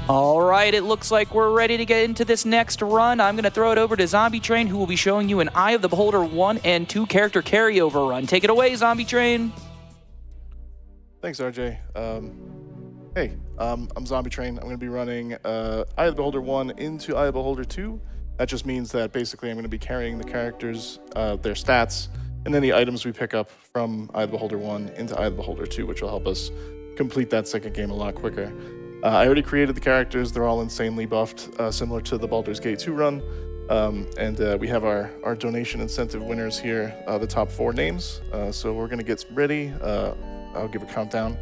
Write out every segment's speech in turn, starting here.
All right, it looks like we're ready to get into this next run. I'm going to throw it over to Zombietraine, who will be showing you an Eye of the Beholder 1 and 2 character carryover run. Take it away, Zombietraine. Thanks, RJ. Hey, I'm Zombietraine. I'm going to be running Eye of the Beholder 1 into Eye of the Beholder 2. That just means that basically I'm going to be carrying the characters, their stats, and any items we pick up from Eye of the Beholder 1 into Eye of the Beholder 2, which will help us complete that second game a lot quicker. I already created the characters. They're all insanely buffed, similar to the Baldur's Gate 2 run. And we have our donation incentive winners here, the top 4 names. So we're going to get ready. I'll give a countdown.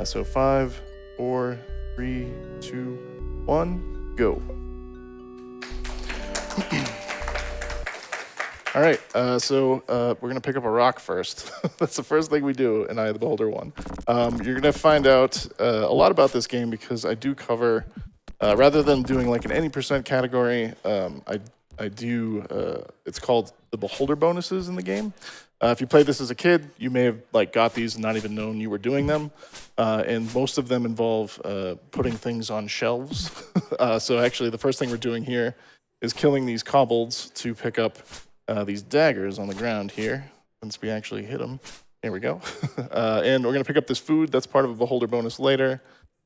So 5, 4, 3, 2, 1, go. All right, so we're gonna pick up a rock first. That's the first thing we do in Eye of the Beholder 1. You're gonna find out a lot about this game because I do cover, rather than doing like an any percent category, I do, it's called the Beholder bonuses in the game. If you played this as a kid, you may have like got these and not even known you were doing them. And most of them involve putting things on shelves. So actually the first thing we're doing here is killing these kobolds to pick up these daggers on the ground here, since we actually hit them. Here we go. And we're gonna pick up this food. That's part of a Beholder bonus later.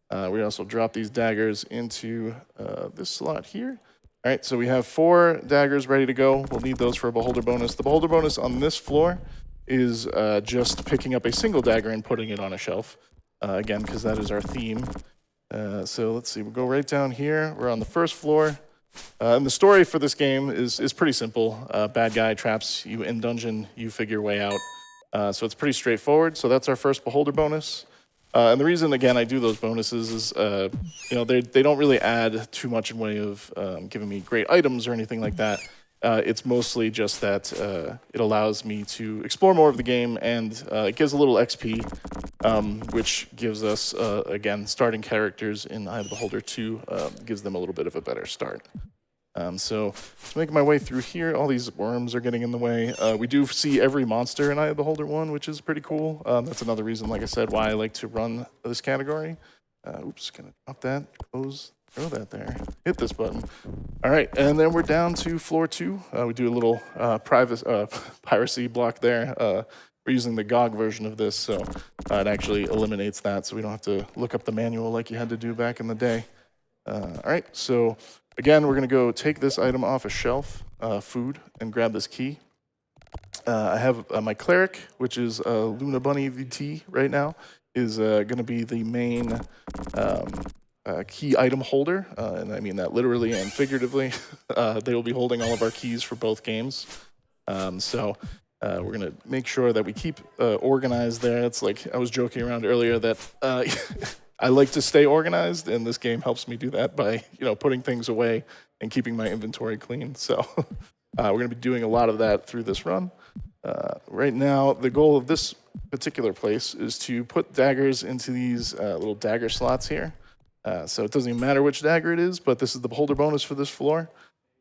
We also drop these daggers into this slot here. All right, so we have 4 daggers ready to go. We'll need those for a Beholder bonus. The Beholder bonus on this floor is just picking up a single dagger and putting it on a shelf. Again, because that is our theme. So let's see, we'll go right down here. We're on the first floor. And the story for this game is pretty simple. Bad guy traps you in dungeon, you figure your way out. So it's pretty straightforward. So that's our first Beholder bonus. And the reason, again, I do those bonuses is, you know, they don't really add too much in way of giving me great items or anything like that. It's mostly just that it allows me to explore more of the game, and it gives a little XP, which gives us, again, starting characters in Eye of the Beholder 2, gives them a little bit of a better start. So just making my way through here, all these worms are getting in the way. We do see every monster in Eye of the Beholder 1, which is pretty cool. That's another reason, like I said, why I like to run this category. Oops, gonna drop that, close. Throw that there. Hit this button. All right, and then we're down to floor 2. We do a little piracy block there. We're using the GOG version of this, so it actually eliminates that, so we don't have to look up the manual like you had to do back in the day. All right, so again, we're gonna go take this item off a shelf, food, and grab this key. I have my cleric, which is Luna Bunny VT right now, is gonna be the main key item holder, and I mean that literally and figuratively. They will be holding all of our keys for both games. So we're gonna make sure that we keep organized there. It's like I was joking around earlier that I like to stay organized, and this game helps me do that by putting things away and keeping my inventory clean. So we're gonna be doing a lot of that through this run. Right now, the goal of this particular place is to put daggers into these little dagger slots here. So it doesn't even matter which dagger it is, but this is the Beholder bonus for this floor.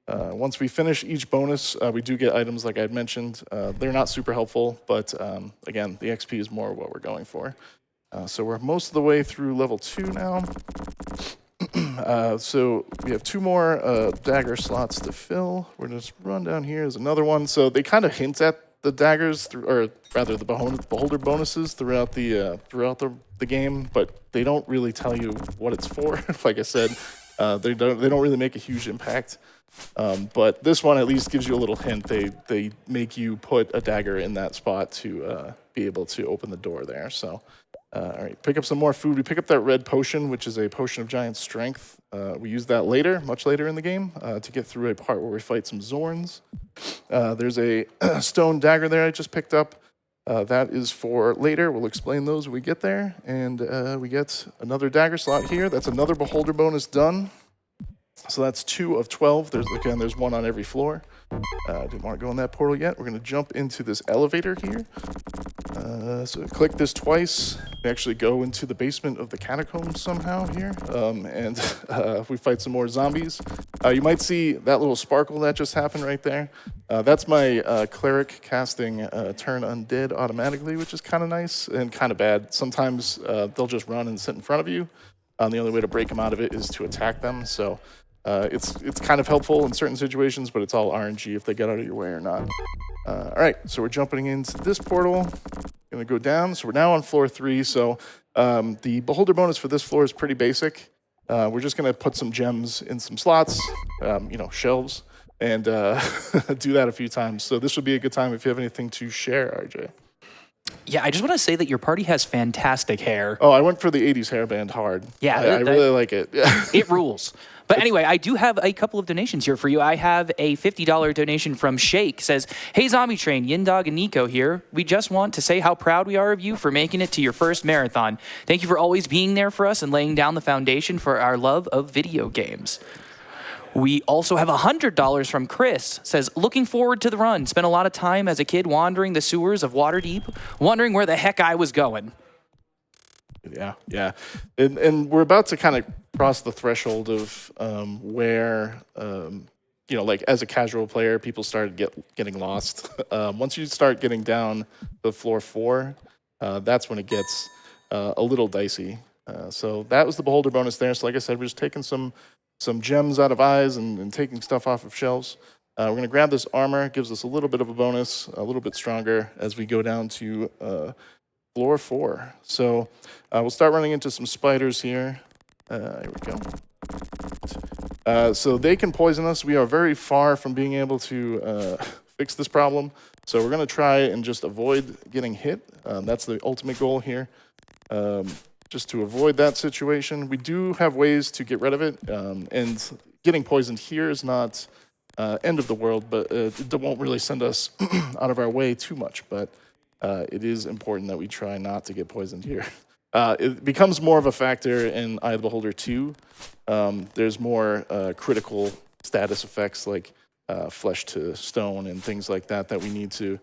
Once we finish each bonus, we do get items like I'd mentioned. They're not super helpful, but again, the XP is more what we're going for. So we're most of the way through level 2 now. So we have 2 more dagger slots to fill. We're gonna just run down here. There's another one. So they kind of hint at the daggers, or rather the Beholder bonuses throughout the game, but they don't really tell you what it's for. Like I said, they don't really make a huge impact. But this one at least gives you a little hint. They make you put a dagger in that spot to be able to open the door there. So, all right, pick up some more food. We pick up that red potion, which is a potion of giant strength. We use that later, much later in the game, to get through a part where we fight some Zorns. There's a stone dagger there I just picked up. That is for later. We'll explain those when we get there. And we get another dagger slot here. That's another Beholder bonus done. So that's 2 of 12. There's 1 on every floor. Didn't want to go in that portal yet. We're going to jump into this elevator here. So click this twice. We actually go into the basement of the catacombs somehow here. And we fight some more zombies. You might see that little sparkle that just happened right there. That's my cleric casting Turn Undead automatically, which is kind of nice and kind of bad. Sometimes they'll just run and sit in front of you. The only way to break them out of it is to attack them. So it's kind of helpful in certain situations, but it's all RNG if they get out of your way or not. All right, so we're jumping into this portal. Gonna go down. So we're now on floor 3. So the beholder bonus for this floor is pretty basic. We're just gonna put some gems in some slots, shelves, and do that a few times. So this would be a good time if you have anything to share, RJ. Yeah, I just want to say that your party has fantastic hair. Oh, I went for the 80s hairband hard. Yeah, I really like it. Yeah. It rules. But anyway, I do have a couple of donations here for you. I have a $50 donation from Shake. Says, hey, Zombietraine, Yindog and Nico here. We just want to say how proud we are of you for making it to your first marathon. Thank you for always being there for us and laying down the foundation for our love of video games. We also have $100 from Chris. Says, looking forward to the run. Spent a lot of time as a kid wandering the sewers of Waterdeep, wondering where the heck I was going. Yeah. And we're about to kind of cross the threshold of where, like as a casual player, people started getting lost. Once you start getting down to floor 4, that's when it gets a little dicey. So that was the beholder bonus there. So like I said, we're just taking some gems out of eyes and taking stuff off of shelves. We're going to grab this armor. It gives us a little bit of a bonus, a little bit stronger as we go down to floor 4. So we'll start running into some spiders here. Here we go. So they can poison us. We are very far from being able to fix this problem. So we're going to try and just avoid getting hit. That's the ultimate goal here. Just to avoid that situation. We do have ways to get rid of it. And getting poisoned here is not end of the world, but it won't really send us out of our way too much. But it is important that we try not to get poisoned here. It becomes more of a factor in Eye of the Beholder 2. There's more critical status effects like flesh to stone and things like that we need to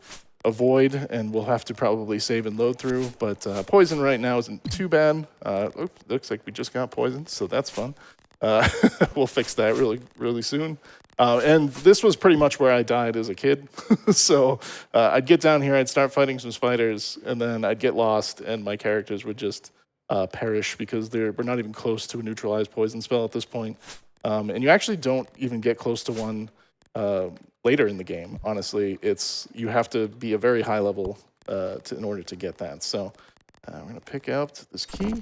avoid, and we'll have to probably save and load through. But poison right now isn't too bad. Looks like we just got poisoned, so that's fun. We'll fix that really, really soon. And this was pretty much where I died as a kid. So I'd get down here, I'd start fighting some spiders, and then I'd get lost, and my characters would just perish because we're not even close to a neutralized poison spell at this point. And you actually don't even get close to one later in the game. Honestly, you have to be a very high level in order to get that. So we're going to pick up this key.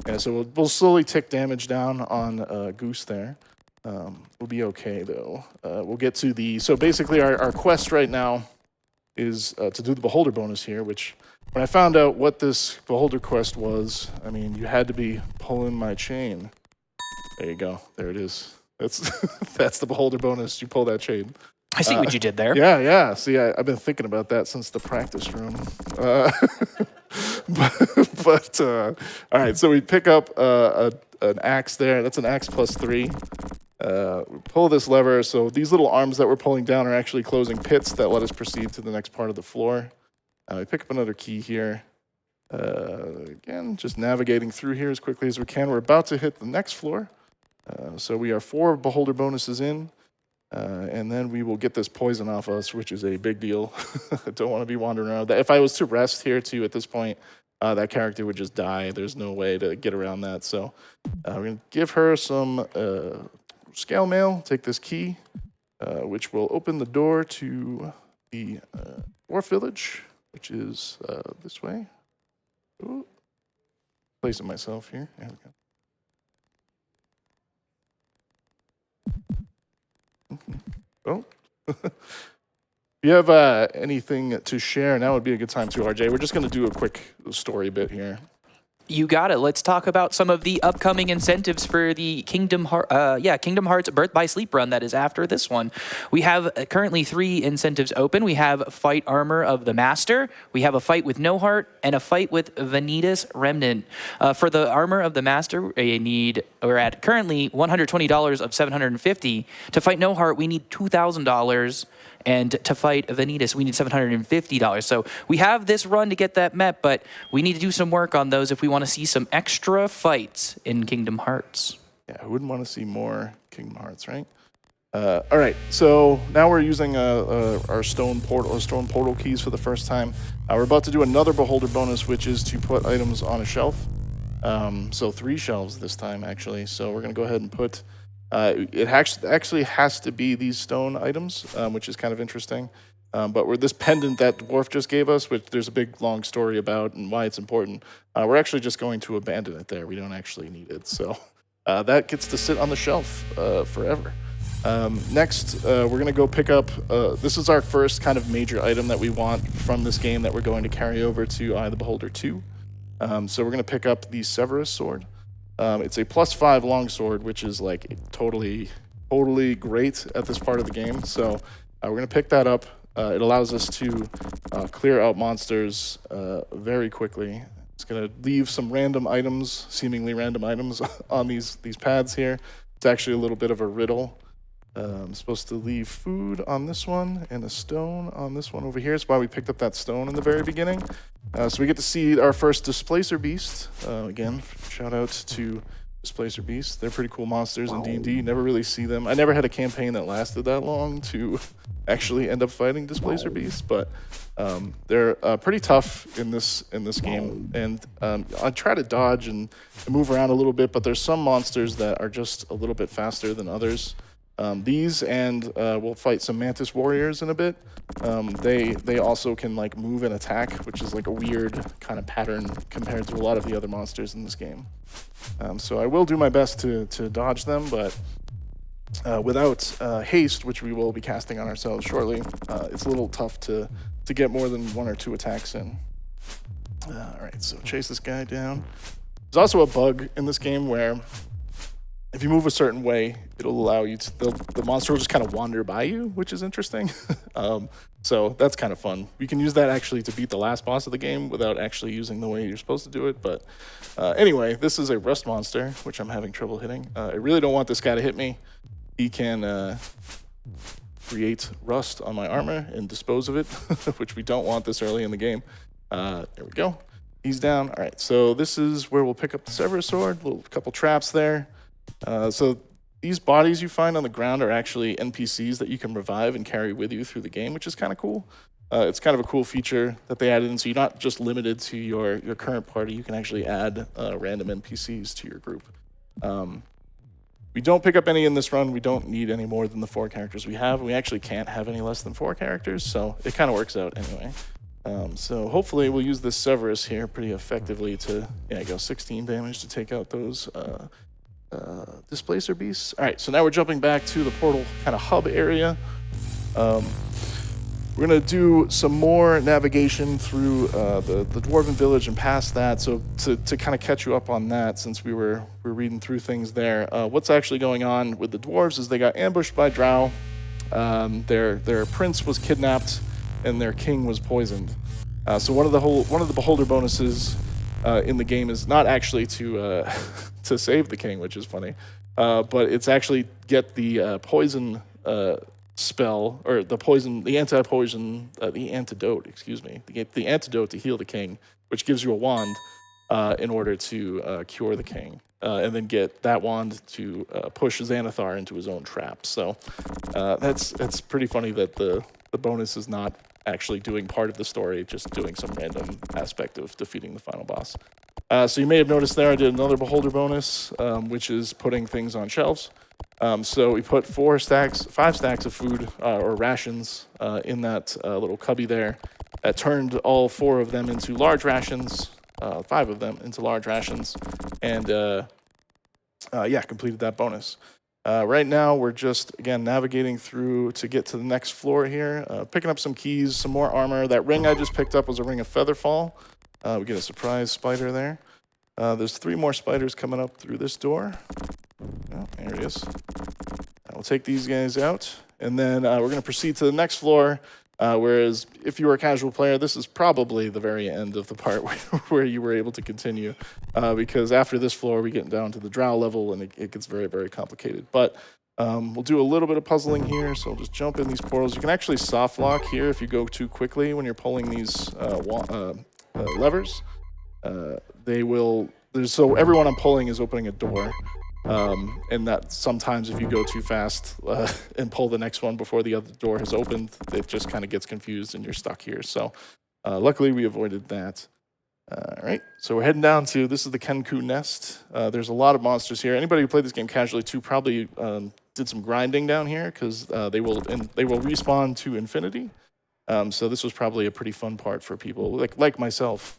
And so we'll slowly tick damage down on Goose there. We'll be okay, though. We'll get to so basically our quest right now is to do the Beholder bonus here, which when I found out what this Beholder quest was, I mean, you had to be pulling my chain. There you go. There it is. That's the Beholder bonus. You pull that chain. I see what you did there. Yeah. See, I've been thinking about that since the practice room. But all right, so we pick up an axe there. That's an axe +3. We pull this lever, so these little arms that we're pulling down are actually closing pits that let us proceed to the next part of the floor. We pick up another key here. Again, just navigating through here as quickly as we can. We're about to hit the next floor. So we are 4 Beholder bonuses in, and then we will get this poison off us, which is a big deal. I don't want to be wandering around. If I was to rest here, too, at this point, that character would just die. There's no way to get around that. So we're going to give her some scale mail, take this key, which will open the door to the Dwarf Village, which is this way. Ooh. Placing myself here. There we go. Oh. If you have anything to share, now would be a good time too, RJ. We're just going to do a quick story bit here. You got it. Let's talk about some of the upcoming incentives for the Kingdom Hearts Birth by Sleep run that is after this one. We have currently 3 incentives open. We have Fight Armor of the Master, we have a fight with No Heart, and a fight with Vanitas Remnant. For the Armor of the Master, we're at currently $120 of $750. To fight No Heart, we need $2,000. And to fight Vanitas, we need $750. So we have this run to get that met, but we need to do some work on those if we want to see some extra fights in Kingdom Hearts. Yeah, who wouldn't want to see more Kingdom Hearts, right? All right, so now we're using our stone portal keys for the first time. We're about to do another Beholder bonus, which is to put items on a shelf. So 3 shelves this time, actually. So we're going to go ahead and put... it actually has to be these stone items, which is kind of interesting. But we're this pendant that Dwarf just gave us, which there's a big long story about and why it's important. We're actually just going to abandon it there. We don't actually need it. So that gets to sit on the shelf forever. Next, we're going to go pick up... this is our first kind of major item that we want from this game that we're going to carry over to Eye of the Beholder 2. So we're going to pick up the Severus sword. It's a +5 longsword, which is like totally great at this part of the game. So we're going to pick that up. It allows us to clear out monsters very quickly. It's going to leave some random items, seemingly random items, on these pads here. It's actually a little bit of a riddle. I'm supposed to leave food on this one and a stone on this one over here. That's why we picked up that stone in the very beginning. So we get to see our first Displacer Beast. Again, shout out to Displacer Beasts. They're pretty cool monsters in D&D. You never really see them. I never had a campaign that lasted that long to actually end up fighting Displacer Beasts, but they're pretty tough in this game. And I try to dodge and move around a little bit, but there's some monsters that are just a little bit faster than others. These and we'll fight some Mantis Warriors in a bit. They also can like move and attack, which is like a weird kind of pattern compared to a lot of the other monsters in this game. So I will do my best to dodge them, but without haste, which we will be casting on ourselves shortly, it's a little tough to get more than 1 or 2 attacks in. All right, so chase this guy down. There's also a bug in this game where if you move a certain way, it'll allow you to, the monster will just kind of wander by you, which is interesting. So that's kind of fun. You can use that actually to beat the last boss of the game without actually using the way you're supposed to do it. But anyway, this is a rust monster, which I'm having trouble hitting. I really don't want this guy to hit me. He can create rust on my armor and dispose of it, which we don't want this early in the game. There we go. He's down. All right, so this is where we'll pick up the Severus sword. Couple traps there. So these bodies you find on the ground are actually NPCs that you can revive and carry with you through the game, which is kind of cool. It's kind of a cool feature that they added in, so you're not just limited to your current party. You can actually add random NPCs to your group. We don't pick up any in this run. We don't need any more than the 4 characters we have. We actually can't have any less than 4 characters, so it kind of works out anyway. So hopefully we'll use this Severus here pretty effectively to, yeah, go 16 damage to take out those Displacer Beasts. All right, so now we're jumping back to the portal kind of hub area. We're going to do some more navigation through the Dwarven Village and past that. So to kind of catch you up on that, since we were reading through things there, what's actually going on with the dwarves is they got ambushed by drow. Their prince was kidnapped and their king was poisoned. So one of the beholder bonuses in the game is not actually to to save the king, which is funny, but it's actually get the poison spell, or the antidote, excuse me, the antidote to heal the king, which gives you a wand in order to cure the king, and then get that wand to push Xanathar into his own trap. So that's pretty funny that the bonus is not actually doing part of the story, just doing some random aspect of defeating the final boss. So you may have noticed there I did another beholder bonus, which is putting things on shelves. So we put 5 stacks of food or rations in that little cubby there. That turned all 4 of them into large rations, 5 of them into large rations, and yeah, completed that bonus. Right now we're just, again, navigating through to get to the next floor here, picking up some keys, some more armor. That ring I just picked up was a ring of Featherfall. We get a surprise spider there. There's 3 more spiders coming up through this door. Oh, there it is. We'll take these guys out, and then we're going to proceed to the next floor. Whereas if you were a casual player, this is probably the very end of the part where you were able to continue, because after this floor we get down to the drow level and it gets very, very complicated. But we'll do a little bit of puzzling here, so we'll just jump in these portals. You can actually soft lock here if you go too quickly when you're pulling these levers. So everyone I'm pulling is opening a door. And that sometimes if you go too fast and pull the next one before the other door has opened, it just kind of gets confused and you're stuck here. So luckily we avoided that. All right, so we're heading down to, this is the Kenku Nest. There's a lot of monsters here. Anybody who played this game casually too probably did some grinding down here because they will respawn to infinity. So this was probably a pretty fun part for people like myself,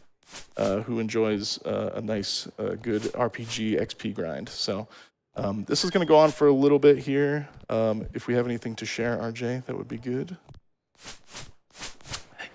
who enjoys a nice, good RPG XP grind. So this is going to go on for a little bit here. If we have anything to share, RJ, that would be good.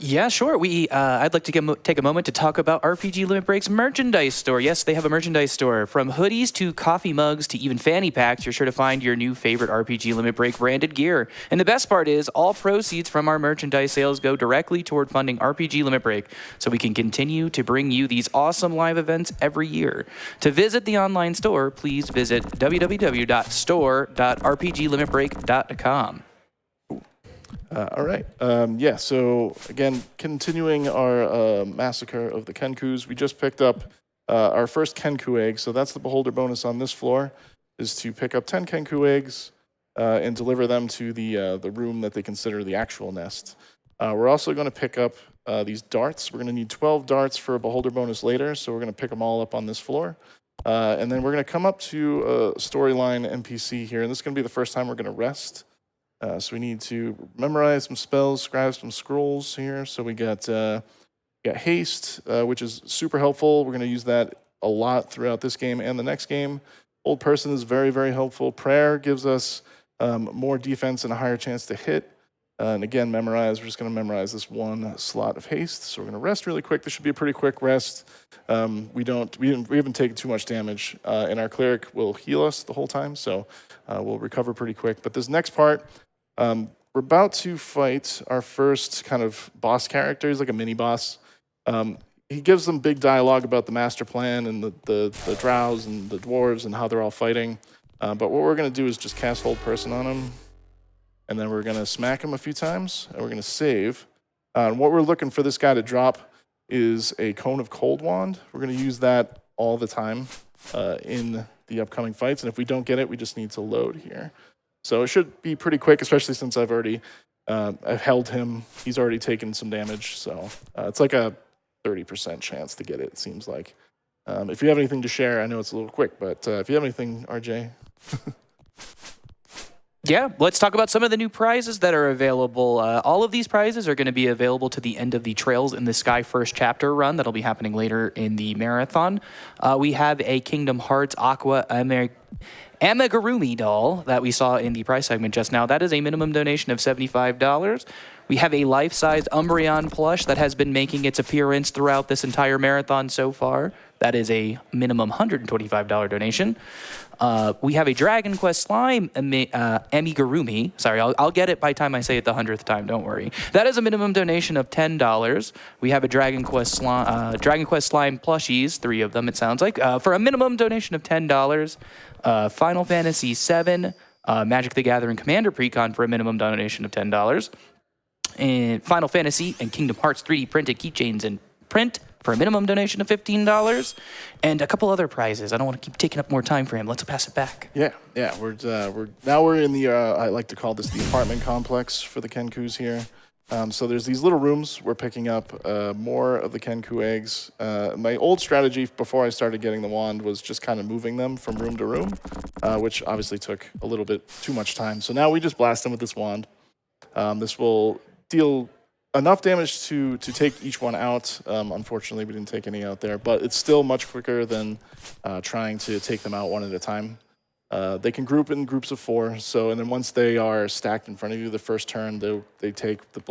Yeah, sure. I'd like to take a moment to talk about RPG Limit Break's merchandise store. Yes, they have a merchandise store. From hoodies to coffee mugs to even fanny packs, you're sure to find your new favorite RPG Limit Break branded gear. And the best part is, all proceeds from our merchandise sales go directly toward funding RPG Limit Break, so we can continue to bring you these awesome live events every year. To visit the online store, please visit www.store.rpglimitbreak.com. All right. Yeah, so again, continuing our massacre of the Kenkus, we just picked up our first Kenku egg. So that's the beholder bonus on this floor, is to pick up 10 Kenku eggs and deliver them to the room that they consider the actual nest. We're also going to pick up these darts. We're going to need 12 darts for a beholder bonus later, so we're going to pick them all up on this floor. And then we're going to come up to a storyline NPC here, and this is going to be the first time we're going to rest. So we need to memorize some spells, scribe some scrolls here. So we got haste, which is super helpful. We're going to use that a lot throughout this game and the next game. Old person is very, very helpful. Prayer gives us more defense and a higher chance to hit. And again, memorize. We're just going to memorize this one slot of haste. So we're going to rest really quick. This should be a pretty quick rest. We haven't taken too much damage, and our cleric will heal us the whole time. So we'll recover pretty quick. But this next part, we're about to fight our first kind of boss character. He's like a mini boss. He gives them big dialogue about the master plan and the drows and the dwarves and how they're all fighting. But what we're going to do is just cast hold person on him. And then we're going to smack him a few times. And we're going to save. And what we're looking for this guy to drop is a Cone of Cold Wand. We're going to use that all the time in the upcoming fights. And if we don't get it, we just need to load here. So it should be pretty quick, especially since I've already I've held him. He's already taken some damage. So it's like a 30% chance to get it seems like. If you have anything to share, I know it's a little quick, but if you have anything, RJ. Yeah, let's talk about some of the new prizes that are available. All of these prizes are going to be available to the end of the Trails in the Sky First Chapter run that'll be happening later in the marathon. We have a Kingdom Hearts Aqua Amigurumi doll that we saw in the prize segment just now. That is a minimum donation of $75. We have a life-sized Umbreon plush that has been making its appearance throughout this entire marathon so far. That is a minimum $125 donation. We have a Dragon Quest Slime Amigurumi. Sorry, I'll get it by the time I say it the 100th time, don't worry. That is a minimum donation of $10. We have a Dragon Quest Slime plushies, 3 of them it sounds like, for a minimum donation of $10. Final Fantasy VII, Magic the Gathering Commander Precon for a minimum donation of $10. And Final Fantasy and Kingdom Hearts 3D printed keychains in print for a minimum donation of $15, and a couple other prizes. I don't want to keep taking up more time for him. Let's pass it back. Yeah. We're in the I like to call this the apartment complex for the Kenkus here. So there's these little rooms. We're picking up more of the Kenku eggs. My old strategy before I started getting the wand was just kind of moving them from room to room, which obviously took a little bit too much time. So now we just blast them with this wand. This will deal enough damage to take each one out. Unfortunately, we didn't take any out there, but it's still much quicker than trying to take them out one at a time. They can group in groups of 4, and then once they are stacked in front of you the first turn, they'll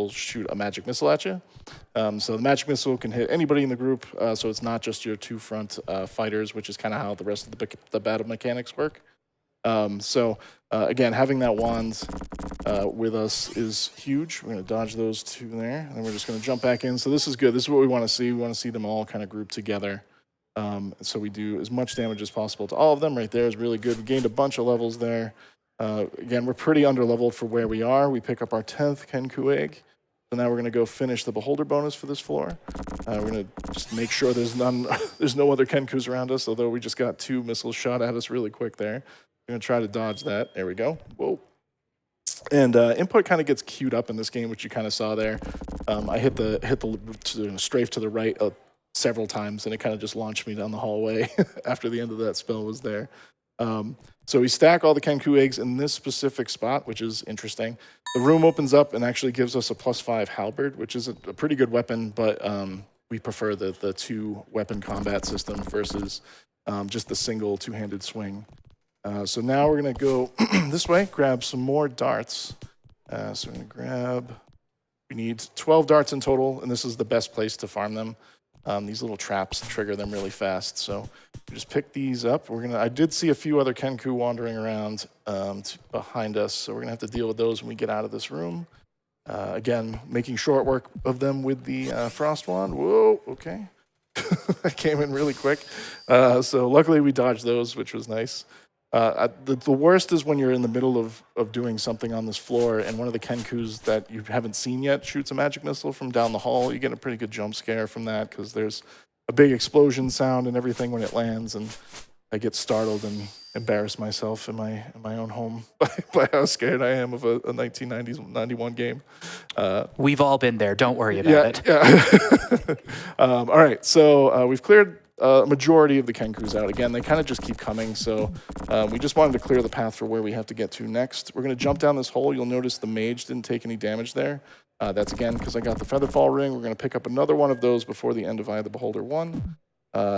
shoot a magic missile at you. So the magic missile can hit anybody in the group, so it's not just your 2 front fighters, which is kind of how the rest of the battle mechanics work. Again, having that wand with us is huge. We're going to dodge those 2 there, and then we're just going to jump back in. So this is good. This is what we want to see. We want to see them all kind of grouped together. So we do as much damage as possible to all of them. Right there is really good. We gained a bunch of levels there. Again, we're pretty under-leveled for where we are. We pick up our 10th Kenku egg. So now we're going to go finish the beholder bonus for this floor. We're going to just make sure there's no other Kenkus around us, although we just got 2 missiles shot at us really quick there. We're going to try to dodge that. There we go. Whoa. And input kind of gets queued up in this game, which you kind of saw there. I hit the strafe to the right several times, and it kind of just launched me down the hallway after the end of that spell was there. So we stack all the Kenku eggs in this specific spot, which is interesting. The room opens up and actually gives us a +5 halberd, which is a pretty good weapon, but we prefer the 2-weapon combat system versus just the single 2-handed swing. So now we're going to go this way, grab some more darts. So we're going to grab... We need 12 darts in total, and this is the best place to farm them. These little traps trigger them really fast, so we just pick these up. I did see a few other Kenku wandering around behind us, so we're gonna have to deal with those when we get out of this room. Again, making short work of them with the frost wand. Whoa, okay. That came in really quick. So luckily we dodged those, which was nice. The worst is when you're in the middle of doing something on this floor and one of the Kenkus that you haven't seen yet shoots a magic missile from down the hall. You get a pretty good jump scare from that because there's a big explosion sound and everything when it lands, and I get startled and embarrass myself in my own home by how scared I am of a 1991 game. We've all been there. Don't worry about it. Yeah. All right, so we've cleared a majority of the Kenkus out. Again, they kind of just keep coming, so we just wanted to clear the path for where we have to get to next. We're going to jump down this hole. You'll notice the mage didn't take any damage there. That's, again, because I got the Featherfall ring. We're going to pick up another one of those before the end of Eye of the Beholder 1.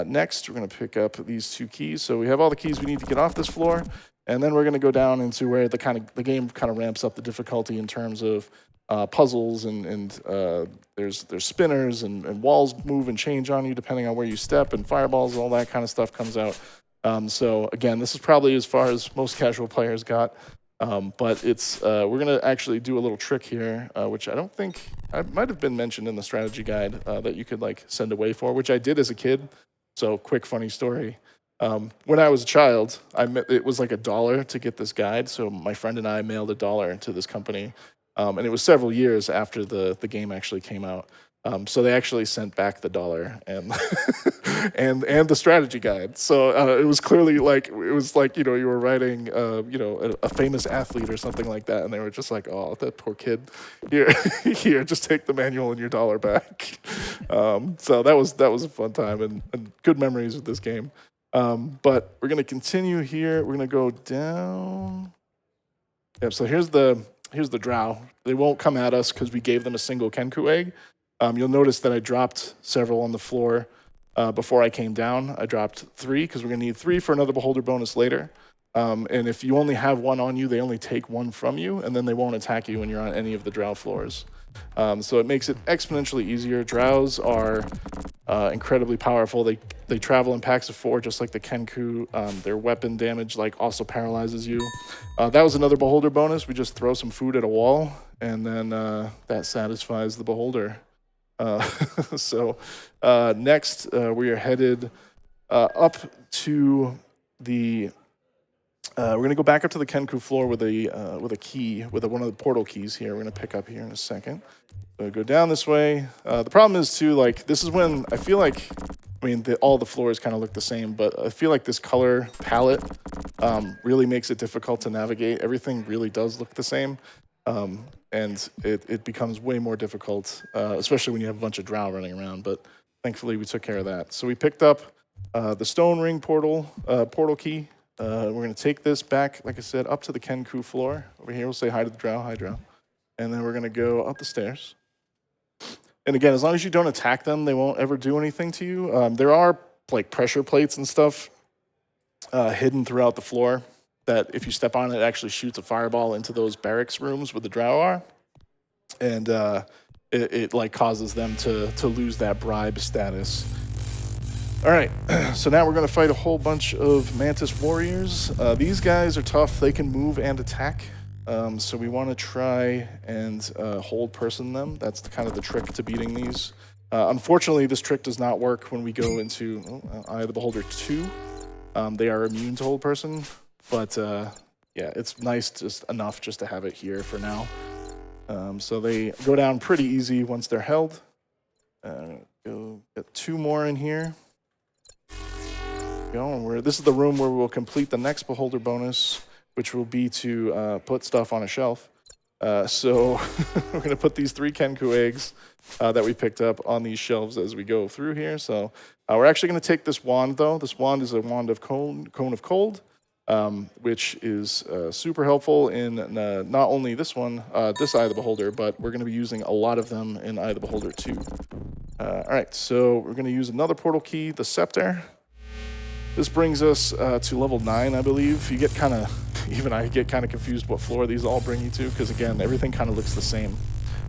Next, we're going to pick up these 2 keys. So we have all the keys we need to get off this floor, and then we're going to go down into where the game kind of ramps up the difficulty in terms of puzzles and there's spinners and walls move and change on you depending on where you step, and fireballs and all that kind of stuff comes out. So again, this is probably as far as most casual players got, but it's we're gonna actually do a little trick here, which I don't think I might have been mentioned in the strategy guide that you could like send away for, which I did as a kid. So quick funny story. When I was a child, it was like $1 to get this guide. So my friend and I mailed $1 to this company. And it was several years after the game actually came out. So they actually sent back the $1 and the strategy guide. So it was clearly like, you were writing, a famous athlete or something like that. And they were just like, oh, that poor kid. Here, just take the manual and your $1 back. So that was a fun time and good memories with this game. But we're going to continue here. We're going to go down. Yep, so here's the drow. They won't come at us because we gave them a single Kenku egg. You'll notice that I dropped several on the floor before I came down. I dropped 3 because we're going to need 3 for another Beholder bonus later. And if you only have 1 on you, they only take 1 from you, and then they won't attack you when you're on any of the drow floors. So it makes it exponentially easier. Drows are incredibly powerful. They travel in packs of 4, just like the Kenku. Their weapon damage also paralyzes you. That was another Beholder bonus. We just throw some food at a wall, and then that satisfies the Beholder. So next, we are headed up to the... we're going to go back up to the Kenku floor with a key, with one of the portal keys here. We're going to pick up here in a second. So go down this way. The problem is, too, this is when I feel like, all the floors kind of look the same, but I feel like this color palette really makes it difficult to navigate. Everything really does look the same, and it becomes way more difficult, especially when you have a bunch of drow running around, but thankfully we took care of that. So we picked up the stone ring portal key. We're going to take this back, like I said, up to the Kenku floor. Over here, we'll say hi to the drow. Hi, drow. And then we're going to go up the stairs. And again, as long as you don't attack them, they won't ever do anything to you. There are pressure plates and stuff hidden throughout the floor that if you step on it, actually shoots a fireball into those barracks rooms where the drow are. And it causes them to lose that bribe status. All right, so now we're going to fight a whole bunch of Mantis warriors. These guys are tough. They can move and attack. So we want to try and hold person them. That's kind of the trick to beating these. Unfortunately, this trick does not work when we go into Eye of the Beholder 2. They are immune to hold person, but yeah, it's nice just to have it here for now. So they go down pretty easy once they're held. Go get 2 more in here. This is the room where we'll complete the next Beholder bonus, which will be to put stuff on a shelf. So we're going to put these 3 Kenku eggs that we picked up on these shelves as we go through here. So we're actually going to take this wand, though. This wand is a wand of cone of cold, which is super helpful in not only this one, this Eye of the Beholder, but we're going to be using a lot of them in Eye of the Beholder too. All right, so we're going to use another portal key, the Scepter. This brings us to level 9, I believe. You get kind of, even I get kind of confused what floor these all bring you to, because again, everything kind of looks the same.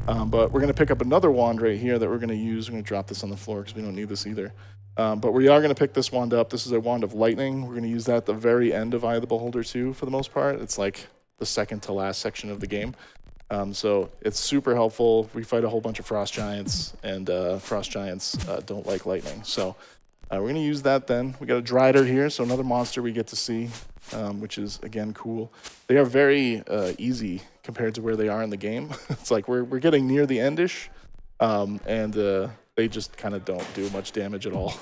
But we're going to pick up another wand right here that we're going to use. We're going to drop this on the floor because we don't need this either. But we are going to pick this wand up. This is a wand of lightning. We're going to use that at the very end of Eye of the Beholder 2 for the most part. It's like the second to last section of the game. So it's super helpful. We fight a whole bunch of frost giants, and frost giants don't like lightning. So we're going to use that then. We got a Drider here, so another monster we get to see, which is, again, cool. They are very easy compared to where they are in the game. It's like we're getting near the end-ish, and they just kind of don't do much damage at all.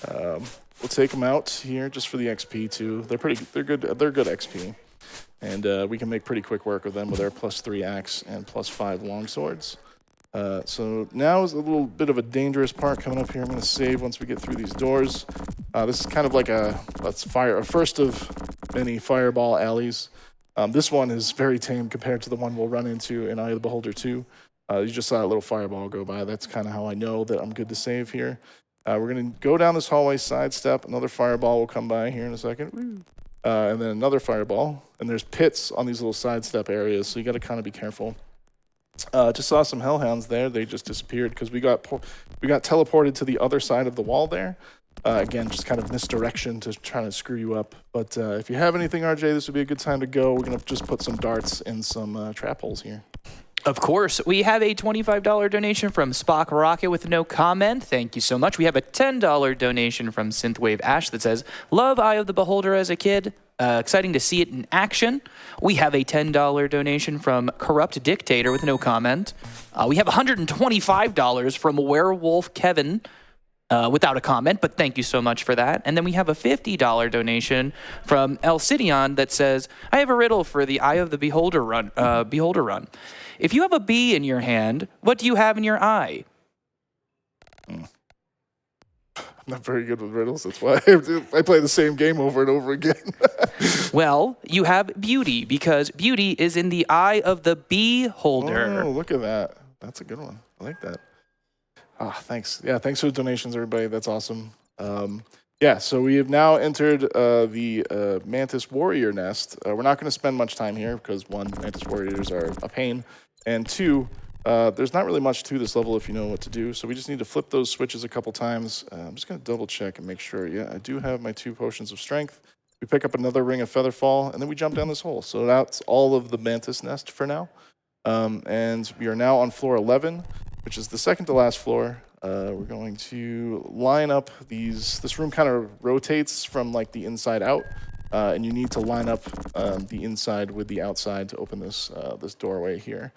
We'll take them out here just for the XP, too. They're good XP. And we can make pretty quick work of them with our +3 axe and +5 longswords. So now is a little bit of a dangerous part coming up here. I'm going to save once we get through these doors. This is kind of like a first of many fireball alleys. This one is very tame compared to the one we'll run into in Eye of the Beholder 2. You just saw a little fireball go by. That's kind of how I know that I'm good to save here. We're going to go down this hallway, sidestep. Another fireball will come by here in a second. Woo. And then another fireball. And there's pits on these little sidestep areas, so you got to kind of be careful. Just saw some hellhounds there. They just disappeared because we got teleported to the other side of the wall there. Again, just kind of misdirection to try to screw you up. But if you have anything, RJ, this would be a good time to go. We're going to just put some darts in some trap holes here. Of course, we have a $25 donation from Spock Rocket with no comment. Thank you so much. We have a $10 donation from Synthwave Ash that says, love Eye of the Beholder as a kid. Exciting to see it in action. We have a $10 donation from Corrupt Dictator with no comment. We have $125 from Werewolf Kevin without a comment, but thank you so much for that. And then we have a $50 donation from Elcidion that says, I have a riddle for the Eye of the Beholder run. If you have a bee in your hand, what do you have in your eye? I'm not very good with riddles. That's why I play the same game over and over again. Well, you have beauty, because beauty is in the eye of the beholder. Oh, look at that. That's a good one. I like that. Thanks. Yeah, thanks for the donations, everybody. That's awesome. Yeah, so we have now entered the Mantis Warrior Nest. We're not going to spend much time here because, 1, Mantis Warriors are a pain, and 2, there's not really much to this level if you know what to do, so we just need to flip those switches a couple times. I'm just going to double check and make sure. Yeah, I do have my 2 potions of strength. We pick up another ring of Featherfall, and then we jump down this hole. So that's all of the Mantis Nest for now. And we are now on floor 11, which is the second to last floor. We're going to line up these. This room kind of rotates from like the inside out, and you need to line up the inside with the outside to open this this doorway here.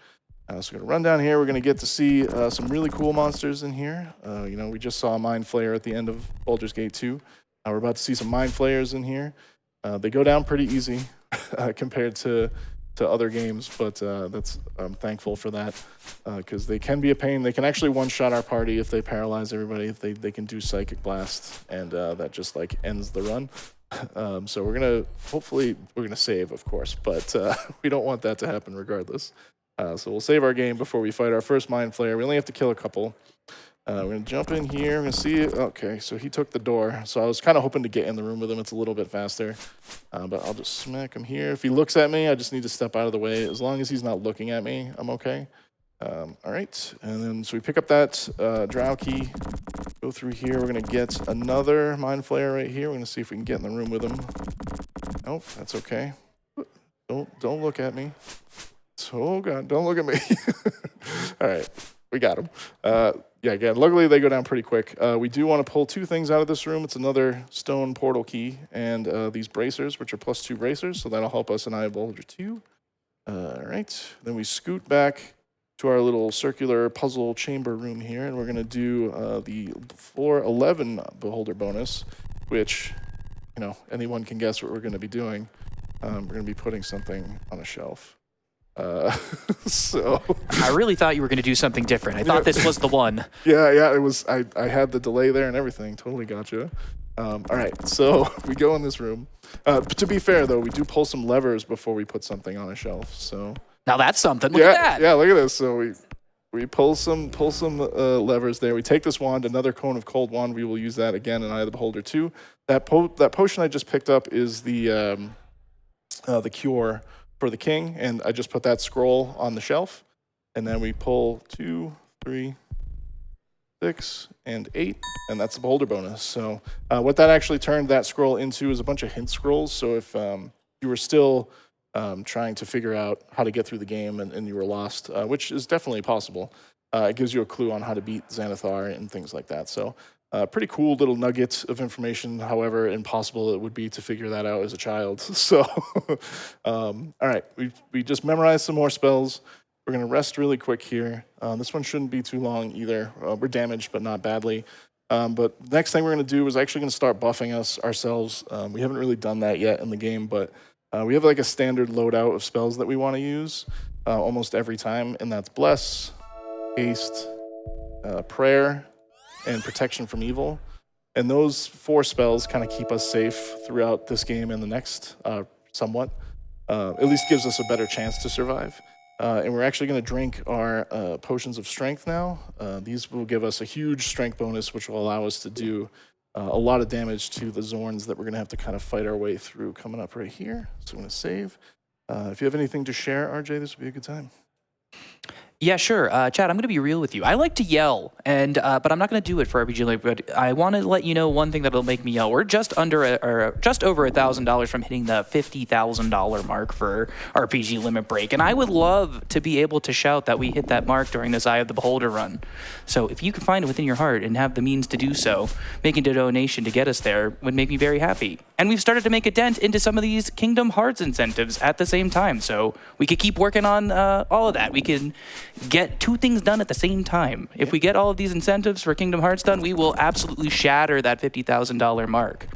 So we're gonna run down here. We're gonna get to see some really cool monsters in here. You know, we just saw a Mind Flayer at the end of Baldur's Gate 2. We're about to see some Mind Flayers in here. They go down pretty easy compared to other games, but I'm thankful for that because they can be a pain. They can actually one-shot our party if they paralyze everybody. If they can do Psychic Blast, and that just like ends the run. So we're gonna save, of course, but we don't want that to happen regardless. So we'll save our game before we fight our first Mind Flayer. We only have to kill a couple. We're going to jump in here. We're going to see. Okay, so he took the door. So I was kind of hoping to get in the room with him. It's a little bit faster. But I'll just smack him here. If he looks at me, I just need to step out of the way. As long as he's not looking at me, I'm okay. All right. And then so we pick up that drow key. Go through here. We're going to get another Mind Flayer right here. We're going to see if we can get in the room with him. Nope, that's okay. Don't look at me. Oh, God, don't look at me. All right. We got him. Yeah, again, luckily they go down pretty quick. We do want to pull 2 things out of this room. It's another stone portal key and these bracers, which are +2 bracers, so that'll help us in Eye of the Beholder 2. All right. Then we scoot back to our little circular puzzle chamber room here, and we're going to do the floor 11 Beholder bonus, which, you know, anyone can guess what we're going to be doing. We're going to be putting something on a shelf. So I really thought you were going to do something different. I thought this was the one. yeah, it was. I had the delay there and everything. Totally gotcha. All right, so we go in this room. To be fair, though, we do pull some levers before we put something on a shelf. So Now that's something. Look at that. yeah, look at this. So we pull some levers there. We take this wand, another cone of cold wand. We will use that again in Eye of the Beholder 2. That potion I just picked up is the cure for the king, and I just put that scroll on the shelf. And then we pull 2, 3, 6, and 8, and that's the beholder bonus. So what that actually turned that scroll into is a bunch of hint scrolls. So if you were still trying to figure out how to get through the game and you were lost, which is definitely possible, it gives you a clue on how to beat Xanathar and things like that. So pretty cool little nugget of information. However impossible it would be to figure that out as a child. So all right, we just memorized some more spells. We're going to rest really quick here. This one shouldn't be too long either. We're damaged, but not badly. But the next thing we're going to do is actually going to start buffing ourselves. We haven't really done that yet in the game, but we have like a standard loadout of spells that we want to use almost every time, and that's Bless, Haste, Prayer, and Protection from Evil. And those 4 spells kind of keep us safe throughout this game and the next somewhat. At least gives us a better chance to survive. And we're actually going to drink our potions of strength now. These will give us a huge strength bonus, which will allow us to do a lot of damage to the Zorns that we're going to have to kind of fight our way through coming up right here. So I'm going to save. If you have anything to share, RJ, this would be a good time. Yeah, sure. Chad, I'm going to be real with you. I like to yell, and but I'm not going to do it for RPG Live. But I want to let you know one thing that'll make me yell. We're just over $1,000 from hitting the $50,000 mark for RPG Limit Break, and I would love to be able to shout that we hit that mark during this Eye of the Beholder run. So if you can find it within your heart and have the means to do so, making a donation to get us there would make me very happy. And we've started to make a dent into some of these Kingdom Hearts incentives at the same time, so we could keep working on all of that. We can get 2 things done at the same time. If we get all of these incentives for Kingdom Hearts done, we will absolutely shatter that $50,000 mark.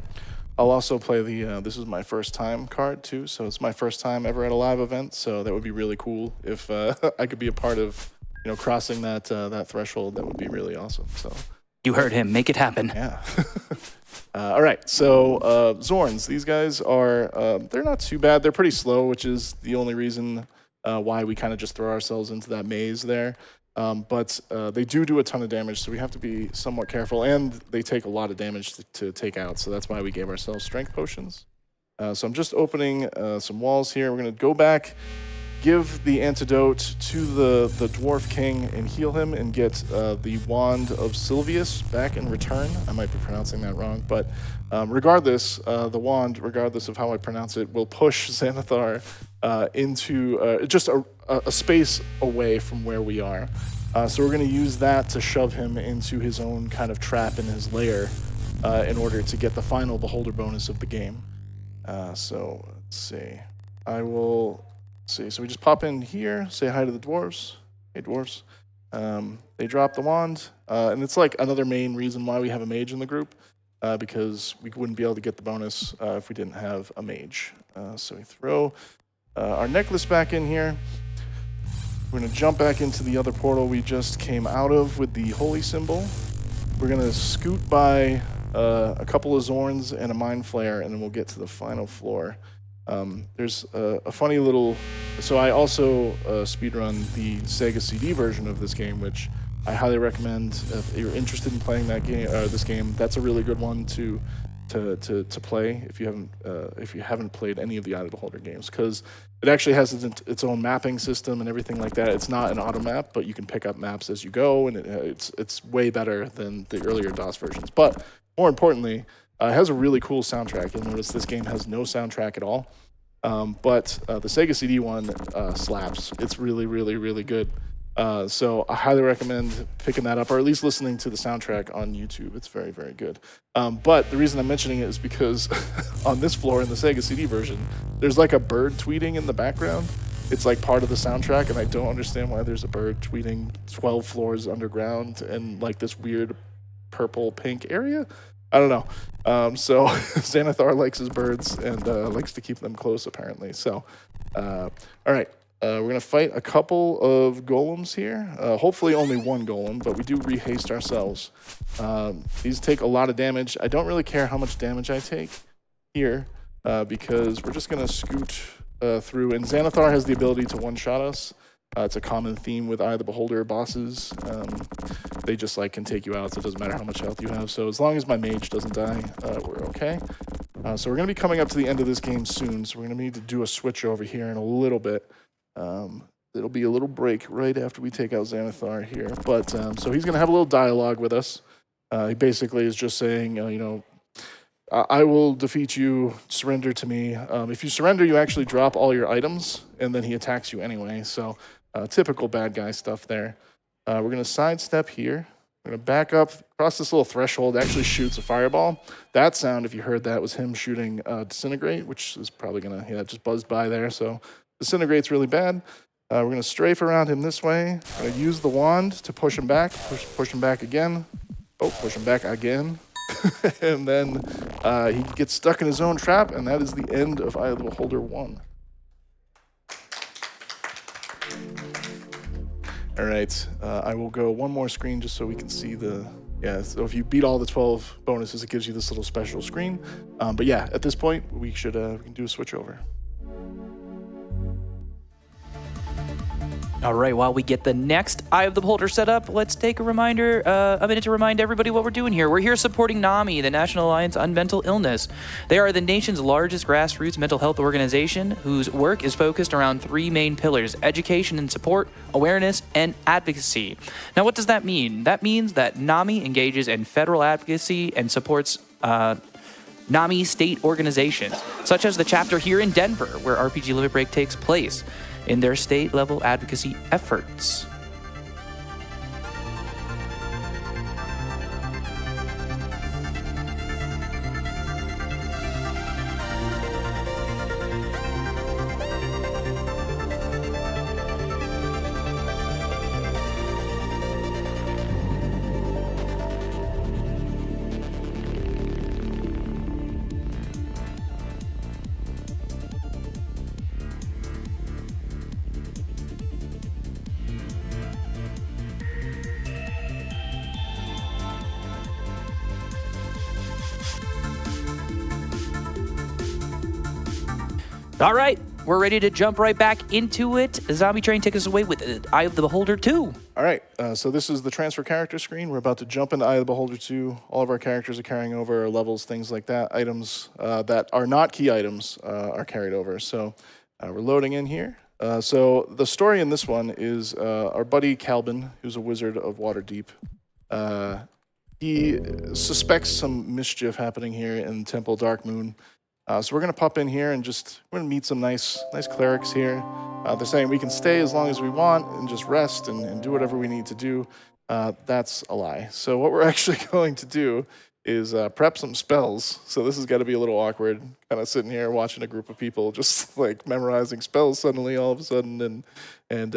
I'll also play the this is my first time card too, so it's my first time ever at a live event, so that would be really cool if I could be a part of, crossing that that threshold. That would be really awesome. So You heard him. Make it happen. yeah. All right, so Zorns, these guys are, they're not too bad. They're pretty slow, which is the only reason why we kind of just throw ourselves into that maze there. But they do a ton of damage, so we have to be somewhat careful, and they take a lot of damage to take out, so that's why we gave ourselves strength potions. So I'm just opening some walls here. We're going to go back, give the antidote to the Dwarf King and heal him and get the Wand of Sylvius back in return. I might be pronouncing that wrong, but regardless, the wand, regardless of how I pronounce it, will push Xanathar into just a space away from where we are. So we're going to use that to shove him into his own kind of trap in his lair in order to get the final Beholder bonus of the game. So let's see. I will... see, so we just pop in here, say hi to the dwarves. Hey, dwarves. They drop the wand, and it's like another main reason why we have a mage in the group, because we wouldn't be able to get the bonus if we didn't have a mage. So we throw our necklace back in here. We're going to jump back into the other portal we just came out of with the holy symbol. We're going to scoot by a couple of Zorns and a Mind Flare, and then we'll get to the final floor. There's a funny little... So I also speedrun the Sega CD version of this game, which I highly recommend if you're interested in playing that game. This game, that's a really good one to play if you haven't played any of the Eye of the Beholder games, because it actually has its own mapping system and everything like that. It's not an auto map, but you can pick up maps as you go, and it's way better than the earlier DOS versions. But more importantly, it has a really cool soundtrack. You'll notice this game has no soundtrack at all, but the Sega CD one slaps. It's really, really, really good. So I highly recommend picking that up, or at least listening to the soundtrack on YouTube. It's very, very good. But the reason I'm mentioning it is because on this floor in the Sega CD version, there's like a bird tweeting in the background. It's like part of the soundtrack, and I don't understand why there's a bird tweeting 12 floors underground in like this weird purple-pink area. I don't know. So Xanathar likes his birds and likes to keep them close, apparently. So, all right. We're going to fight a couple of golems here. Hopefully only one golem, but we do rehaste ourselves. These take a lot of damage. I don't really care how much damage I take here because we're just going to scoot through. And Xanathar has the ability to one-shot us. It's a common theme with Eye of the Beholder bosses. They just like can take you out, so it doesn't matter how much health you have. So as long as my mage doesn't die, we're okay. So we're going to be coming up to the end of this game soon, so we're going to need to do a switch over here in a little bit. It'll be a little break right after we take out Xanathar here. But so he's going to have a little dialogue with us. He basically is just saying, you know, I will defeat you, surrender to me. If you surrender, you actually drop all your items, and then he attacks you anyway. So typical bad guy stuff there. We're going to sidestep here. We're going to back up, cross this little threshold. It actually shoots a fireball. That sound, if you heard that, was him shooting Disintegrate, which is probably going to, yeah, just buzzed by there. So Disintegrate's really bad. We're going to strafe around him this way. We're going to use the wand to push him back. Push him back again. Oh, push him back again. And then he gets stuck in his own trap, and that is the end of Eye of the Beholder 1. All right, I will go one more screen just so we can see the... Yeah, so if you beat all the 12 bonuses, it gives you this little special screen. But yeah, at this point, we should we can do a switch over. All right, while we get the next Eye of the Beholder set up, let's take a minute to remind everybody what we're doing here. We're here supporting NAMI, the National Alliance on Mental Illness. They are the nation's largest grassroots mental health organization whose work is focused around three main pillars: education and support, awareness, and advocacy. Now, what does that mean? That means that NAMI engages in federal advocacy and supports NAMI state organizations, such as the chapter here in Denver, where RPG Limit Break takes place, in their state-level advocacy efforts. All right, we're ready to jump right back into it. Zombietraine, take us away with Eye of the Beholder 2. All right, so this is the transfer character screen. We're about to jump into Eye of the Beholder 2. All of our characters are carrying over levels, things like that. Items that are not key items are carried over. So we're loading in here. So the story in this one is our buddy Calvin, who's a wizard of Waterdeep. He suspects some mischief happening here in Temple Darkmoon. So we're going to pop in here and we're going to meet some nice clerics here. They're saying we can stay as long as we want and just rest and do whatever we need to do. That's a lie. So what we're actually going to do is prep some spells. So this has got to be a little awkward, kind of sitting here watching a group of people just like memorizing spells suddenly all of a sudden and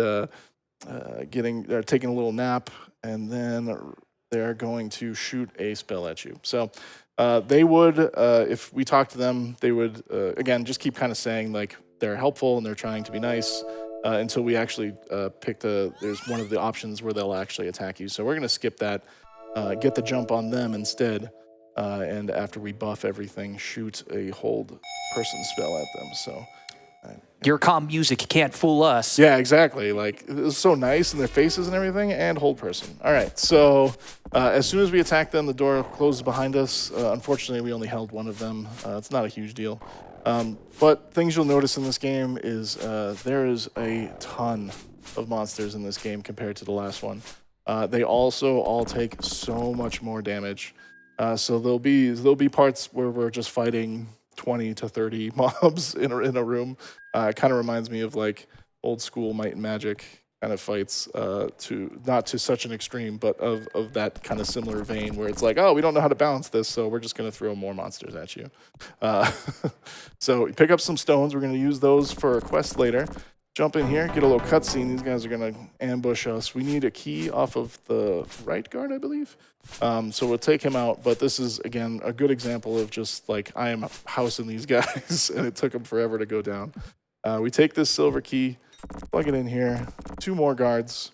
taking a little nap, and then they're going to shoot a spell at you. So they would, if we talk to them, they would, again, just keep kind of saying, like, they're helpful and they're trying to be nice until we actually there's one of the options where they'll actually attack you. So we're going to skip that, get the jump on them instead, and after we buff everything, shoot a hold person spell at them. So your calm music can't fool us. yeah, exactly. Like, it was so nice in their faces and everything, and hold person. All right, so as soon as we attack them, the door closes behind us. Unfortunately, we only held one of them. It's not a huge deal. But things you'll notice in this game is there is a ton of monsters in this game compared to the last one. They also all take so much more damage. So there'll be parts where we're just fighting 20 to 30 mobs in a room. It kind of reminds me of like old school Might and Magic kind of fights, to not to such an extreme, but of that kind of similar vein where it's like, oh, we don't know how to balance this, so we're just going to throw more monsters at you. So pick up some stones. We're going to use those for a quest later. Jump in here, get a little cutscene. These guys are going to ambush us. We need a key off of the right guard, I believe. So we'll take him out, but this is, again, a good example of just like I am housing these guys, and it took them forever to go down. We take this silver key, plug it in here, 2 more guards.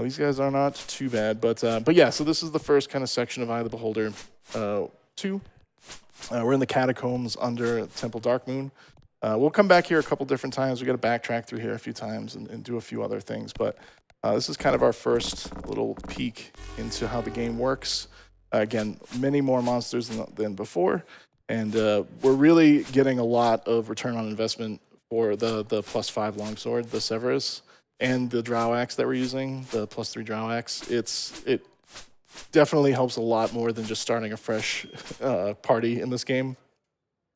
These guys are not too bad, but yeah, so this is the first kind of section of Eye of the Beholder 2. We're in the catacombs under Temple Darkmoon. We'll come back here a couple different times. We got to backtrack through here a few times and do a few other things, but this is kind of our first little peek into how the game works. Again, many more monsters than before, and we're really getting a lot of return on investment for the +5 longsword, the Severus, and the Drow Axe that we're using, the +3 Drow Axe. It definitely helps a lot more than just starting a fresh party in this game.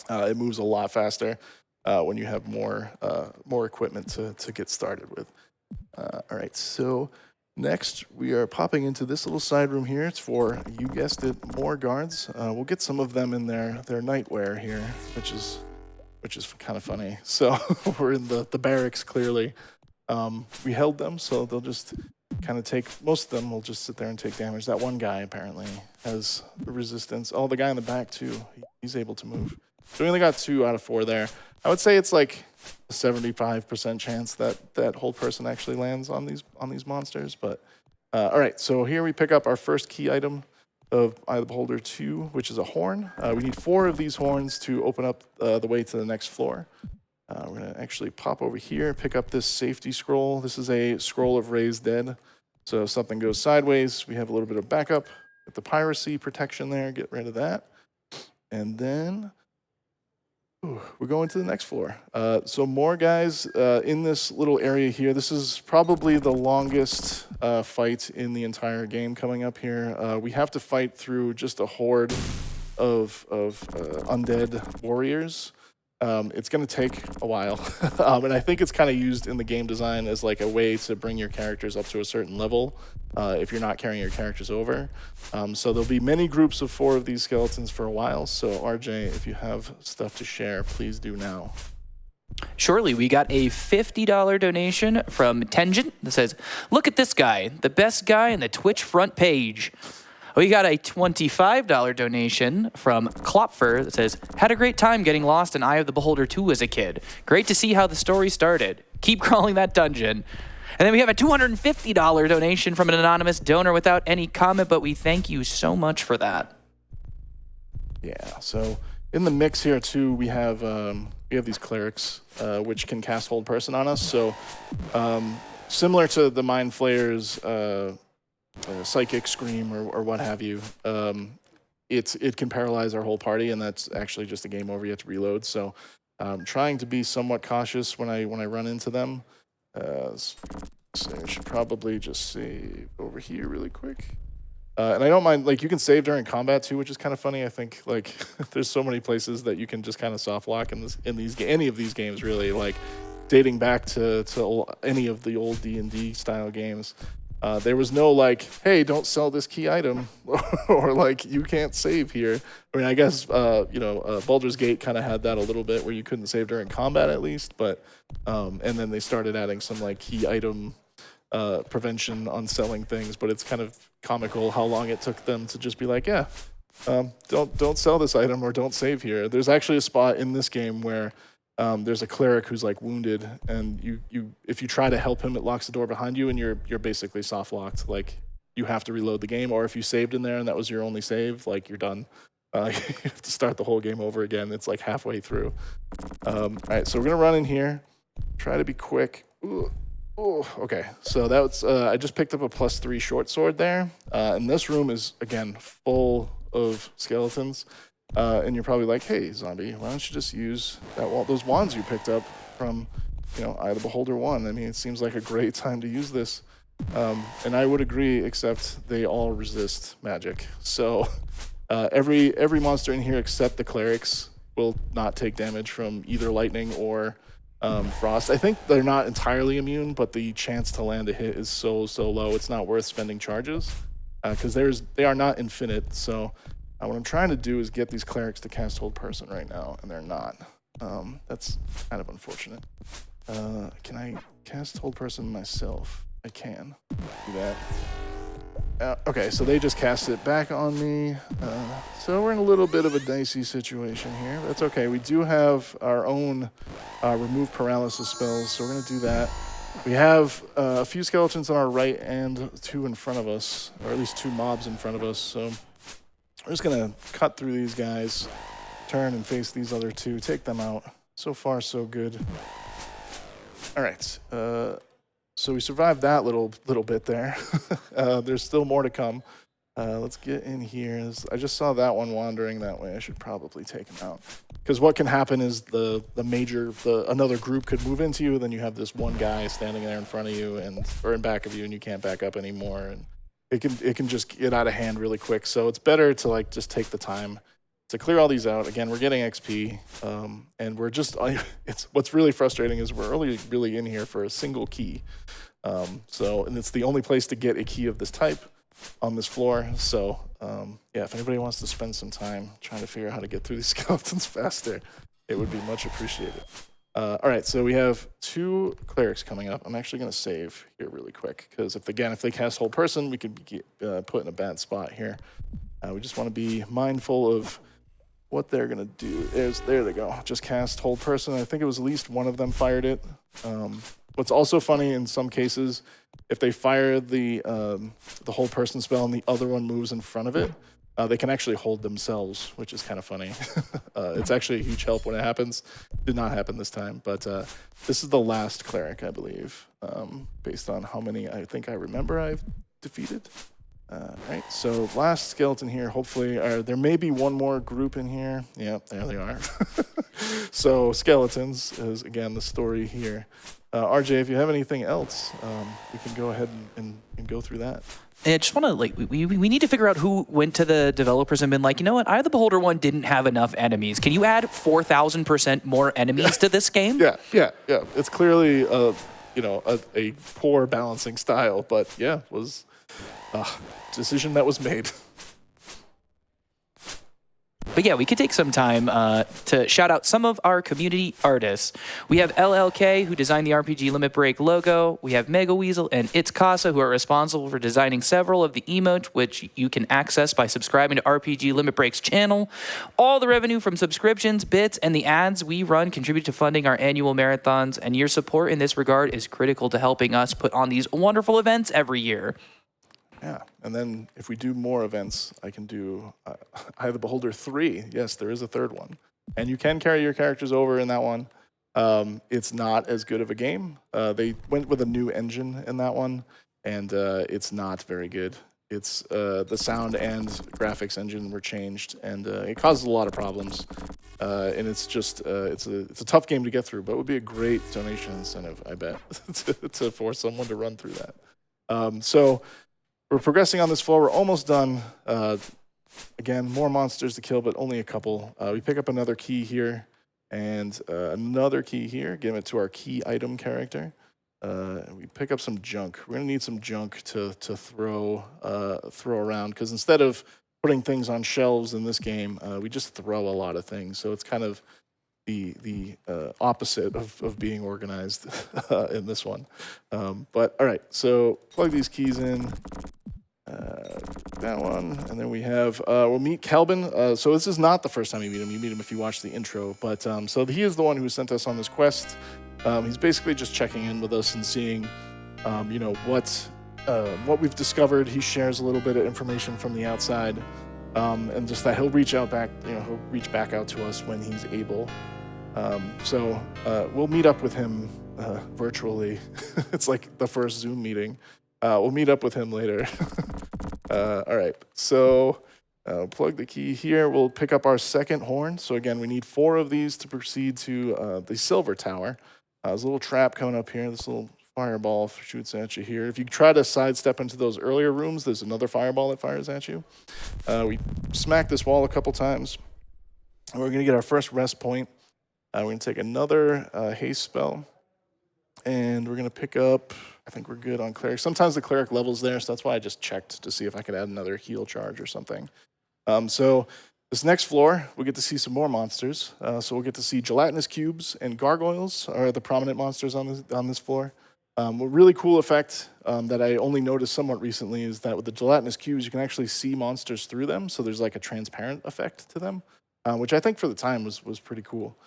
It moves a lot faster when you have more equipment to get started with. All right, so next we are popping into this little side room here. It's for, you guessed it, more guards. We'll get some of them in their nightwear here, which is kind of funny. So we're in the barracks, clearly. We held them, so they'll just kind of take, most of them will just sit there and take damage. That one guy apparently has resistance. Oh, the guy in the back too, he's able to move. So we only got 2 out of 4 there. I would say it's like a 75% chance that hold person actually lands on these monsters. But all right, so here we pick up our first key item of Eye of the Beholder 2, which is a horn. We need 4 of these horns to open up the way to the next floor. We're going to actually pop over here, pick up this safety scroll. This is a scroll of raised dead. So if something goes sideways, we have a little bit of backup. Get the piracy protection there, get rid of that. And then we're going to the next floor. So more guys in this little area here. This is probably the longest fight in the entire game coming up here. We have to fight through just a horde of undead warriors. It's going to take a while, and I think it's kind of used in the game design as like a way to bring your characters up to a certain level if you're not carrying your characters over. So there'll be many groups of 4 of these skeletons for a while. So RJ, if you have stuff to share, please do now. Surely, we got a $50 donation from Tangent that says, "Look at this guy, the best guy in the Twitch front page." We got a $25 donation from Klopfer that says, "Had a great time getting lost in Eye of the Beholder 2 as a kid. Great to see how the story started. Keep crawling that dungeon." And then we have a $250 donation from an anonymous donor without any comment, but we thank you so much for that. Yeah, so in the mix here too, we have these clerics which can cast Hold Person on us. So similar to the Mind Flayer's Psychic Scream or what have you, it can paralyze our whole party, and that's actually just a game over. You have to reload. So I'm trying to be somewhat cautious when I run into them. So I should probably just save over here really quick. And I don't mind, like, you can save during combat too, which is kind of funny. I think like there's so many places that you can just kind of soft lock in any of these games, really, like dating back to any of the old D&D style games. There was no like, hey, don't sell this key item, or like, you can't save here. I mean, I guess Baldur's Gate kind of had that a little bit, where you couldn't save during combat at least, but and then they started adding some like key item prevention on selling things. But it's kind of comical how long it took them to just be like, yeah, don't sell this item or don't save here. There's actually a spot in this game where there's a cleric who's like wounded, and if you try to help him, it locks the door behind you, and you're basically soft locked. Like, you have to reload the game, or if you saved in there and that was your only save, like, you're done. You have to start the whole game over again. It's like halfway through. All right, so we're gonna run in here, try to be quick. Ooh. Oh, okay. So that was I just picked up a +3 short sword there, and this room is again full of skeletons. And you're probably like, hey, zombie, why don't you just use those wands you picked up from, Eye of the Beholder 1? I mean, it seems like a great time to use this. And I would agree, except they all resist magic. So every monster in here except the clerics will not take damage from either lightning or frost. I think they're not entirely immune, but the chance to land a hit is so low, it's not worth spending charges, because they are not infinite. So what I'm trying to do is get these clerics to cast Hold Person right now, and they're not. That's kind of unfortunate. Can I cast Hold Person myself? I can do that. Okay, so they just cast it back on me. So we're in a little bit of a dicey situation here. That's okay. We do have our own remove paralysis spells, so we're going to do that. We have a few skeletons on our right and 2 in front of us, or at least 2 mobs in front of us. So we're just going to cut through these guys, turn and face these other 2, take them out. So far, so good. All right. So we survived that little bit there. There's still more to come. Let's get in here. I just saw that one wandering that way. I should probably take him out. Because what can happen is another group could move into you, then you have this one guy standing there in front of you or in back of you, and you can't back up anymore. And it can just get out of hand really quick. So it's better to like just take the time to clear all these out. Again, we're getting XP, and we're just, what's really frustrating is we're only really in here for a single key. And it's the only place to get a key of this type on this floor. So, yeah, if anybody wants to spend some time trying to figure out how to get through these skeletons faster, it would be much appreciated. All right, so we have 2 clerics coming up. I'm actually going to save here really quick, because if they cast Whole Person, we could get put in a bad spot here. We just want to be mindful of what they're going to do. There they go. Just cast Hold Person. I think it was at least one of them fired it. What's also funny in some cases, if they fire the Hold Person spell and the other one moves in front of it, they can actually hold themselves, which is kind of funny. It's actually a huge help when it happens. Did not happen this time, but this is the last cleric, I believe, based on how many I think I remember I've defeated. Right, so last skeleton here, hopefully, there may be one more group in here. Yeah, there they are. So skeletons is, again, the story here. RJ, if you have anything else, we can go ahead and go through that. I just want to, we need to figure out who went to the developers and been like, you know what, Eye of the Beholder 1 didn't have enough enemies. Can you add 4,000% more enemies to this game? Yeah. It's clearly, a poor balancing style, but yeah, was decision that was made. But yeah, we could take some time to shout out some of our community artists. We have LLK, who designed the RPG Limit Break logo. We have Mega Weasel and It's Casa, who are responsible for designing several of the emotes, which you can access by subscribing to RPG Limit Break's channel. All the revenue from subscriptions, bits, and the ads we run contribute to funding our annual marathons, and your support in this regard is critical to helping us put on these wonderful events every year. Yeah, and then if we do more events, I can do Eye of the Beholder 3. Yes, there is a 3rd one. And you can carry your characters over in that one. It's not as good of a game. They went with a new engine in that one, and it's not very good. It's the sound and graphics engine were changed, and it causes a lot of problems. And it's just it's a tough game to get through, but it would be a great donation incentive, I bet, to force someone to run through that. So we're progressing on this floor. We're almost done. Again, more monsters to kill, but only a couple. We pick up another key here and another key here. Give it to our key item character. We pick up some junk. We're gonna need some junk to throw around, because instead of putting things on shelves in this game, we just throw a lot of things. So it's kind of the opposite of being organized in this one. But all right, so plug these keys in. That one, and then we have, we'll meet Kelvin. So this is not the first time you meet him if you watch the intro, but so he is the one who sent us on this quest. He's basically just checking in with us and seeing, what we've discovered. He shares a little bit of information from the outside, and just that he'll reach back out to us when he's able. So we'll meet up with him virtually. It's like the first Zoom meeting. We'll meet up with him later. All right, so plug the key here. We'll pick up our second horn. So again, we need 4 of these to proceed to the Silver Tower. There's a little trap coming up here. This little fireball shoots at you here. If you try to sidestep into those earlier rooms, there's another fireball that fires at you. We smack this wall a couple times. And we're going to get our first rest point. We're going to take another haste spell. And we're going to pick up, I think we're good on cleric. Sometimes the cleric level's there, so that's why I just checked to see if I could add another heal charge or something. So this next floor, we'll get to see some more monsters. So we'll get to see gelatinous cubes and gargoyles are the prominent monsters on this floor. A really cool effect that I only noticed somewhat recently is that with the gelatinous cubes, you can actually see monsters through them. So there's like a transparent effect to them, which I think for the time was pretty cool.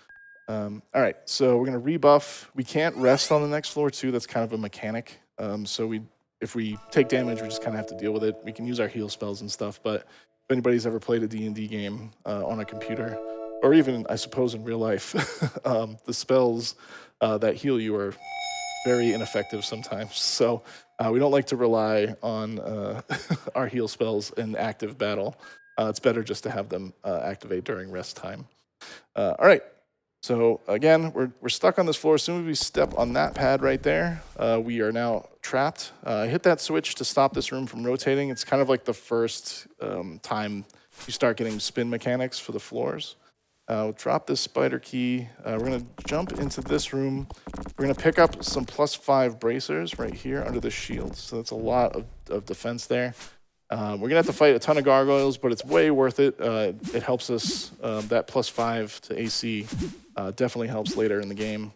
All right, so we're gonna rebuff. We can't rest on the next floor too. That's kind of a mechanic. So if we take damage, we just kind of have to deal with it. We can use our heal spells and stuff, but if anybody's ever played a D&D game on a computer, or even I suppose in real life, the spells that heal you are very ineffective sometimes. So we don't like to rely on our heal spells in active battle. It's better just to have them activate during rest time. All right. So again, we're stuck on this floor. As soon as we step on that pad right there, we are now trapped. Hit that switch to stop this room from rotating. It's kind of like the first time you start getting spin mechanics for the floors. We'll drop this spider key. We're gonna jump into this room. We're gonna pick up some +5 bracers right here under the shield. So that's a lot of defense there. We're gonna have to fight a ton of gargoyles, but it's way worth it. It helps us, that +5 to AC definitely helps later in the game.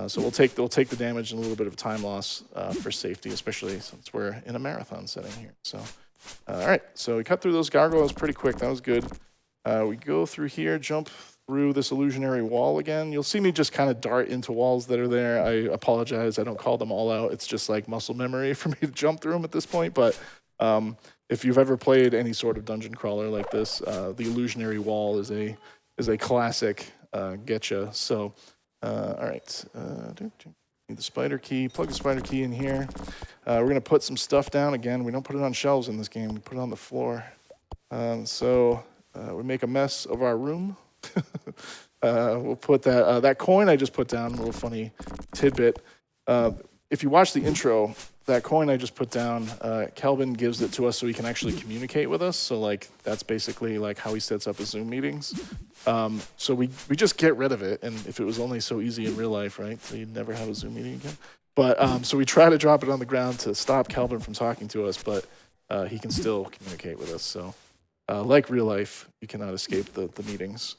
So we'll take the damage and a little bit of time loss for safety, especially since we're in a marathon setting here. So, all right, so we cut through those gargoyles pretty quick. That was good. We go through here, jump through this illusionary wall again. You'll see me just kind of dart into walls that are there. I apologize, I don't call them all out. It's just like muscle memory for me to jump through them at this point, but if you've ever played any sort of dungeon crawler like this, the illusionary wall is a classic getcha. So, all right, need the spider key. Plug the spider key in here. We're gonna put some stuff down again. We don't put it on shelves in this game. We put it on the floor. We make a mess of our room. We'll put that coin I just put down. A little funny tidbit. If you watch the intro, that coin I just put down, Kelvin gives it to us so he can actually communicate with us. So like that's basically like how he sets up his Zoom meetings. So we just get rid of it. And if it was only so easy in real life, right? So you'd never have a Zoom meeting again. But so we try to drop it on the ground to stop Kelvin from talking to us, but he can still communicate with us. So like real life, you cannot escape the meetings.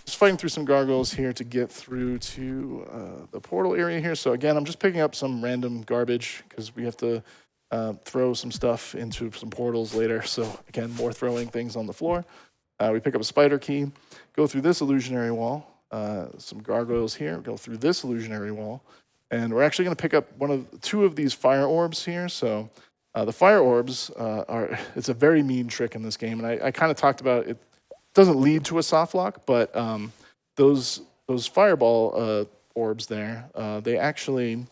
Just fighting through some gargoyles here to get through to the portal area here. So again, I'm just picking up some random garbage because we have to throw some stuff into some portals later. So again, more throwing things on the floor. We pick up a spider key, go through this illusionary wall, some gargoyles here, go through this illusionary wall, and we're actually going to pick up two of these fire orbs here. So the fire orbs it's a very mean trick in this game, and I kind of talked about it. Doesn't lead to a soft lock, but those fireball orbs there, they actually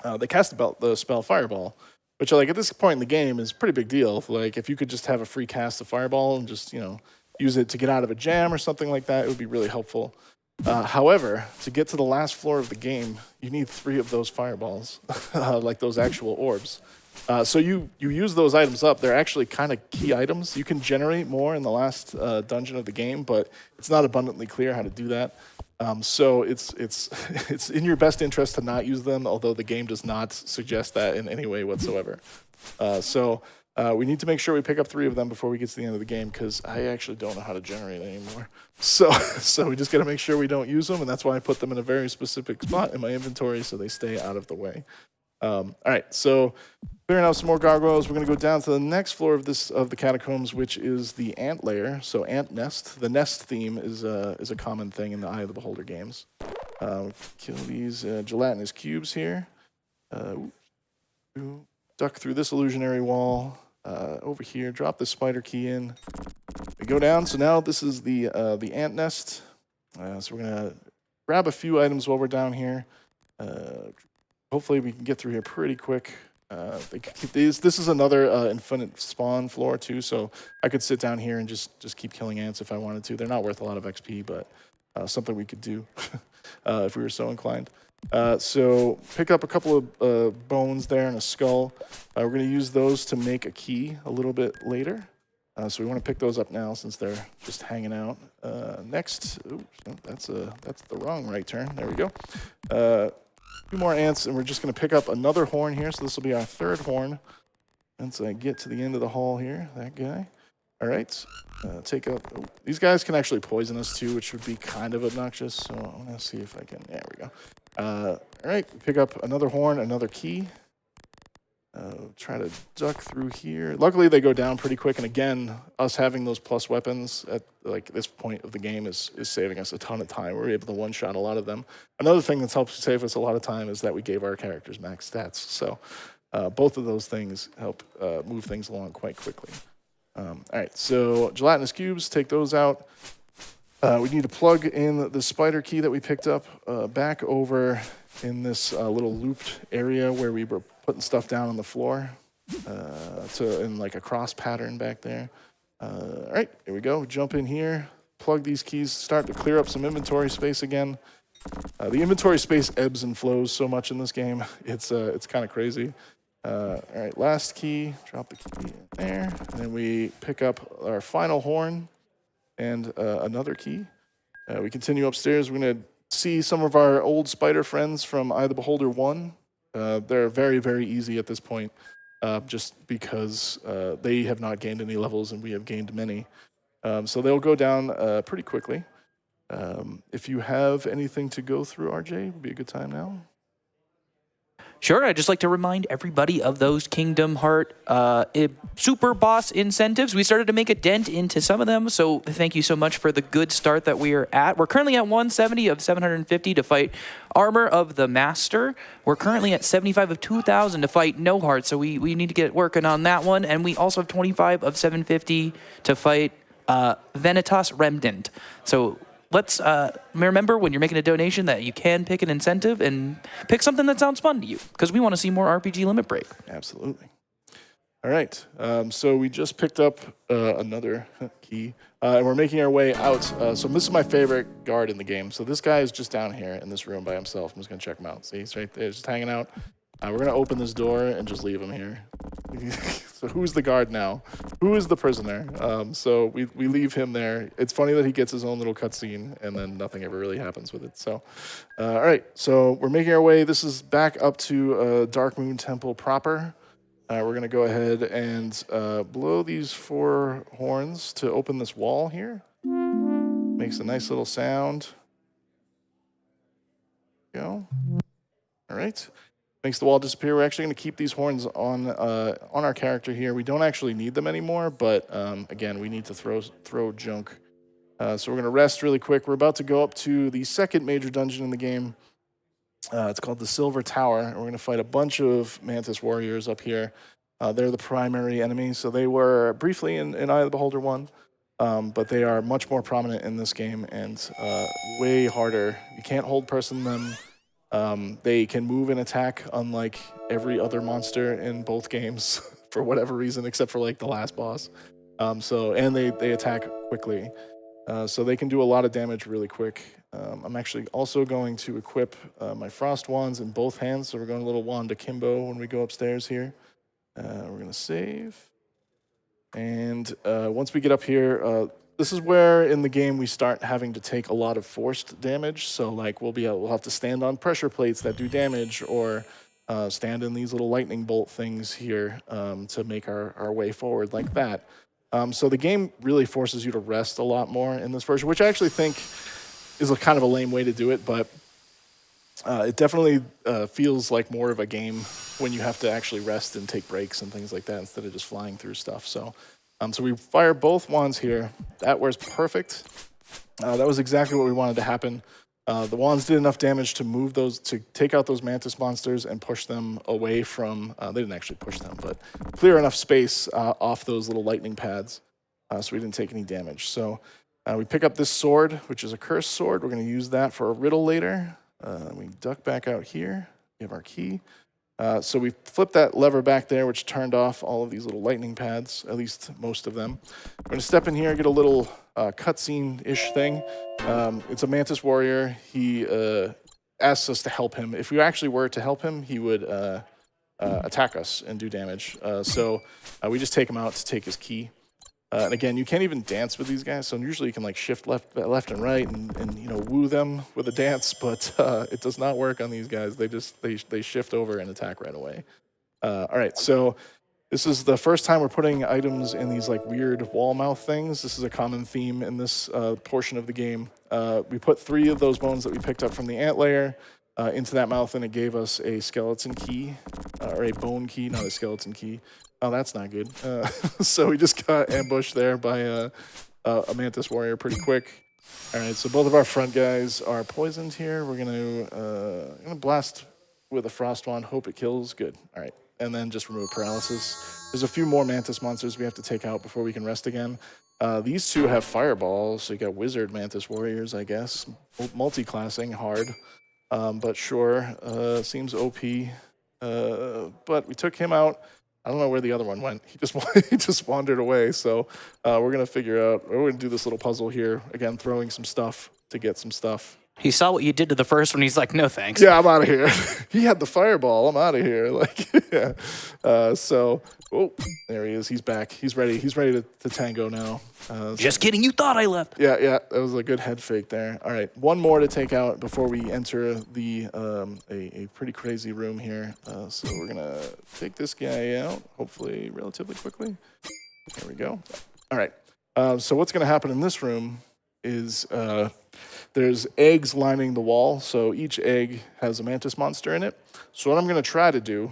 they cast the spell fireball, which like at this point in the game is a pretty big deal. Like if you could just have a free cast of fireball and just use it to get out of a jam or something like that, it would be really helpful. However, to get to the last floor of the game, you need 3 of those fireballs, like those actual orbs. So you use those items up. They're actually kind of key items. You can generate more in the last dungeon of the game, but it's not abundantly clear how to do that. So it's in your best interest to not use them, although the game does not suggest that in any way whatsoever. We need to make sure we pick up 3 of them before we get to the end of the game, because I actually don't know how to generate anymore. So we just got to make sure we don't use them, and that's why I put them in a very specific spot in my inventory so they stay out of the way. All right, so clearing out some more gargoyles. We're going to go down to the next floor of the catacombs, which is the ant lair. So ant nest. The nest theme is a common thing in the Eye of the Beholder games. Kill these gelatinous cubes here. Duck through this illusionary wall. Over here, drop the spider key in. We go down. So now this is the ant nest. So we're going to grab a few items while we're down here. Hopefully we can get through here pretty quick. This is another infinite spawn floor too, so I could sit down here and just keep killing ants if I wanted to. They're not worth a lot of XP, but something we could do if we were so inclined. So pick up a couple of bones there and a skull. We're going to use those to make a key a little bit later. So we want to pick those up now since they're just hanging out. Next, that's the wrong right turn. There we go. 2 more ants, and we're just going to pick up another horn here. So this will be our 3rd horn. Once I get to the end of the hall here, that guy. All right, take up. These guys can actually poison us too, which would be kind of obnoxious. So I'm going to see if I can. There we go. All right, pick up another horn, another key. Try to duck through here. Luckily, they go down pretty quick. And again, us having those plus weapons at like this point of the game is saving us a ton of time. We're able to one-shot a lot of them. Another thing that's helped save us a lot of time is that we gave our characters max stats. So both of those things help move things along quite quickly. All right, so gelatinous cubes, take those out. We need to plug in the spider key that we picked up back over in this little looped area where we were putting stuff down on the floor in like a cross pattern back there. All right, here we go. Jump in here, plug these keys, start to clear up some inventory space again. The inventory space ebbs and flows so much in this game. It's kind of crazy. All right, last key, drop the key in there. And then we pick up our final horn and another key. We continue upstairs. We're going to see some of our old spider friends from Eye of the Beholder 1. They're very, very easy at this point, just because they have not gained any levels and we have gained many. So they'll go down pretty quickly. If you have anything to go through, RJ, would be a good time now. Sure, I'd just like to remind everybody of those Kingdom Heart super boss incentives. We started to make a dent into some of them, so thank you so much for the good start that we are at. We're currently at 170 of 750 to fight Armor of the Master. We're currently at 75 of 2,000 to fight No Heart, so we need to get working on that one. And we also have 25 of 750 to fight Vanitas Remnant. So let's remember when you're making a donation that you can pick an incentive and pick something that sounds fun to you, because we want to see more RPG Limit Break. Absolutely. All right, so we just picked up another key, and we're making our way out. So this is my favorite guard in the game. So this guy is just down here in this room by himself. I'm just going to check him out. See, he's right there, just hanging out. We're going to open this door and just leave him here. So who's the guard now? Who is the prisoner? So we leave him there. It's funny that he gets his own little cutscene and then nothing ever really happens with it. So, all right. So we're making our way. This is back up to Dark Moon Temple proper. We're going to go ahead and blow these 4 horns to open this wall here. Makes a nice little sound. Go. All right. Makes the wall disappear. We're actually going to keep these horns on our character here. We don't actually need them anymore, but again, we need to throw junk. So we're going to rest really quick. We're about to go up to the second major dungeon in the game. It's called the Silver Tower. And we're going to fight a bunch of Mantis warriors up here. They're the primary enemy. So they were briefly in Eye of the Beholder 1, but they are much more prominent in this game and way harder. You can't hold person them. They can move and attack unlike every other monster in both games for whatever reason, except for like the last boss. And they attack quickly. So they can do a lot of damage really quick. I'm actually also going to equip my frost wands in both hands. So we're going a little wand akimbo when we go upstairs here. We're going to save. And once we get up here, this is where in the game we start having to take a lot of forced damage. So like we'll have to stand on pressure plates that do damage, or stand in these little lightning bolt things here to make our way forward like that. So the game really forces you to rest a lot more in this version, which I actually think is kind of a lame way to do it, but it definitely feels like more of a game when you have to actually rest and take breaks and things like that instead of just flying through stuff. So we fire both wands here. That was perfect. That was exactly what we wanted to happen. The wands did enough damage to move those, to take out those mantis monsters and push them away from, they didn't actually push them, but clear enough space off those little lightning pads so we didn't take any damage. So we pick up this sword, which is a cursed sword. We're going to use that for a riddle later. We duck back out here, we have our key. So we flipped that lever back there, which turned off all of these little lightning pads, at least most of them. We're going to step in here and get a little cutscene-ish thing. It's a Mantis warrior. He asks us to help him. If we actually were to help him, he would attack us and do damage. So we just take him out to take his key. And again, you can't even dance with these guys, so usually you can like shift left and right and woo them with a dance, but it does not work on these guys. They shift over and attack right away. All right, so this is the first time we're putting items in these like weird wall mouth things. This is a common theme in this portion of the game. We put 3 of those bones that we picked up from the ant layer into that mouth, and it gave us a skeleton key, or a bone key, not a skeleton key. Oh, that's not good. So we just got ambushed there by a mantis warrior pretty quick. All right, so both of our front guys are poisoned here. We're gonna blast with a frost wand. Hope it kills. Good. All right, and then just remove paralysis. There's a few more mantis monsters we have to take out before we can rest again. These two have fireballs, so you got wizard mantis warriors, I guess. Multi-classing, hard, but sure. Seems OP. But we took him out. I don't know where the other one went. He just wandered away. So we're gonna figure out. We're gonna do this little puzzle here again, throwing some stuff to get some stuff. He saw what you did to the first one. He's like, no thanks. Yeah, I'm out of here. He had the fireball. I'm out of here. Like, yeah. Oh, there he is. He's back. He's ready. He's ready to tango now. Just kidding. You thought I left. Yeah. That was a good head fake there. All right, one more to take out before we enter the a pretty crazy room here. So we're gonna take this guy out, hopefully relatively quickly. There we go. All right. So what's gonna happen in this room is there's eggs lining the wall. So each egg has a mantis monster in it. So what I'm gonna try to do,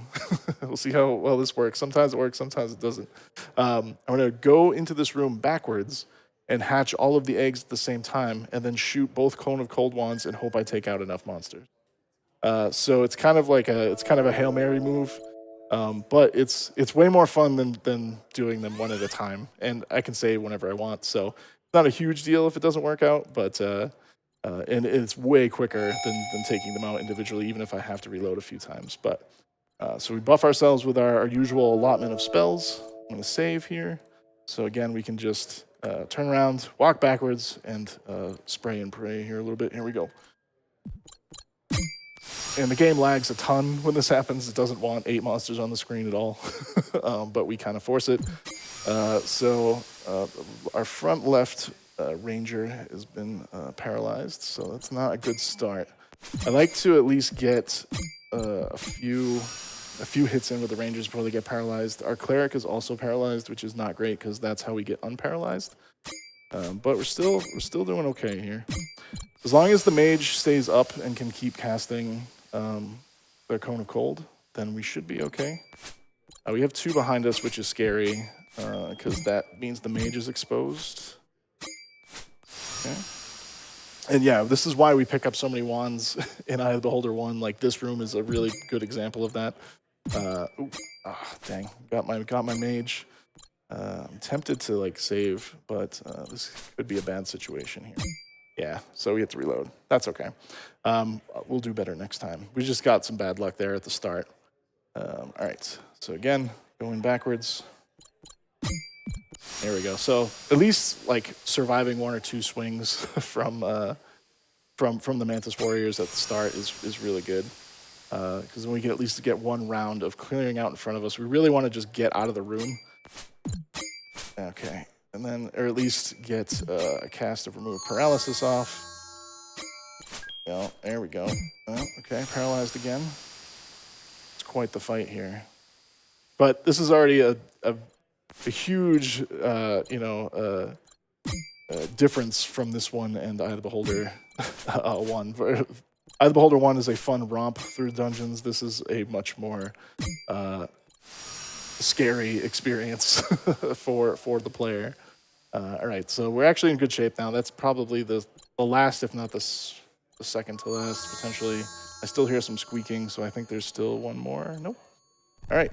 we'll see how well this works. Sometimes it works, sometimes it doesn't. I'm gonna go into this room backwards and hatch all of the eggs at the same time, and then shoot both Cone of Cold wands and hope I take out enough monsters. So it's kind of like a Hail Mary move, but it's way more fun than doing them one at a time. And I can save whenever I want, so it's not a huge deal if it doesn't work out, but and it's way quicker than taking them out individually, even if I have to reload a few times. But so we buff ourselves with our usual allotment of spells. I'm gonna save here. So again, we can just turn around, walk backwards, and spray and pray here a little bit. Here we go. And the game lags a ton when this happens. It doesn't want 8 monsters on the screen at all, but we kind of force it. So our front left ranger has been paralyzed, so that's not a good start. I like to at least get a few hits in with the rangers before they get paralyzed. Our cleric is also paralyzed, which is not great because that's how we get unparalyzed. But we're still doing okay here. As long as the mage stays up and can keep casting their Cone of Cold, then we should be okay. We have 2 behind us, which is scary because that means the mage is exposed. Okay. And yeah, this is why we pick up so many wands in Eye of the Beholder 1. Like, this room is a really good example of that. Dang, got my mage. I'm tempted to like save, but this could be a bad situation here. Yeah, so we have to reload. That's okay. We'll do better next time. We just got some bad luck there at the start. All right, so again, going backwards. There we go. So at least like surviving 1 or 2 swings from the Mantis Warriors at the start is really good. Because then we can at least get 1 round of clearing out in front of us. We really want to just get out of the room. Okay, and then, or at least get a cast of Remove Paralysis off. Well, there we go. Okay, paralyzed again. It's quite the fight here. But this is already a huge, difference from this one and Eye of the Beholder 1. Eye of the Beholder 1 is a fun romp through dungeons. This is a much more scary experience for the player. All right, so we're actually in good shape now. That's probably the last, if not the second to last, potentially. I still hear some squeaking, so I think there's still 1 more. Nope. All right,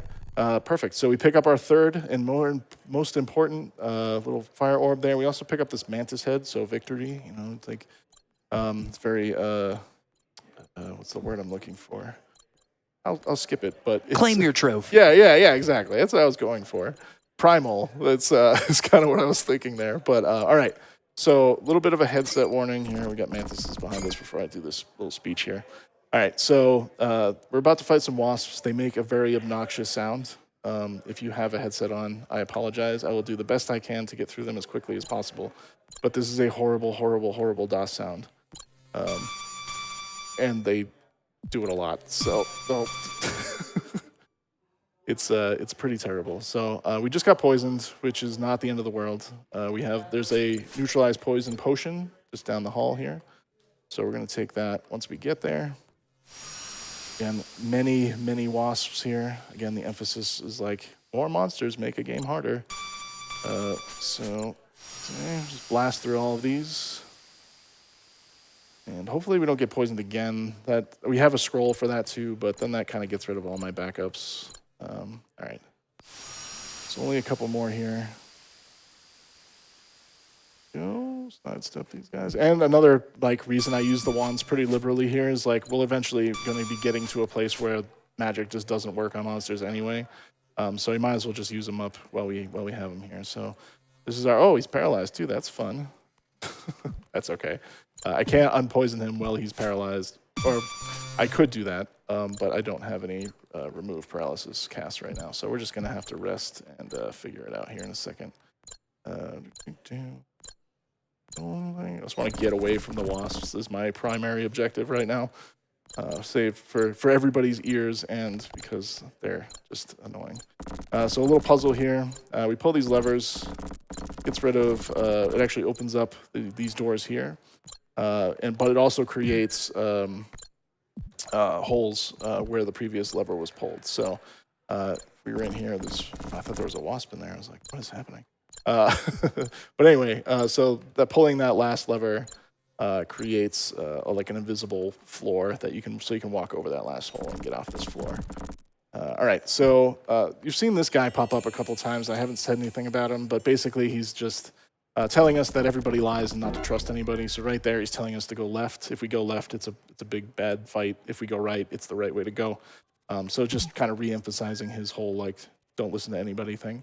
perfect. So we pick up our 3rd and most important little fire orb there. We also pick up this mantis head, so victory. You know, it's like it's very what's the word I'm looking for? I'll skip it, but Claim your trophy. Yeah, exactly. That's what I was going for. Primal. That's is kind of what I was thinking there. But all right. So a little bit of a headset warning here. We got mantises behind us before I do this little speech here. All right. So we're about to fight some wasps. They make a very obnoxious sound. If you have a headset on, I apologize. I will do the best I can to get through them as quickly as possible. But this is a horrible, horrible, horrible DOS sound. And they do it a lot, so it's pretty terrible. So we just got poisoned, which is not the end of the world. There's a neutralized poison potion just down the hall here, so we're gonna take that once we get there. Again, many wasps here. Again, the emphasis is like more monsters make a game harder. So just blast through all of these. And hopefully we don't get poisoned again. That we have a scroll for that too, but then that kind of gets rid of all my backups. All right. So only a couple more here. Go sidestep these guys. And another like reason I use the wands pretty liberally here is like we'll eventually going to be getting to a place where magic just doesn't work on monsters anyway. So you might as well just use them up while we have them here. So this is our he's paralyzed too. That's fun. That's okay. I can't unpoison him while he's paralyzed, or I could do that, but I don't have any remove paralysis cast right now. So we're just gonna have to rest and figure it out here in a second. I just want to get away from the wasps. This is my primary objective right now. Save for everybody's ears and because they're just annoying. So a little puzzle here. We pull these levers, gets rid of, it actually opens up these doors here. But it also creates holes where the previous lever was pulled. So if we were in here, I thought there was a wasp in there. I was like, what is happening? But anyway, so pulling that last lever creates like an invisible floor that you can walk over that last hole and get off this floor. All right, so you've seen this guy pop up a couple times. I haven't said anything about him, but basically he's just telling us that everybody lies and not to trust anybody. So right there, he's telling us to go left. If we go left, it's a big bad fight. If we go right, it's the right way to go. So just kind of re-emphasizing his whole like don't listen to anybody thing.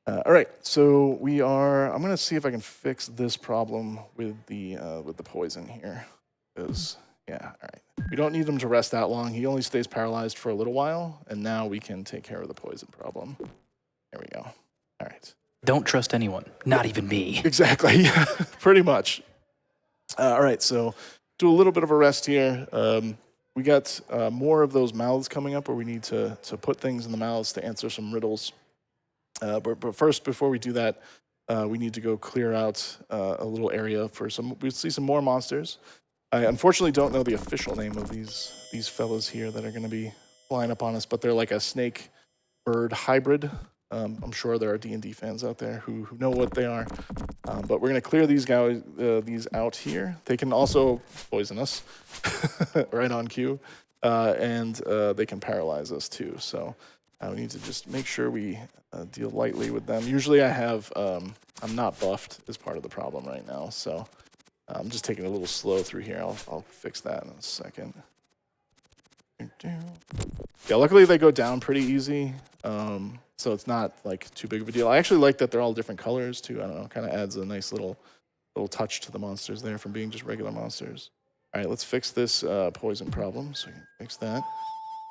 All right, so I'm gonna see if I can fix this problem with the poison here. Because, yeah, all right. We don't need him to rest that long. He only stays paralyzed for a little while, and now we can take care of the poison problem. There we go. All right. Don't trust anyone, not even me. Exactly, yeah, pretty much. All right, so do a little bit of a rest here. We got more of those mouths coming up where we need to put things in the mouths to answer some riddles. But first, before we do that, we need to go clear out a little area for we see some more monsters. I unfortunately don't know the official name of these fellows here that are going to be flying up on us, but they're like a snake bird hybrid. I'm sure there are D&D fans out there who know what they are. But we're going to clear these guys these out here. They can also poison us right on cue, and they can paralyze us too. So we need to just make sure we deal lightly with them. Usually I have, I'm not buffed as part of the problem right now, so I'm just taking a little slow through here. I'll fix that in a second. Yeah, luckily they go down pretty easy, so it's not like too big of a deal. I actually like that they're all different colors too. I don't know, kind of adds a nice little touch to the monsters there from being just regular monsters. All right, let's fix this poison problem, so we can fix that.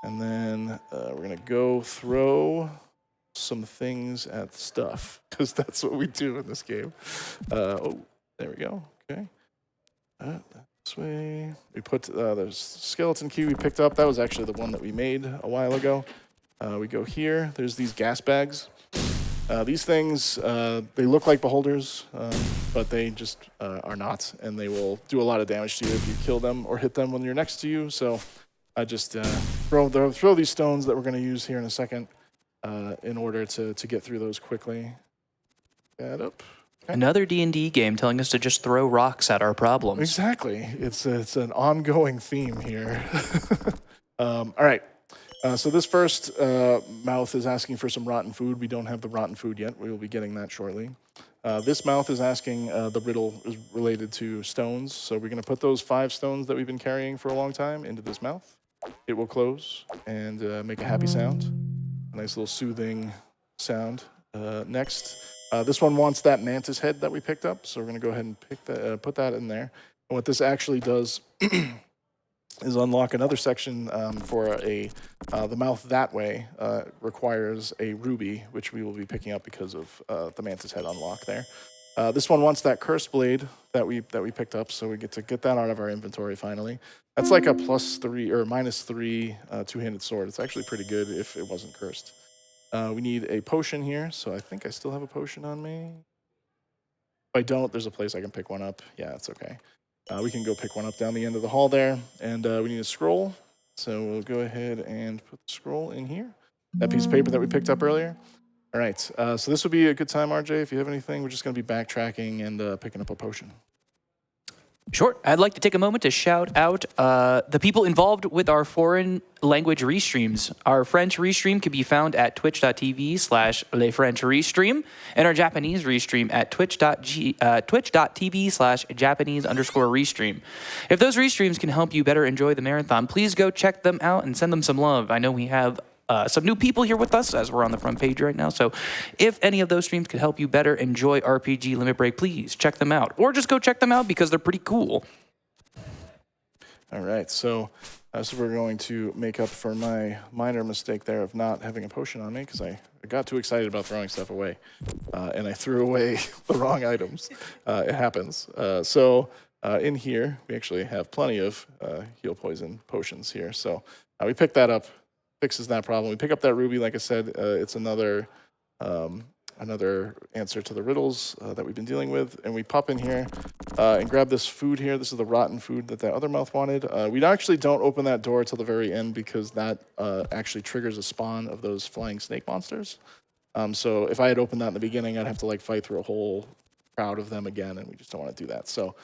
And then we're gonna go throw some things at stuff, because that's what we do in this game. Oh, there we go, okay. This way. We put the skeleton key we picked up. That was actually the one that we made a while ago. We go here. There's these gas bags. These things, they look like beholders, but they just are not, and they will do a lot of damage to you if you kill them or hit them when you're next to you. So I just throw these stones that we're going to use here in a second in order to get through those quickly. Add up. Okay. Another D&D game telling us to just throw rocks at our problems. Exactly. It's an ongoing theme here. All right. So this first mouth is asking for some rotten food. We don't have the rotten food yet. We will be getting that shortly. This mouth is asking, the riddle is related to stones. So we're going to put those 5 stones that we've been carrying for a long time into this mouth. It will close and make a happy sound. A nice little soothing sound. Next, this one wants that mantis head that we picked up. So we're going to go ahead and put that in there. And what this actually does is unlock another section for the mouth that way requires a ruby, which we will be picking up because of the mantis head unlock there. This one wants that cursed blade that we picked up, so we get that out of our inventory finally. That's like a +3 or -3 two-handed sword. It's actually pretty good if it wasn't cursed. We need a potion here, so I think I still have a potion on me. If I don't, there's a place I can pick one up. Yeah, it's okay. We can go pick one up down the end of the hall there, and we need a scroll. So we'll go ahead and put the scroll in here. That piece of paper that we picked up earlier. All right, so this would be a good time, RJ. If you have anything, we're just going to be backtracking and picking up a potion. Sure. I'd like to take a moment to shout out the people involved with our foreign language restreams. Our French restream can be found at twitch.tv/lesfrenchrestream, and our Japanese restream at twitch.tv/Japanese_restream. If those restreams can help you better enjoy the marathon, please go check them out and send them some love. I know we have some new people here with us as we're on the front page right now. So if any of those streams could help you better enjoy RPG Limit Break, please check them out. Or just go check them out because they're pretty cool. All right, so we're going to make up for my minor mistake there of not having a potion on me because I got too excited about throwing stuff away, and I threw away the wrong items. It happens. In here, we actually have plenty of heal poison potions here. So we picked that up. Fixes that problem. We pick up that ruby, like I said, it's another answer to the riddles that we've been dealing with, and we pop in here and grab this food here. This is the rotten food that other mouth wanted. We actually don't open that door till the very end because that actually triggers a spawn of those flying snake monsters. So if I had opened that in the beginning, I'd have to like fight through a whole crowd of them again, and we just don't want to do that. So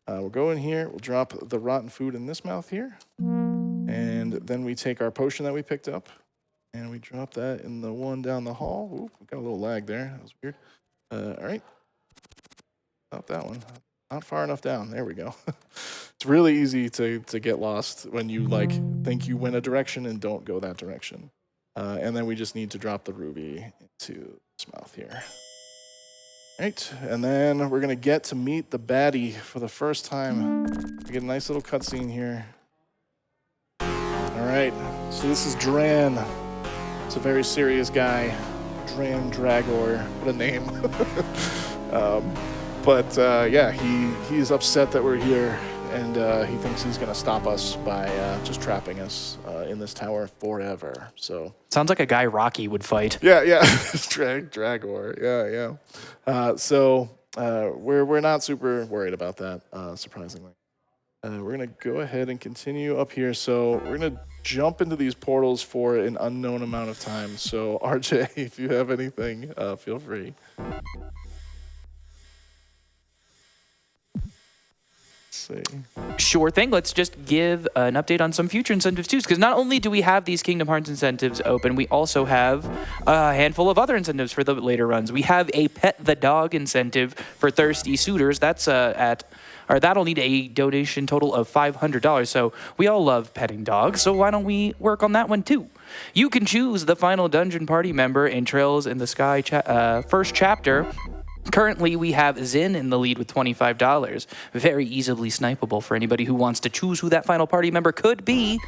we'll go in here, we'll drop the rotten food in this mouth here. And then we take our potion that we picked up, and we drop that in the one down the hall. Ooh, we got a little lag there. That was weird. All right. Not that one. Not far enough down. There we go. It's really easy to get lost when you like think you went a direction and don't go that direction. And then we just need to drop the ruby into this mouth here. All right, and then we're going to get to meet the baddie for the first time. We get a nice little cutscene here. All right, so this is Dran. It's a very serious guy. Dran Dragor, what a name. Yeah, he's upset that we're here, and he thinks he's going to stop us by just trapping us in this tower forever. So Sounds like a guy Rocky would fight. yeah, Dragor, yeah. We're not super worried about that, surprisingly. We're going to go ahead and continue up here. So we're going to jump into these portals for an unknown amount of time. So RJ, if you have anything, feel free. See. Sure thing. Let's just give an update on some future incentives too, because not only do we have these Kingdom Hearts incentives open, we also have a handful of other incentives for the later runs. We have a Pet the Dog incentive for thirsty suitors. That's that'll need a donation total of $500. So we all love petting dogs, so why don't we work on that one too? You can choose the final dungeon party member in Trails in the Sky first chapter. Currently, we have Zin in the lead with $25. Very easily snipeable for anybody who wants to choose who that final party member could be.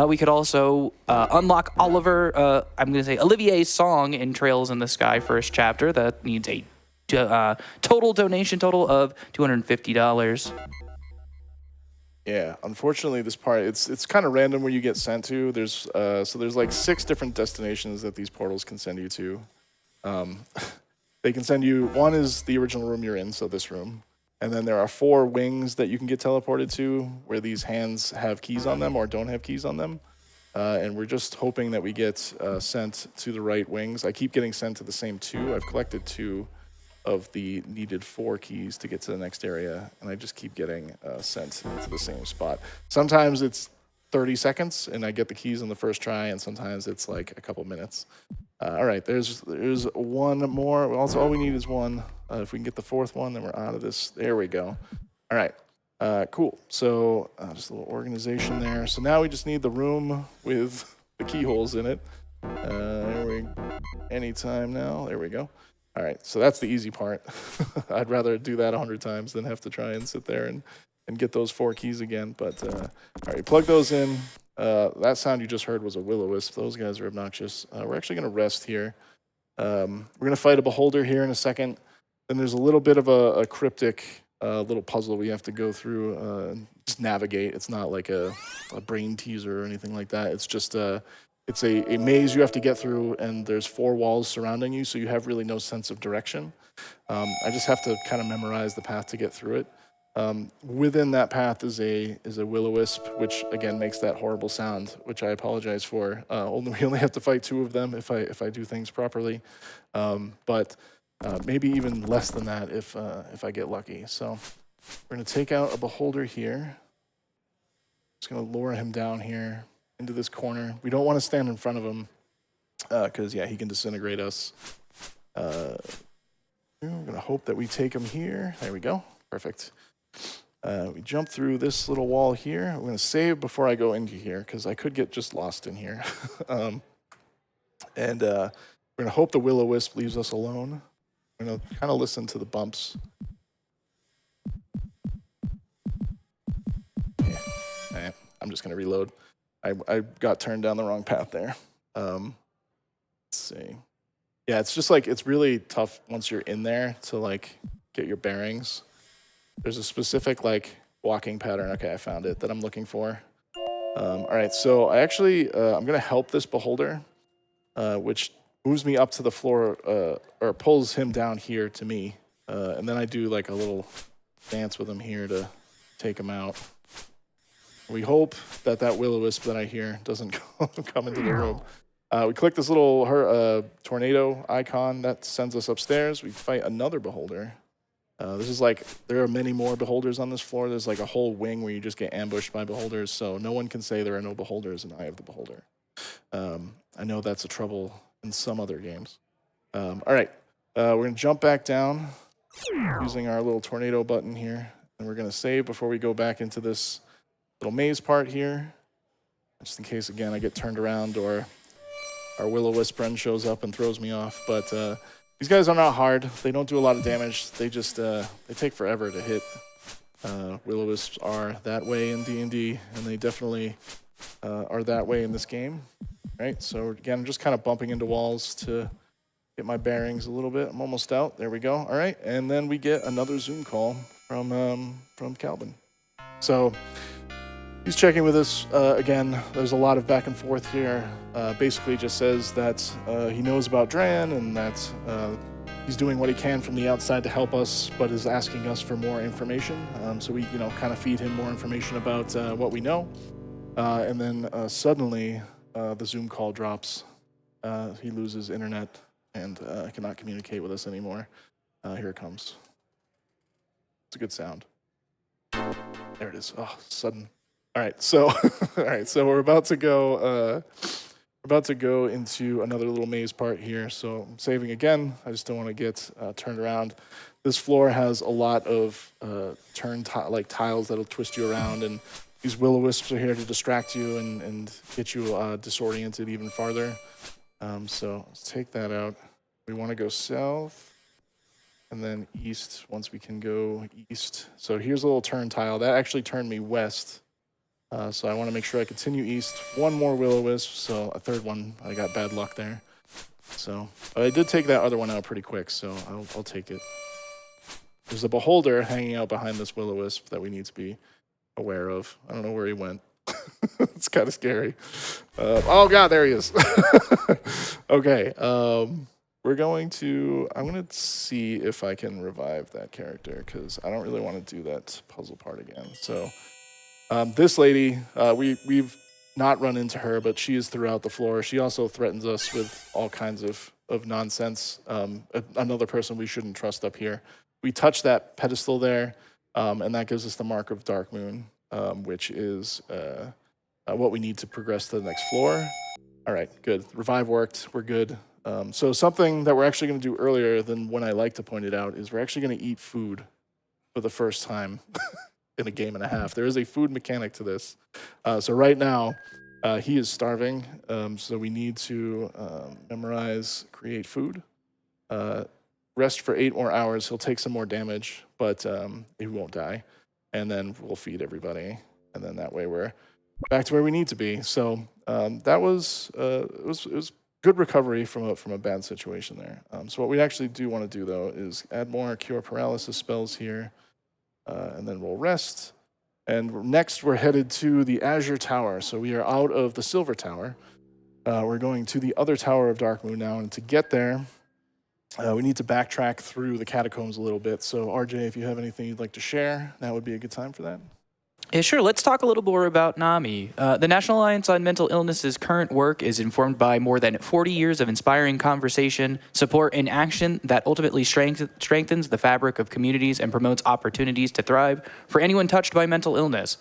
We could also unlock Olivier's song in Trails in the Sky first chapter. That needs a total donation total of $250. Yeah, unfortunately, this part it's kind of random where you get sent to. There's like 6 different destinations that these portals can send you to. They can send you, one is the original room you're in, so this room. And then there are 4 wings that you can get teleported to where these hands have keys on them or don't have keys on them. And we're just hoping that we get sent to the right wings. I keep getting sent to the same 2. I've collected 2 of the needed 4 keys to get to the next area, and I just keep getting sent to the same spot. Sometimes it's 30 seconds, and I get the keys on the first try, and sometimes it's like a couple minutes. All right, there's one more. Also, all we need is one. If we can get the 4th one, then we're out of this. There we go. All right, cool. So just a little organization there. So now we just need the room with the keyholes in it. Anytime now. There we go. All right, so that's the easy part. I'd rather do that 100 times than have to try and sit there and get those 4 keys again. But all right, plug those in. That sound you just heard was a will-o-wisp. Those guys are obnoxious. We're actually going to rest here. We're going to fight a beholder here in a second. Then there's a little bit of a cryptic little puzzle we have to go through and just navigate. It's not like a brain teaser or anything like that. It's just it's a maze you have to get through, and there's 4 walls surrounding you, so you have really no sense of direction. I just have to kind of memorize the path to get through it. Within that path is a will-o-wisp, which again makes that horrible sound, which I apologize for. We only have to fight 2 of them if I do things properly, but maybe even less than that if I get lucky. So we're gonna take out a beholder here. Just gonna lower him down here into this corner. We don't want to stand in front of him because yeah, he can disintegrate us. We're gonna hope that we take him here. There we go. Perfect. We jump through this little wall here. I'm going to save before I go into here because I could get just lost in here. We're going to hope the will-o-wisp leaves us alone. We're going to kind of listen to the bumps. Yeah. I'm just going to reload. I got turned down the wrong path there. Let's see. Yeah, it's just like, it's really tough once you're in there to like get your bearings. There's a specific like walking pattern. Okay, I found it that I'm looking for. All right, so I actually I'm gonna help this beholder, which moves me up to the floor or pulls him down here to me, and then I do like a little dance with him here to take him out. We hope that will-o-wisp that I hear doesn't come into the room. We click this little tornado icon that sends us upstairs. We fight another beholder. This is like, there are many more beholders on this floor. There's like a whole wing where you just get ambushed by beholders, so no one can say there are no beholders in Eye of the Beholder. I know that's a trouble in some other games. All right, we're going to jump back down using our little tornado button here, and we're going to save before we go back into this little maze part here, just in case, again, I get turned around or our will-o-wisp friend shows up and throws me off, but these guys are not hard. They don't do a lot of damage. They just they take forever to hit. Will-o-wisps are that way in D&D, and they definitely are that way in this game. Right. So again, I'm just kind of bumping into walls to get my bearings a little bit. I'm almost out. There we go. All right, and then we get another Zoom call from Calvin. So he's checking with us again. There's a lot of back and forth here. Basically just says that he knows about Dran and that he's doing what he can from the outside to help us, but is asking us for more information. So we, kind of feed him more information about what we know. And then suddenly the Zoom call drops. He loses internet and cannot communicate with us anymore. Here it comes. It's a good sound. There it is. Oh, sudden. All right, so we're about to go. About to go into another little maze part here, so I'm saving again. I just don't want to get turned around. This floor has a lot of like tiles that'll twist you around, and these will-o-wisps are here to distract you and get you disoriented even farther. So let's take that out. We want to go south and then east once we can go east. So here's a little turn tile. That actually turned me west. So I want to make sure I continue east. One more will-o-wisp, so a third one. I got bad luck there. So I did take that other one out pretty quick, so I'll take it. There's a beholder hanging out behind this will-o-wisp that we need to be aware of. I don't know where he went. It's kind of scary. Oh God, there he is. Okay, I'm going to see if I can revive that character because I don't really want to do that puzzle part again. So. This lady, we've not run into her, but she is throughout the floor. She also threatens us with all kinds of nonsense. Another person we shouldn't trust up here. We touch that pedestal there, and that gives us the mark of Dark Moon, which is what we need to progress to the next floor. All right, good. Revive worked. We're good. So something that we're actually going to do earlier than when I like to point it out is we're actually going to eat food for the first time. In a game and a half. There is a food mechanic to this. So right now, he is starving, so we need to memorize create food. Rest for 8 more hours. He'll take some more damage, but he won't die. And then we'll feed everybody. And then that way we're back to where we need to be. So that was, it was good recovery from a bad situation there. So what we actually do want to do, though, is add more cure paralysis spells here. And then we'll rest. And next, we're headed to the Azure Tower. So we are out of the Silver Tower. We're going to the other Tower of Dark Moon now. And to get there, We need to backtrack through the catacombs a little bit. So, RJ, if you have anything you'd like to share, now would be a good time for that. Yeah, sure. Let's talk a little more about NAMI. The National Alliance on Mental Illness's current work is informed by more than 40 years of inspiring conversation, support, and action that ultimately strengthens the fabric of communities and promotes opportunities to thrive for anyone touched by mental illness.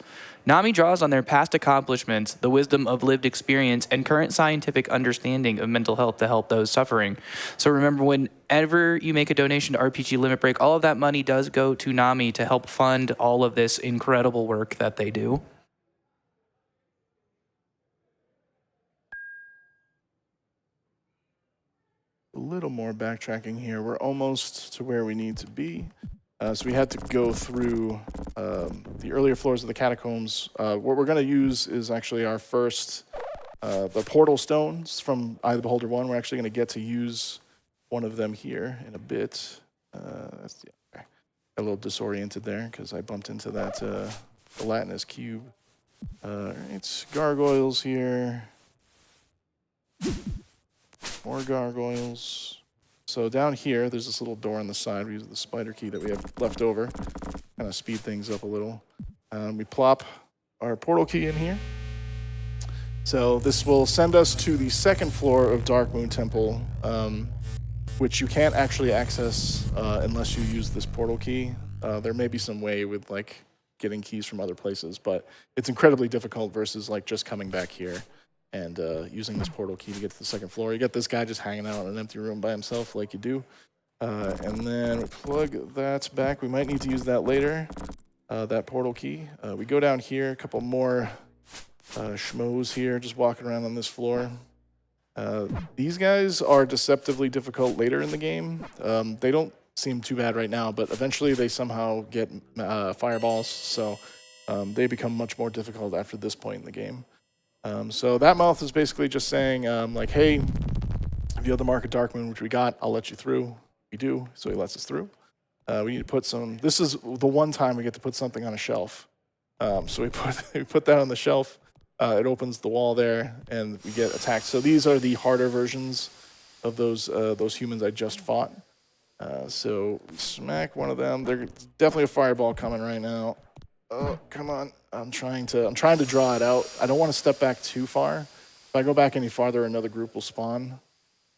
NAMI draws on their past accomplishments, the wisdom of lived experience, and current scientific understanding of mental health to help those suffering. So remember, whenever you make a donation to RPG Limit Break, all of that money does go to NAMI to help fund all of this incredible work that they do. A little more backtracking here. We're almost to where we need to be. So we had to go through the earlier floors of the catacombs. What we're going to use is actually our first, the portal stones from Eye of the Beholder 1. We're actually going to get to use one of them here in a bit. That's okay. A little disoriented there because I bumped into that gelatinous cube. It's gargoyles here. More gargoyles. So down here, there's this little door on the side. We use the spider key that we have left over. Kind of speed things up a little. We plop our portal key in here. So this will send us to the second floor of Dark Moon Temple, which you can't actually access unless you use this portal key. There may be some way with like getting keys from other places, but it's incredibly difficult versus like just coming back here and using this portal key to get to the second floor. You got this guy just hanging out in an empty room by himself like you do. And then we plug that back. We might need to use that later, that portal key. We go down here, a couple more schmoes here, just walking around on this floor. These guys are deceptively difficult later in the game. They don't seem too bad right now, but eventually they somehow get fireballs, so they become much more difficult after this point in the game. So that mouth is basically just saying, like, hey, if you have the Mark of Dark Moon, which we got, I'll let you through. We do, so he lets us through. We need to put some, this is the one time we get to put something on a shelf. So we put that on the shelf. It opens the wall there, and we get attacked. So these are the harder versions of those humans I just fought. So we smack one of them. There's definitely a fireball coming right now. Oh, come on. I'm trying to draw it out. I don't want to step back too far. If I go back any farther, another group will spawn.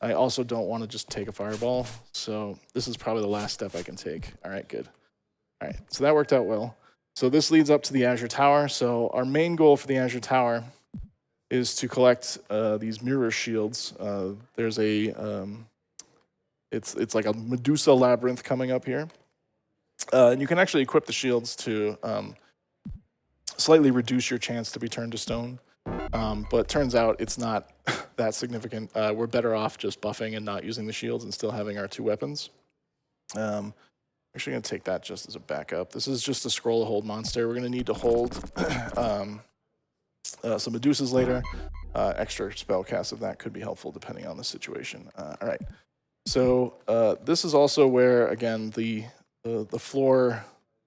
I also don't want to just take a fireball. So this is probably the last step I can take. All right, good. All right, so that worked out well. So this leads up to the Azure Tower. So our main goal for the Azure Tower is to collect these mirror shields. There's a, it's like a Medusa labyrinth coming up here. And you can actually equip the shields to slightly reduce your chance to be turned to stone. But turns out it's not that significant. We're better off just buffing and not using the shields and still having our two weapons. Actually going to take that just as a backup. This is just a scroll hold monster. We're going to need to hold some Medusas later. Extra spell cast of that could be helpful depending on the situation. All right. So this is also where, again, the floor,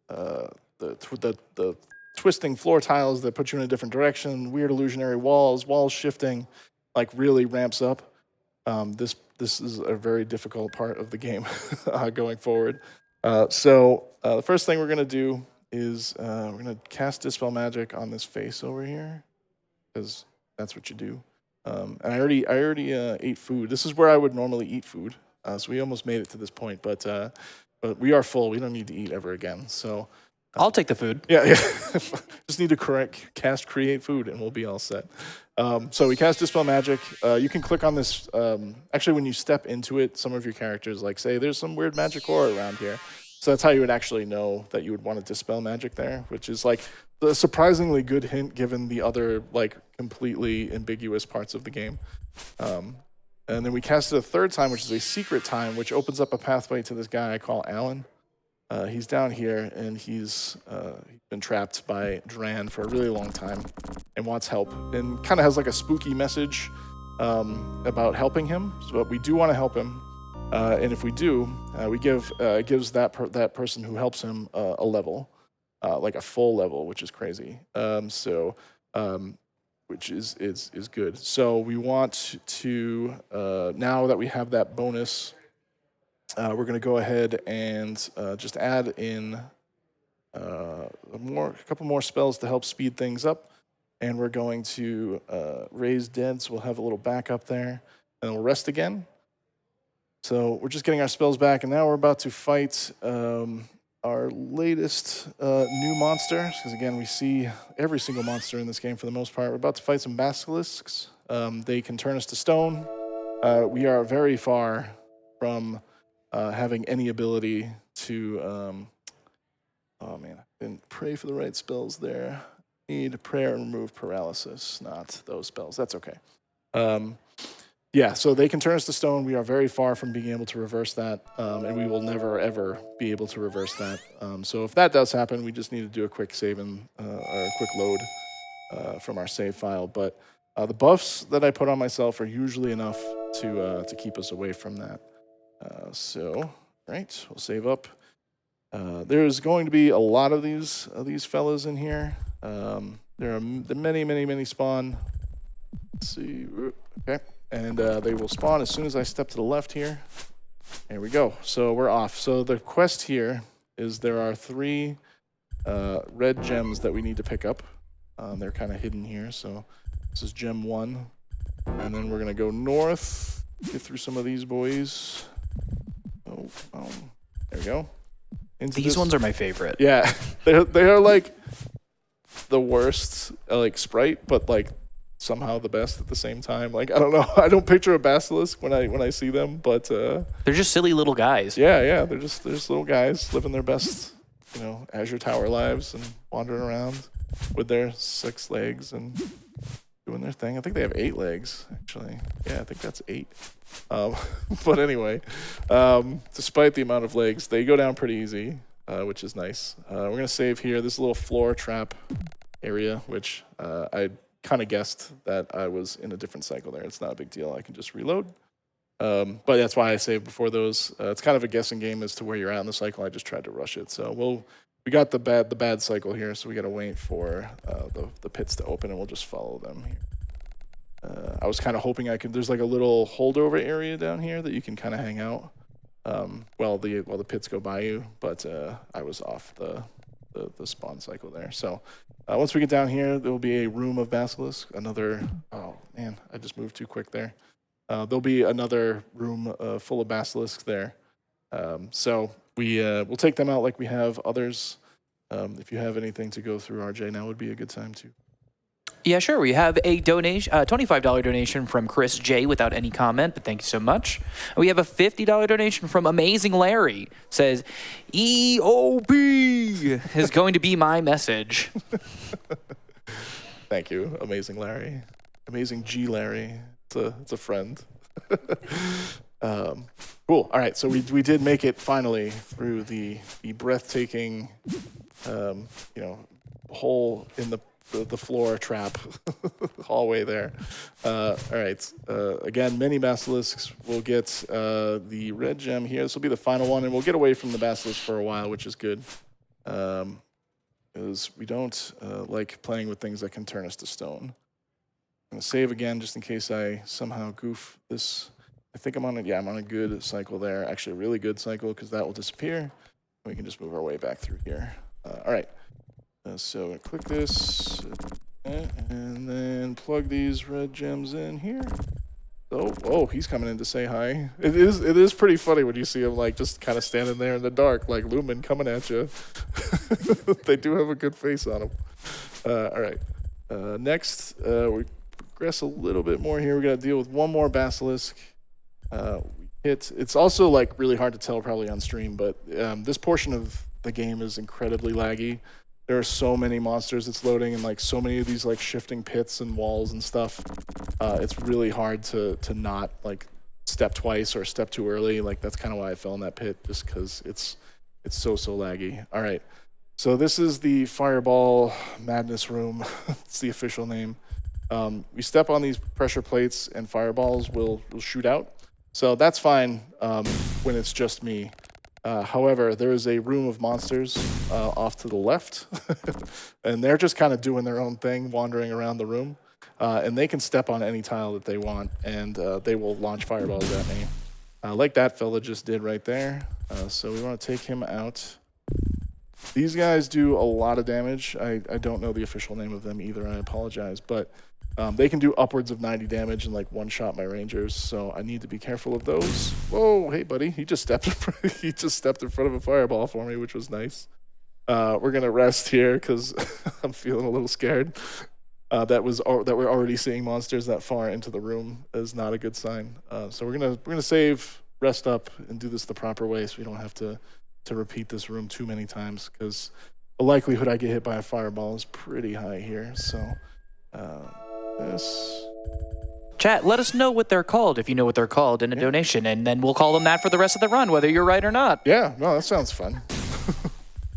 the twisting floor tiles that put you in a different direction, weird illusionary walls shifting, like really ramps up. This is a very difficult part of the game going forward. So the first thing we're going to do is we're going to cast Dispel Magic on this face over here, because that's what you do. And I already ate food. This is where I would normally eat food. So we almost made it to this point, but we are full. We don't need to eat ever again. So I'll take the food. yeah. Just need to cast Create Food, and we'll be all set. So we cast Dispel Magic. You can click on this. Actually, when you step into it, some of your characters like say, "There's some weird magic aura around here." So that's how you would actually know that you would want to dispel magic there, which is like a surprisingly good hint given the other like completely ambiguous parts of the game. And then we cast it a third time, which is a secret time, which opens up a pathway to this guy I call Alan. He's down here, and he's been trapped by Dran for a really long time and wants help, and kind of has like a spooky message about helping him. So we do want to help him, and if we do, we give it gives that person who helps him a level, like a full level, which is crazy. Which is good. So we want to now that we have that bonus we're going to go ahead and just add in a couple more spells to help speed things up. And we're going to raise dead, so we'll have a little backup there. And we'll rest again. So we're just getting our spells back, and now we're about to fight our latest new monster. Because again, we see every single monster in this game for the most part. We're about to fight some basilisks. They can turn us to stone. We are very far from having any ability to... oh man, I didn't pray for the right spells there. Need prayer and remove paralysis, not those spells. That's okay. Yeah, so they can turn us to stone. We are very far from being able to reverse that, and we will never, ever be able to reverse that. So if that does happen, we just need to do a quick save and or a quick load from our save file. But the buffs that I put on myself are usually enough to keep us away from that. So, right, we'll save up. There's going to be a lot of these fellas in here. There are many spawn. Let's see. Okay. And they will spawn as soon as I step to the left here. There we go. So we're off. So the quest here is there are 3 red gems that we need to pick up. They're kind of hidden here. So this is gem 1. And then we're going to go north, get through some of these boys. Oh, there we go. These ones are my favorite. Yeah, they're like the worst, like Sprite, but like somehow the best at the same time. Like I don't know, I don't picture a basilisk when I see them, but they're just silly little guys. Yeah, they're just little guys living their best, Azure Tower lives and wandering around with their 6 legs and doing their thing. I think they have 8 legs actually. Yeah, I think that's 8. But anyway, despite the amount of legs, they go down pretty easy, which is nice. We're going to save here this little floor trap area, which I kind of guessed that I was in a different cycle there. It's not a big deal. I can just reload. But that's why I saved before those. It's kind of a guessing game as to where you're at in the cycle. I just tried to rush it. So we got the bad cycle here, so we got to wait for the pits to open, and we'll just follow them here. I was kind of hoping there's like a little holdover area down here that you can kind of hang out while the pits go by you, but I was off the spawn cycle there. So once we get down here, there will be a room of basilisk. Oh man, I just moved too quick there. There'll be another room full of basilisks there. So we'll take them out like we have others. If you have anything to go through, RJ, now would be a good time to. Yeah, sure. We have a donation, $25 donation from Chris J without any comment, but thank you so much. We have a $50 donation from Amazing Larry. Says, EOB is going to be my message. Thank you, Amazing Larry. Amazing G Larry. It's a friend. Cool. All right, so we did make it finally through the breathtaking, hole in the floor trap hallway there. All right. Again, many basilisks. We'll get the red gem here. This will be the final one, and we'll get away from the basilisk for a while, which is good. Because we don't like playing with things that can turn us to stone. I'm going to save again just in case I somehow goof this. I think I'm on a good cycle there. Actually, a really good cycle because that will disappear. We can just move our way back through here. All right. So click this and then plug these red gems in here. Oh, he's coming in to say hi. It is pretty funny when you see him like just kind of standing there in the dark, like Lumen coming at you. They do have a good face on them. All right. Next, we progress a little bit more here. We got to deal with one more basilisk. It's also like really hard to tell probably on stream, but this portion of the game is incredibly laggy. There are so many monsters it's loading and like so many of these like shifting pits and walls and stuff. It's really hard to not like step twice or step too early. Like that's kind of why I fell in that pit, just because it's so laggy. All right, so this is the Fireball Madness Room. It's the official name. We step on these pressure plates and fireballs will shoot out. So that's fine when it's just me. However, there is a room of monsters off to the left, and they're just kind of doing their own thing, wandering around the room, and they can step on any tile that they want, and they will launch fireballs at me. like that fella just did right there. So we want to take him out. These guys do a lot of damage. I don't know the official name of them either. I apologize, but they can do upwards of 90 damage and like one shot my rangers. So I need to be careful of those. Whoa, hey buddy, he just stepped in front of a fireball for me, which was nice. We're gonna rest here because I'm feeling a little scared. That we're already seeing monsters that far into the room is not a good sign. So we're gonna save, rest up, and do this the proper way so we don't have to repeat this room too many times, because the likelihood I get hit by a fireball is pretty high here. So this. Chat, let us know what they're called if you know what they're called in a donation, and then we'll call them that for the rest of the run, whether you're right or not. Yeah, no, that sounds fun.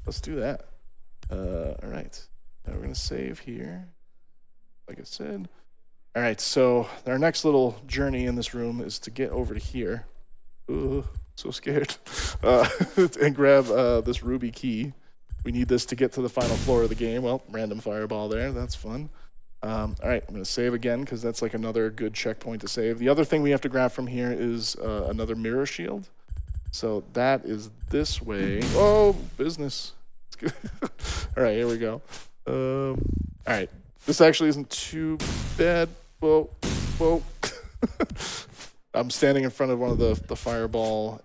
Let's do that. All right. Now we're going to save here, like I said. All right, so our next little journey in this room is to get over to here. Ugh, so scared. And grab this ruby key. We need this to get to the final floor of the game. Well, random fireball there. That's fun. All right, I'm going to save again because that's like another good checkpoint to save. The other thing we have to grab from here is another mirror shield. So that is this way. Oh, business. All right, here we go. All right, this actually isn't too bad. Whoa, whoa. I'm standing in front of one of the fireball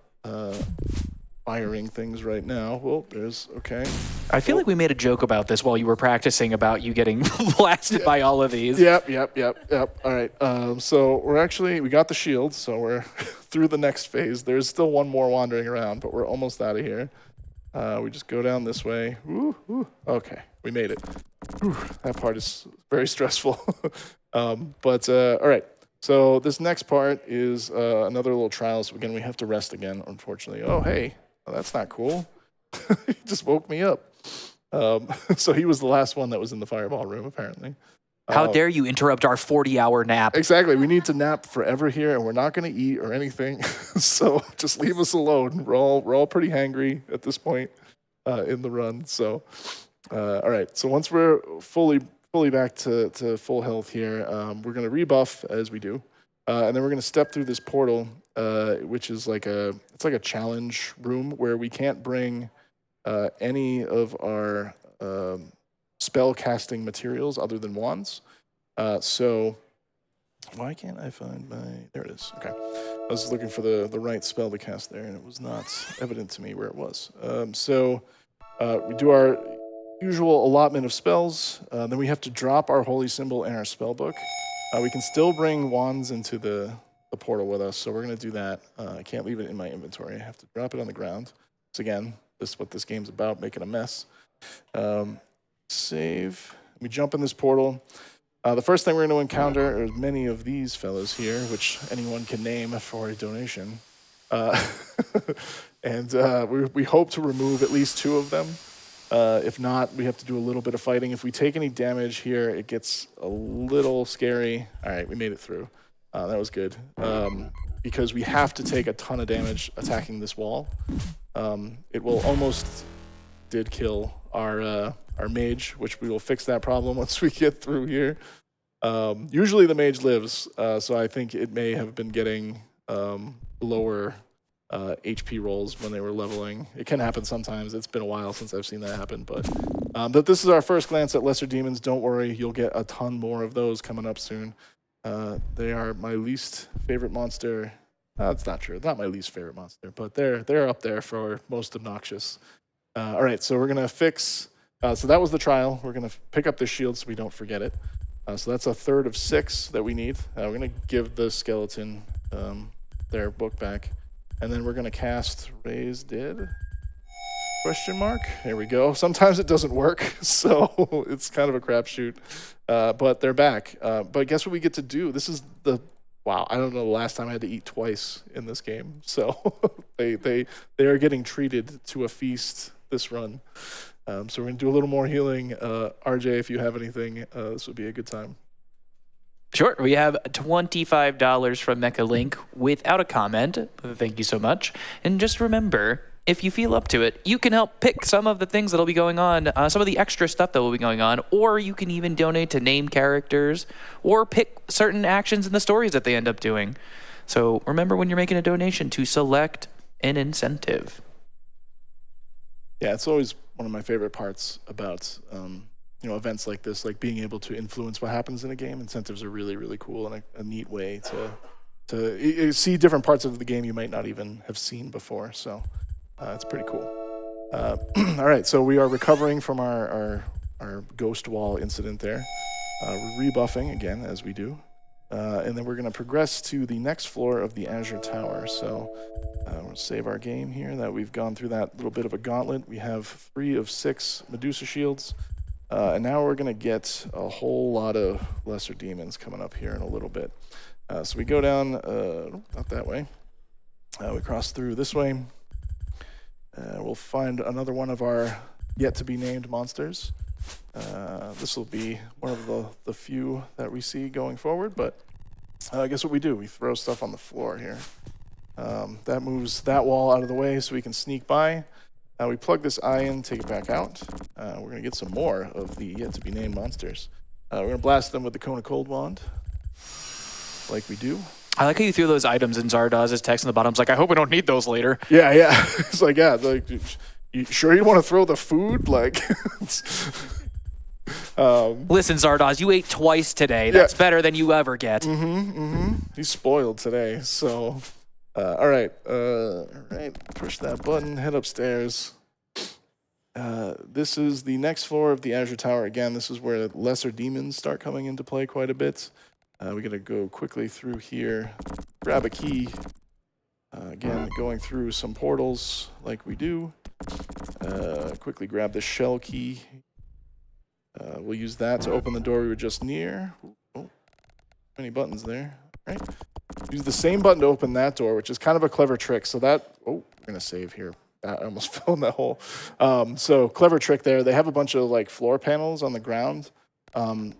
firing things right now. Well, okay. I feel like we made a joke about this while you were practicing about you getting blasted by all of these. Yep. All right. So we got the shield, so we're through the next phase. There's still one more wandering around, but we're almost out of here. We just go down this way. Okay, we made it. That part is very stressful. All right. So this next part is another little trial. So again, we have to rest again, unfortunately. Oh, hey, that's not cool. He just woke me up. So he was the last one that was in the fireball room, apparently. How dare you interrupt our 40-hour nap? Exactly. We need to nap forever here, and we're not going to eat or anything. So just leave us alone. We're all pretty hangry at this point in the run. So, all right. So once we're fully back to full health here, we're going to rebuff as we do, and then we're going to step through this portal, which is like a challenge room where we can't bring any of our spell casting materials other than wands. So why can't I find there it is. Okay. I was looking for the right spell to cast there, and it was not evident to me where it was. So we do our usual allotment of spells. Then we have to drop our holy symbol in our spell book. We can still bring wands into the portal with us, so we're going to do that. I can't leave it in my inventory. I have to drop it on the ground. So again, this is what this game's about, making a mess. Save. We jump in this portal. The first thing we're going to encounter are many of these fellows here, which anyone can name for a donation. And we hope to remove at least 2 of them. If not, we have to do a little bit of fighting. If we take any damage here, it gets a little scary. All right, we made it through. That was good. Because we have to take a ton of damage attacking this wall. It will almost did kill our mage, which we will fix that problem once we get through here. Usually the mage lives, so I think it may have been getting lower HP rolls when they were leveling. It can happen sometimes. It's been a while since I've seen that happen, but this is our first glance at lesser demons. Don't worry, you'll get a ton more of those coming up soon. They are my least favorite monster. That's not true. Not my least favorite monster, but they're up there for most obnoxious. All right, so we're gonna fix. So that was the trial. We're gonna pick up this shield so we don't forget it. So that's a third of 6 that we need. We're gonna give the skeleton their book back, and then we're gonna cast Raise Dead? Question mark. There we go. Sometimes it doesn't work, so it's kind of a crapshoot. But they're back. But guess what we get to do? This is wow. I don't know the last time I had to eat twice in this game. So they are getting treated to a feast this run. So we're gonna do a little more healing. RJ, if you have anything, this would be a good time. Sure. We have $25 from Mecha Link without a comment. Thank you so much. And just remember, if you feel up to it, you can help pick some of the things that'll be going on, some of the extra stuff that will be going on, or you can even donate to name characters or pick certain actions in the stories that they end up doing. So remember when you're making a donation to select an incentive. Yeah, it's always one of my favorite parts about events like this, like being able to influence what happens in a game. Incentives are really, really cool and a neat way to see different parts of the game you might not even have seen before. So it's pretty cool. All right, so we are recovering from our ghost wall incident there. We're rebuffing again, as we do. And then we're going to progress to the next floor of the Azure Tower. So we'll save our game here that we've gone through that little bit of a gauntlet. We have 3 of 6 Medusa shields. And now we're going to get a whole lot of lesser demons coming up here in a little bit. So we go down, not that way. We cross through this way. We'll find another one of our yet-to-be-named monsters. This will be one of the few that we see going forward, but I guess what we do, we throw stuff on the floor here. That moves that wall out of the way so we can sneak by. We plug this eye in, take it back out. We're going to get some more of the yet-to-be-named monsters. We're going to blast them with the Cone of Cold Wand, like we do. I like how you threw those items in Zardaz's text in the bottom. It's like, I hope we don't need those later. Yeah. It's like, yeah, like, you sure you want to throw the food? Like, listen, Zardaz, you ate twice today. That's better than you ever get. He's spoiled today. So, all right. Push that button. Head upstairs. This is the next floor of the Azure Tower. Again, this is where lesser demons start coming into play quite a bit. We got to go quickly through here, grab a key. Again, going through some portals like we do. Quickly grab the shell key. We'll use that to open the door we were just near. Oh, many buttons there. All right. Use the same button to open that door, which is kind of a clever trick. So that, we're going to save here. I almost fell in that hole. So clever trick there. They have a bunch of like floor panels on the ground.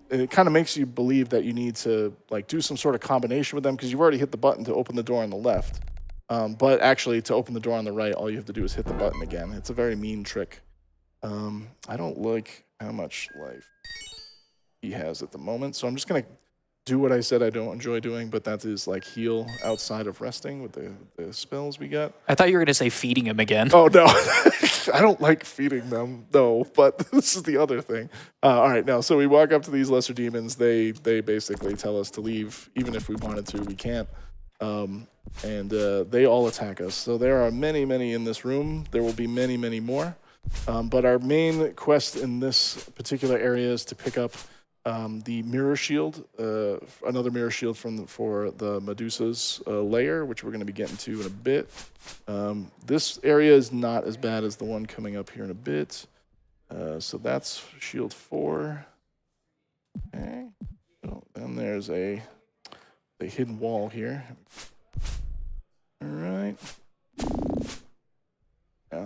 It kind of makes you believe that you need to like do some sort of combination with them because you've already hit the button to open the door on the left. But actually, to open the door on the right, all you have to do is hit the button again. It's a very mean trick. I don't like how much life he has at the moment, so I'm just going to do what I said I don't enjoy doing, but that is like heal outside of resting with the spells we got. I thought you were going to say feeding him again. Oh, no. I don't like feeding them, though, but this is the other thing. All right, now, so we walk up to these lesser demons. They basically tell us to leave. Even if we wanted to, we can't. And they all attack us. So there are many, many in this room. There will be many, many more. But our main quest in this particular area is to pick up the mirror shield, another mirror shield for the Medusa's lair, which we're going to be getting to in a bit. This area is not as bad as the one coming up here in a bit. So that's shield 4. Okay. Oh, and there's a hidden wall here. All right. Yeah.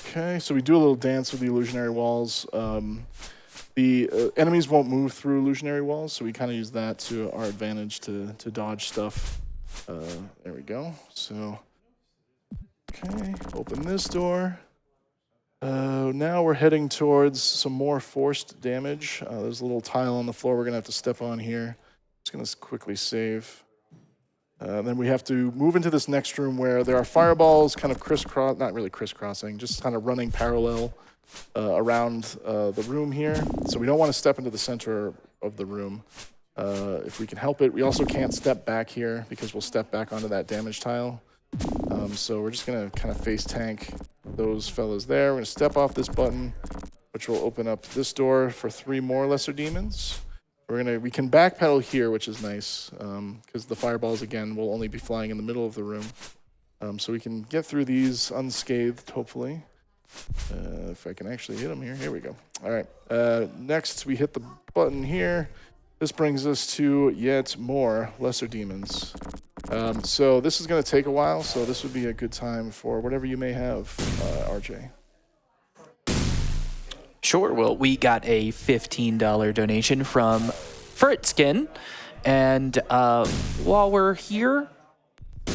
Okay, so we do a little dance with the illusionary walls. The enemies won't move through illusionary walls, so we kind of use that to our advantage to dodge stuff. There we go. So, okay, open this door. Now we're heading towards some more forced damage. There's a little tile on the floor we're going to have to step on here. Just going to quickly save. Then we have to move into this next room where there are fireballs kind of crisscross, not really crisscrossing, just kind of running parallel around the room here. So we don't want to step into the center of the room if we can help it. We also can't step back here because we'll step back onto that damage tile. So we're just going to kind of face tank those fellas there. We're going to step off this button, which will open up this door for 3 more lesser demons. We can backpedal here, which is nice, because the fireballs, again, will only be flying in the middle of the room. So we can get through these unscathed, hopefully. If I can actually hit them here. Here we go. All right. Next, we hit the button here. This brings us to yet more lesser demons. So this is going to take a while, so this would be a good time for whatever you may have, RJ. Sure. Well, we got a $15 donation from Fritzkin. And while we're here,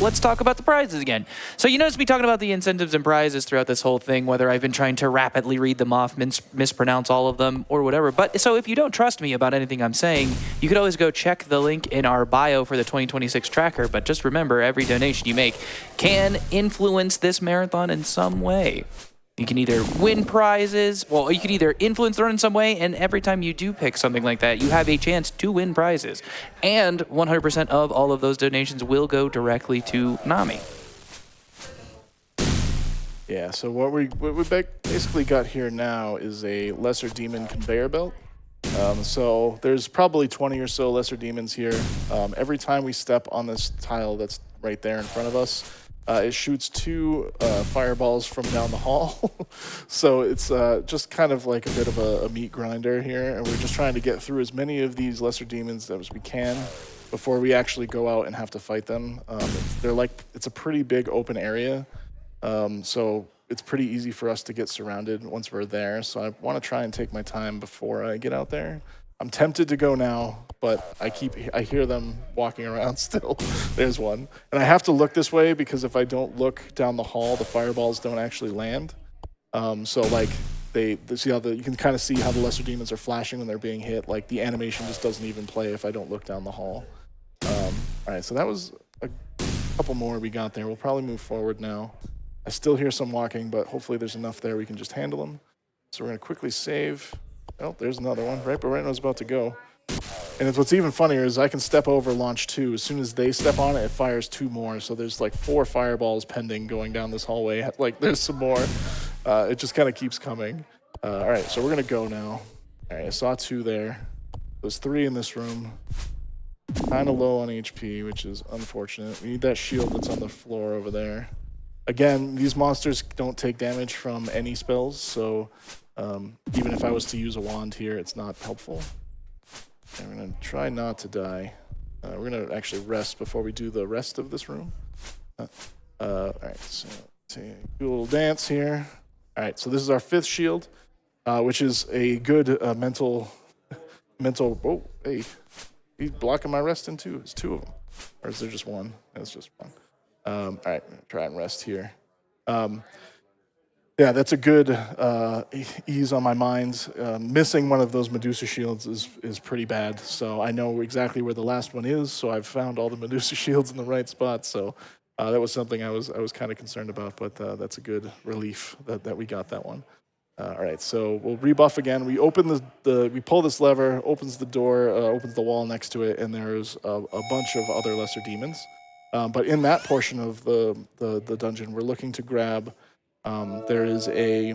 let's talk about the prizes again. So you notice me talking about the incentives and prizes throughout this whole thing, whether I've been trying to rapidly read them off, mispronounce all of them, or whatever. But so if you don't trust me about anything I'm saying, you could always go check the link in our bio for the 2026 tracker. But just remember, every donation you make can influence this marathon in some way. You can either win prizes, well, you can either influence the run in some way, and every time you do pick something like that, you have a chance to win prizes. And 100% of all of those donations will go directly to Nami. Yeah, so what we basically got here now is a lesser demon conveyor belt. So there's probably 20 or so lesser demons here. Every time we step on this tile that's right there in front of us, it shoots 2 fireballs from down the hall. So it's just kind of like a bit of a meat grinder here, and we're just trying to get through as many of these lesser demons as we can before we actually go out and have to fight them. It's a pretty big open area, so it's pretty easy for us to get surrounded once we're there. So I want to try and take my time before I get out there. I'm tempted to go now, but I hear them walking around still. There's one. And I have to look this way because if I don't look down the hall, the fireballs don't actually land. So like you can kind of see how the lesser demons are flashing when they're being hit. Like the animation just doesn't even play if I don't look down the hall. All right, so that was a couple more we got there. We'll probably move forward now. I still hear some walking, but hopefully there's enough there we can just handle them. So we're gonna quickly save. Oh, there's another one, right? But right now it's about to go. And what's even funnier is I can step over launch 2. As soon as they step on it, it fires 2 more. So there's like 4 fireballs pending going down this hallway. Like there's some more. It just kind of keeps coming. All right, so we're gonna go now. All right, I saw 2 there. There's 3 in this room. Kind of low on HP, which is unfortunate. We need that shield that's on the floor over there. Again, these monsters don't take damage from any spells, so even if I was to use a wand here, it's not helpful. And we're going to try not to die. We're going to actually rest before we do the rest of this room. All right, so do a little dance here. All right, so this is our 5th shield, which is a good mental. Oh, hey, he's blocking my resting too. It's 2 of them, or is there just 1? It's just 1. All right, try and rest here. Yeah, that's a good ease on my mind. Missing one of those Medusa shields is pretty bad. So I know exactly where the last one is. So I've found all the Medusa shields in the right spot. So that was something I was kind of concerned about, but that's a good relief that we got that one. All right, so we'll rebuff again. We open we pull this lever, opens the door, opens the wall next to it, and there's a bunch of other lesser demons. But in that portion of the dungeon, we're looking to grab. There is a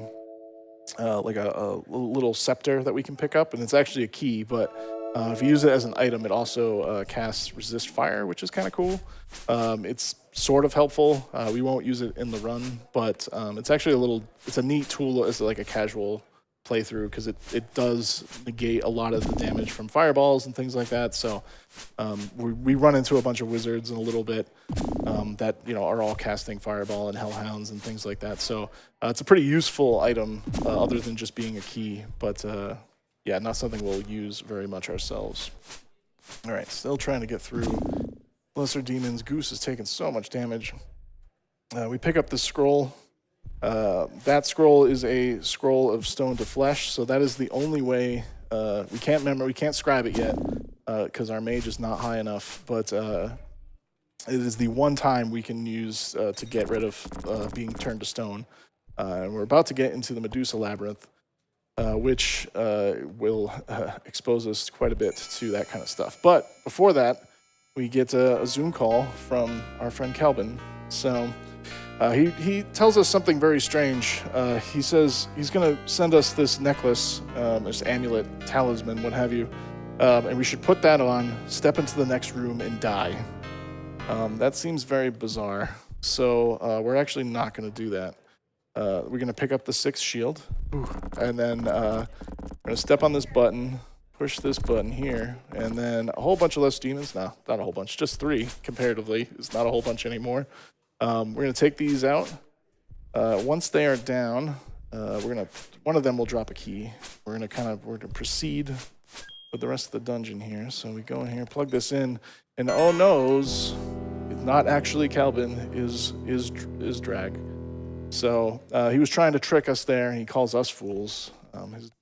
little scepter that we can pick up, and it's actually a key. But if you use it as an item, it also casts resist fire, which is kind of cool. It's sort of helpful. We won't use it in the run, but it's actually it's a neat tool as like a casual playthrough because it does negate a lot of the damage from fireballs and things like that. So we run into a bunch of wizards in a little bit that are all casting fireball and hellhounds and things like that. So it's a pretty useful item other than just being a key, but yeah, not something we'll use very much ourselves. All right, still trying to get through lesser demons. Goose is taking so much damage. We pick up this scroll. That scroll is a scroll of stone to flesh, so that is the only way. We can't scribe it yet because our mage is not high enough, but it is the one time we can use to get rid of being turned to stone. And we're about to get into the Medusa Labyrinth, which will expose us quite a bit to that kind of stuff. But before that, we get a Zoom call from our friend Calvin. So he tells us something very strange. He says he's going to send us this necklace, this amulet, talisman, what have you, and we should put that on, step into the next room, and die. That seems very bizarre. So we're actually not going to do that. We're going to pick up the 6th shield, and then we're going to step on this button, push this button here, and then a whole bunch of less demons. No, not a whole bunch, just 3 comparatively. It's not a whole bunch anymore. We're going to take these out. Once they are down, one of them will drop a key. We're going to proceed with the rest of the dungeon here. So we go in here, plug this in, and oh noes, not actually Calvin, is Drag. So he was trying to trick us there, and he calls us fools.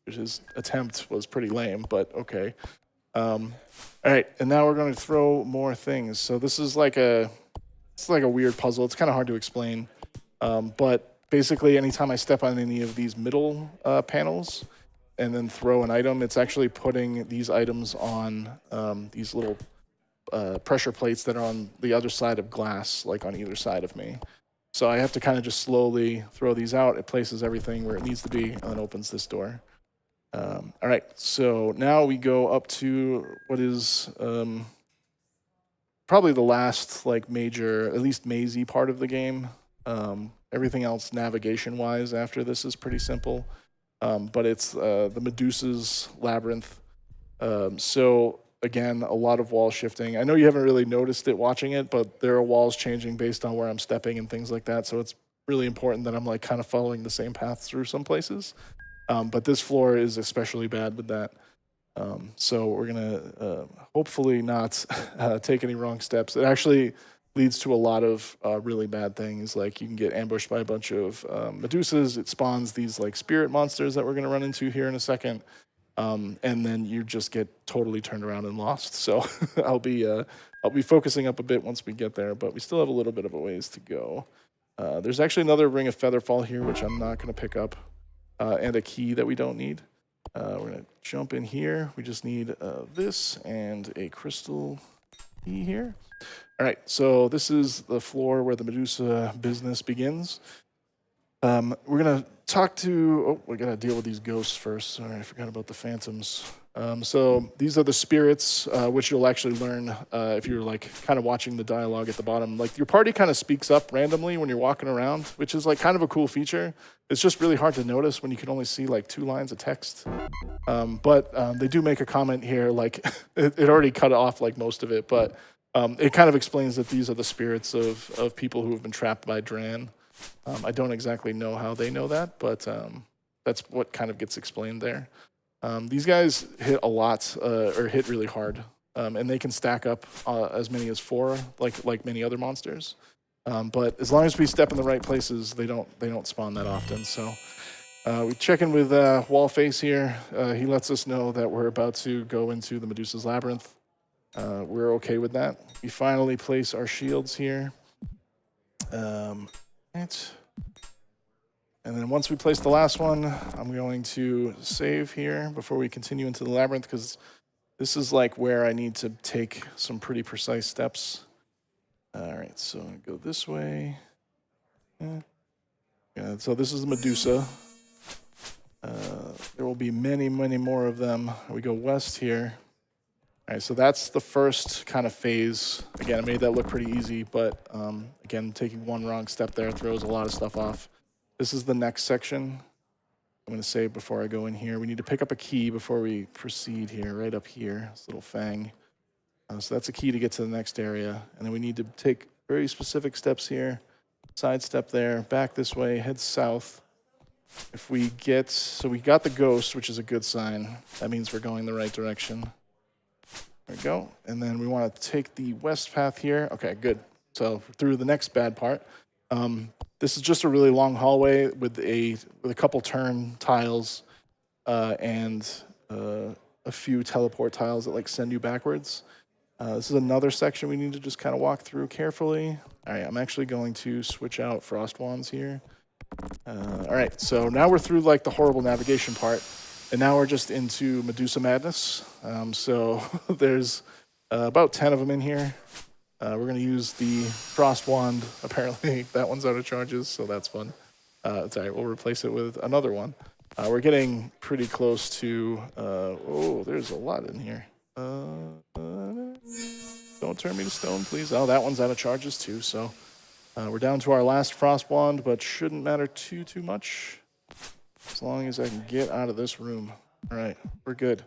His attempt was pretty lame, but okay. All right, and now we're going to throw more things. So this is like a weird puzzle. It's kind of hard to explain, but basically, anytime I step on any of these middle panels and then throw an item, it's actually putting these items on these little pressure plates that are on the other side of glass, like on either side of me. So I have to kind of just slowly throw these out. It places everything where it needs to be and then opens this door. All right, so now we go up to what is probably the last like major, at least mazy part of the game. Everything else navigation-wise after this is pretty simple, but it's the Medusa's Labyrinth. So again, a lot of wall shifting. I know you haven't really noticed it watching it, but there are walls changing based on where I'm stepping and things like that. So it's really important that I'm like kind of following the same path through some places. But this floor is especially bad with that. So we're gonna hopefully not take any wrong steps. It actually leads to a lot of really bad things. Like you can get ambushed by a bunch of Medusas. It spawns these like spirit monsters that we're gonna run into here in a second. And then you just get totally turned around and lost. So I'll be focusing up a bit once we get there, but we still have a little bit of a ways to go. There's actually another ring of Featherfall here, which I'm not going to pick up, and a key that we don't need. We're going to jump in here. We just need this and a crystal key here. All right, so this is the floor where the Medusa business begins. We're going to talk to... Oh, we got to deal with these ghosts first. Sorry, I forgot about the phantoms. So these are the spirits, which you'll actually learn if you're like kind of watching the dialogue at the bottom. Like your party kind of speaks up randomly when you're walking around, which is like kind of a cool feature. It's just really hard to notice when you can only see like 2 lines of text. But they do make a comment here, like it already cut off like most of it, but it kind of explains that these are the spirits of people who have been trapped by Dran. I don't exactly know how they know that, but that's what kind of gets explained there. These guys hit a lot, or hit really hard, and they can stack up as many as 4, like many other monsters. But as long as we step in the right places, they don't spawn that often. So we check in with Wallface here. He lets us know that we're about to go into the Medusa's Labyrinth. We're okay with that. We finally place our shields here. Right. And then once we place the last one, I'm going to save here before we continue into the labyrinth, because this is like where I need to take some pretty precise steps. All right, so I'm gonna go this way. Yeah, so this is the Medusa. There will be many, many more of them. We go west here. All right, so that's the first kind of phase. Again, I made that look pretty easy, but again, taking one wrong step there throws a lot of stuff off. This is the next section. I'm going to save before I go in here. We need to pick up a key before we proceed here, right up here, this little fang. So that's a key to get to the next area. And then we need to take very specific steps here. Side step there, back this way, head south. If we get, so we got the ghost, which is a good sign. That means we're going the right direction. There we go. And then we want to take the west path here. Okay, good. So through the next bad part. This is just a really long hallway with a couple turn tiles and a few teleport tiles that like send you backwards. This is another section we need to just kind of walk through carefully. All right, I'm actually going to switch out frost wands here. All right, so now we're through like the horrible navigation part, and now we're just into Medusa madness. So there's about 10 of them in here. We're going to use the frost wand. Apparently, that one's out of charges, so that's fun. It's all right. We'll replace it with another one. We're getting pretty close to... oh, there's a lot in here. Don't turn me to stone, please. Oh, that one's out of charges, too. So we're down to our last frost wand, but shouldn't matter too much. As long as I can get out of this room. All right, we're good.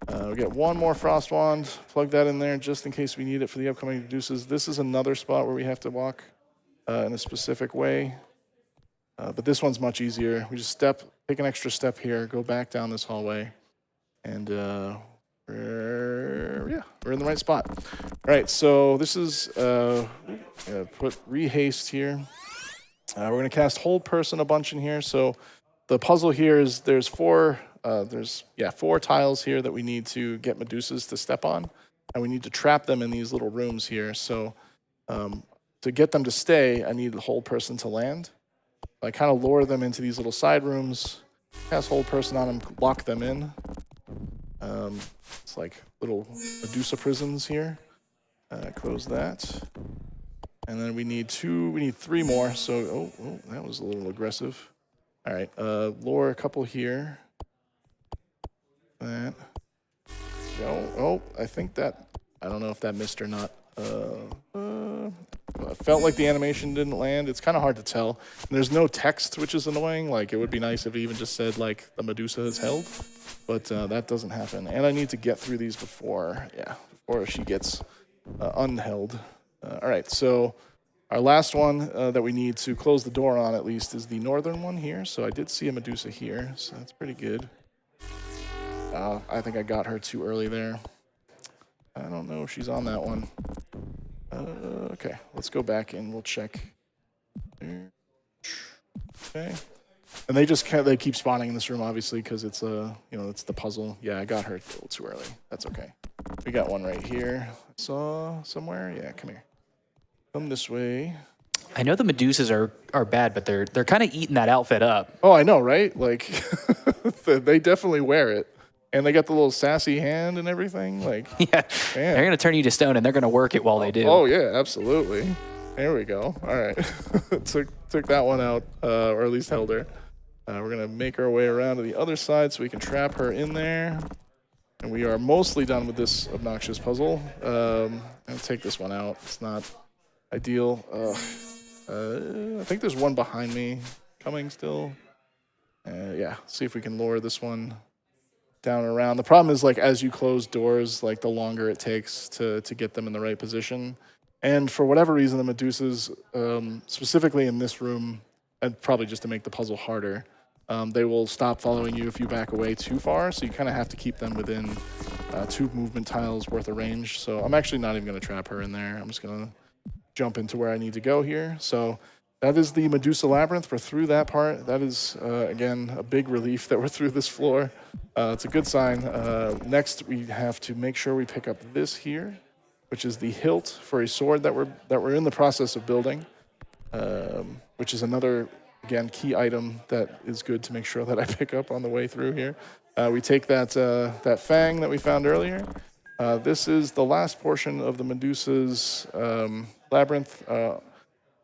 We got one more frost wand. Plug that in there just in case we need it for the upcoming Medusas. This is another spot where we have to walk in a specific way. But this one's much easier. We just take an extra step here, go back down this hallway, and we're in the right spot. All right, so this is put rehaste here. We're going to cast Hold Person a bunch in here. So the puzzle here is there's four tiles here that we need to get Medusas to step on, and we need to trap them in these little rooms here. So to get them to stay, I need the Hold Person to land. I kind of lure them into these little side rooms, cast Hold Person on them, lock them in. It's like little Medusa prisons here. Close that. And then we need three more. So, oh, that was a little aggressive. All right, lure a couple here. That. Oh, I think that, I don't know if that missed or not. I felt like the animation didn't land. It's kind of hard to tell. And there's no text, which is annoying. Like, it would be nice if it even just said, like, the Medusa is held. But that doesn't happen. And I need to get through these before she gets unheld. All right, so our last one that we need to close the door on, at least, is the northern one here. So I did see a Medusa here, so that's pretty good. I think I got her too early there. I don't know if she's on that one. Okay, let's go back and we'll check. Okay, and they keep spawning in this room, obviously, because it's it's the puzzle. Yeah, I got her a little too early. That's okay. We got one right here. I saw somewhere. Yeah, come here. Come this way. I know the Medusas are bad, but they're kind of eating that outfit up. Oh, I know, right? Like, they definitely wear it. And they got the little sassy hand and everything. Like, Yeah, man. They're going to turn you to stone, and they're going to work it while they do. Oh, yeah, absolutely. There we go. All right. took that one out, or at least held her. We're going to make our way around to the other side so we can trap her in there. And we are mostly done with this obnoxious puzzle. I'll take this one out. It's not ideal. I think there's one behind me coming still. Yeah, see if we can lure this one down and around. The problem is, like, as you close doors, like, the longer it takes to get them in the right position. And for whatever reason, the Medusas, specifically in this room, and probably just to make the puzzle harder, they will stop following you if you back away too far, so you kind of have to keep them within 2 movement tiles worth of range. So I'm actually not even going to trap her in there. I'm just going to jump into where I need to go here. So that is the Medusa Labyrinth. We're through that part. That is, again, a big relief that we're through this floor. It's a good sign. Next, we have to make sure we pick up this here, which is the hilt for a sword that we're in the process of building, which is another, again, key item that is good to make sure that I pick up on the way through here. We take that fang that we found earlier. This is the last portion of the Medusa's labyrinth.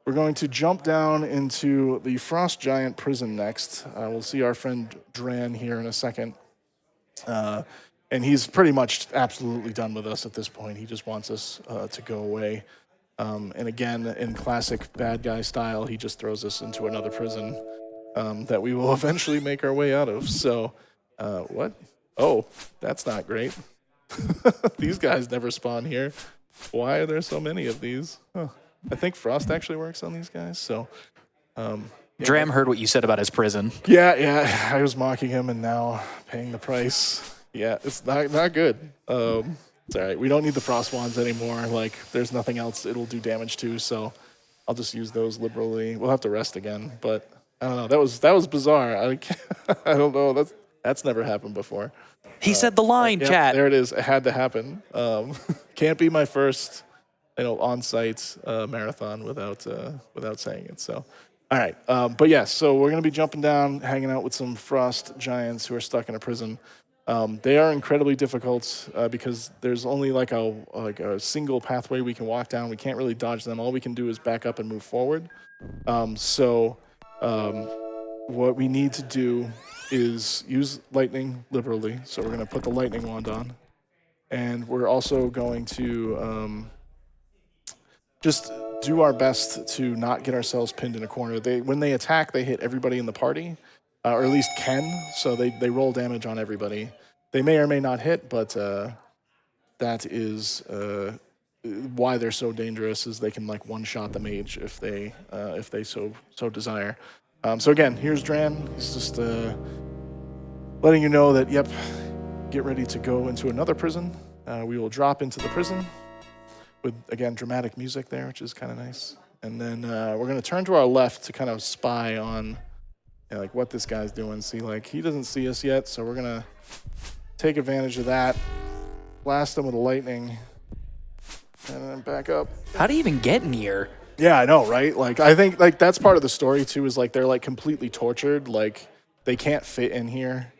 We're going to jump down into the Frost Giant prison next. We'll see our friend Dran here in a second. And he's pretty much absolutely done with us at this point. He just wants us to go away. And again, in classic bad guy style, he just throws us into another prison that we will eventually make our way out of. So, what? Oh, that's not great. These guys never spawn here. Why are there so many of these? Huh. I think Frost actually works on these guys, so... Dram heard what you said about his prison. Yeah, I was mocking him and now paying the price. Yeah, it's not good. It's all right. We don't need the Frost Wands anymore. Like, there's nothing else it'll do damage to, so I'll just use those liberally. We'll have to rest again, but I don't know. That was bizarre. I don't know. That's never happened before. He said the line, chat. There it is. It had to happen. Can't be my first, on-site marathon without saying it. So, all right. But yeah, so we're gonna be jumping down, hanging out with some frost giants who are stuck in a prison. They are incredibly difficult because there's only like a single pathway we can walk down. We can't really dodge them. All we can do is back up and move forward. What we need to do is use lightning liberally. So we're going to put the lightning wand on. And we're also going to just do our best to not get ourselves pinned in a corner. When they attack, they hit everybody in the party, or at least can. So they roll damage on everybody. They may or may not hit, but that is why they're so dangerous. Is they can like one-shot the mage if they so desire. So again, here's Dran. He's just letting you know that, yep, get ready to go into another prison. We will drop into the prison with, again, dramatic music there, which is kind of nice. And then we're going to turn to our left to kind of spy on like what this guy's doing. See, like, he doesn't see us yet, so we're going to take advantage of that. Blast him with lightning. And then back up. How do you even get in here? Yeah, I know, right? Like, I think, like, that's part of the story, too, is, like, they're, like, completely tortured. Like, they can't fit in here.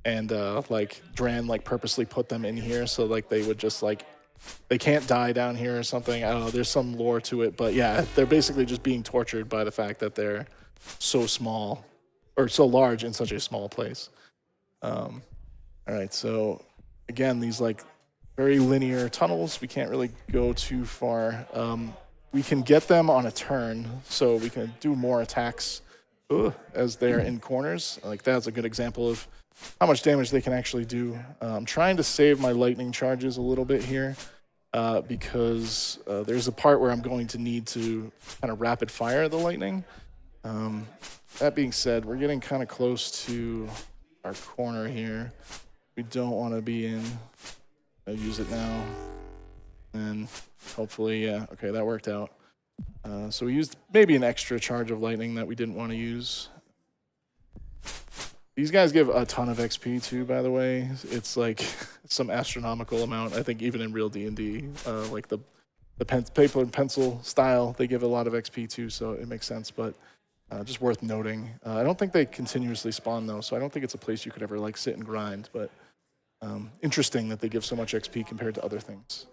And, like, Dran, like, purposely put them in here so, like, they would just, like, they can't die down here or something. I don't know. There's some lore to it. But, yeah, they're basically just being tortured by the fact that they're so small or so large in such a small place. All right, so, again, these, like, very linear tunnels. We can't really go too far. We can get them on a turn, so we can do more attacks as they're in corners. Like, that's a good example of how much damage they can actually do. I'm trying to save my lightning charges a little bit here because there's a part where I'm going to need to kind of rapid fire the lightning. That being said, we're getting kind of close to our corner here. We don't want to be in. I'll use it now. And hopefully, yeah, okay, that worked out. So we used maybe an extra charge of lightning that we didn't want to use. These guys give a ton of XP too, by the way. It's like some astronomical amount. I think even in real D&D, like the paper and pencil style, they give a lot of XP too, so it makes sense. But just worth noting. I don't think they continuously spawn though, so I don't think it's a place you could ever like sit and grind. But interesting that they give so much XP compared to other things.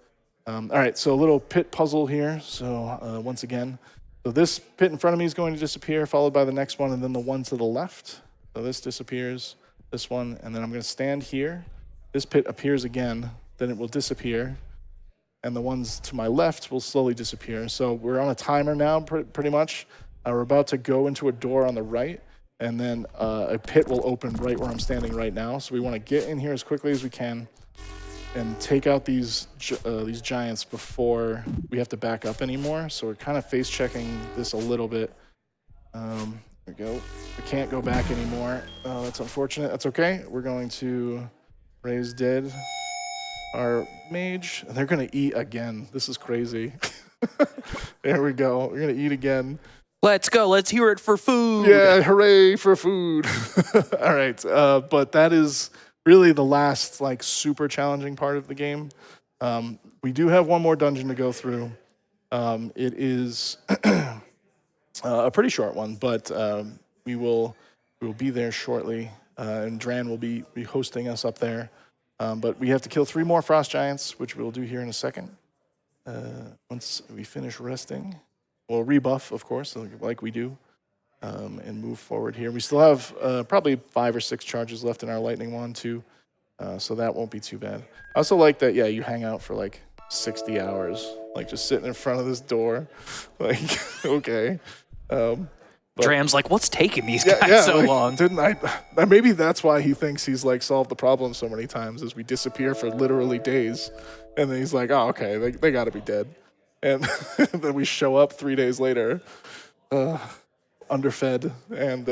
All right, so a little pit puzzle here. So once again, so this pit in front of me is going to disappear, followed by the next one, and then the one to the left. So this disappears, this one, and then I'm going to stand here. This pit appears again, then it will disappear, and the ones to my left will slowly disappear. So we're on a timer now, pretty much. We're about to go into a door on the right, and then a pit will open right where I'm standing right now. So we want to get in here as quickly as we can and take out these giants before we have to back up anymore. So we're kind of face checking this a little bit. There we go. We can't go back anymore. That's unfortunate. That's okay. We're going to raise dead our mage. They're going to eat again. This is crazy. There we go. We're going to eat again. Let's go. Let's hear it for food. Yeah, hooray for food. All right. But that is really the last like super challenging part of the game. We do have one more dungeon to go through. It is a pretty short one, but we will be there shortly, and Dran will be hosting us up there. But we have to kill 3 more frost giants, which we'll do here in a second. Once we finish resting, we'll rebuff, of course, like we do, and move forward here. We still have probably 5 or 6 charges left in our lightning wand too, so that won't be too bad. I also like that, yeah, you hang out for like 60 hours, like just sitting in front of this door, like, okay. Dram's like, what's taking these guys so like, long? Didn't I? Maybe that's why he thinks he's like solved the problem so many times, is we disappear for literally days, and then he's like, oh, okay, they got to be dead, and then we show up 3 days later, underfed and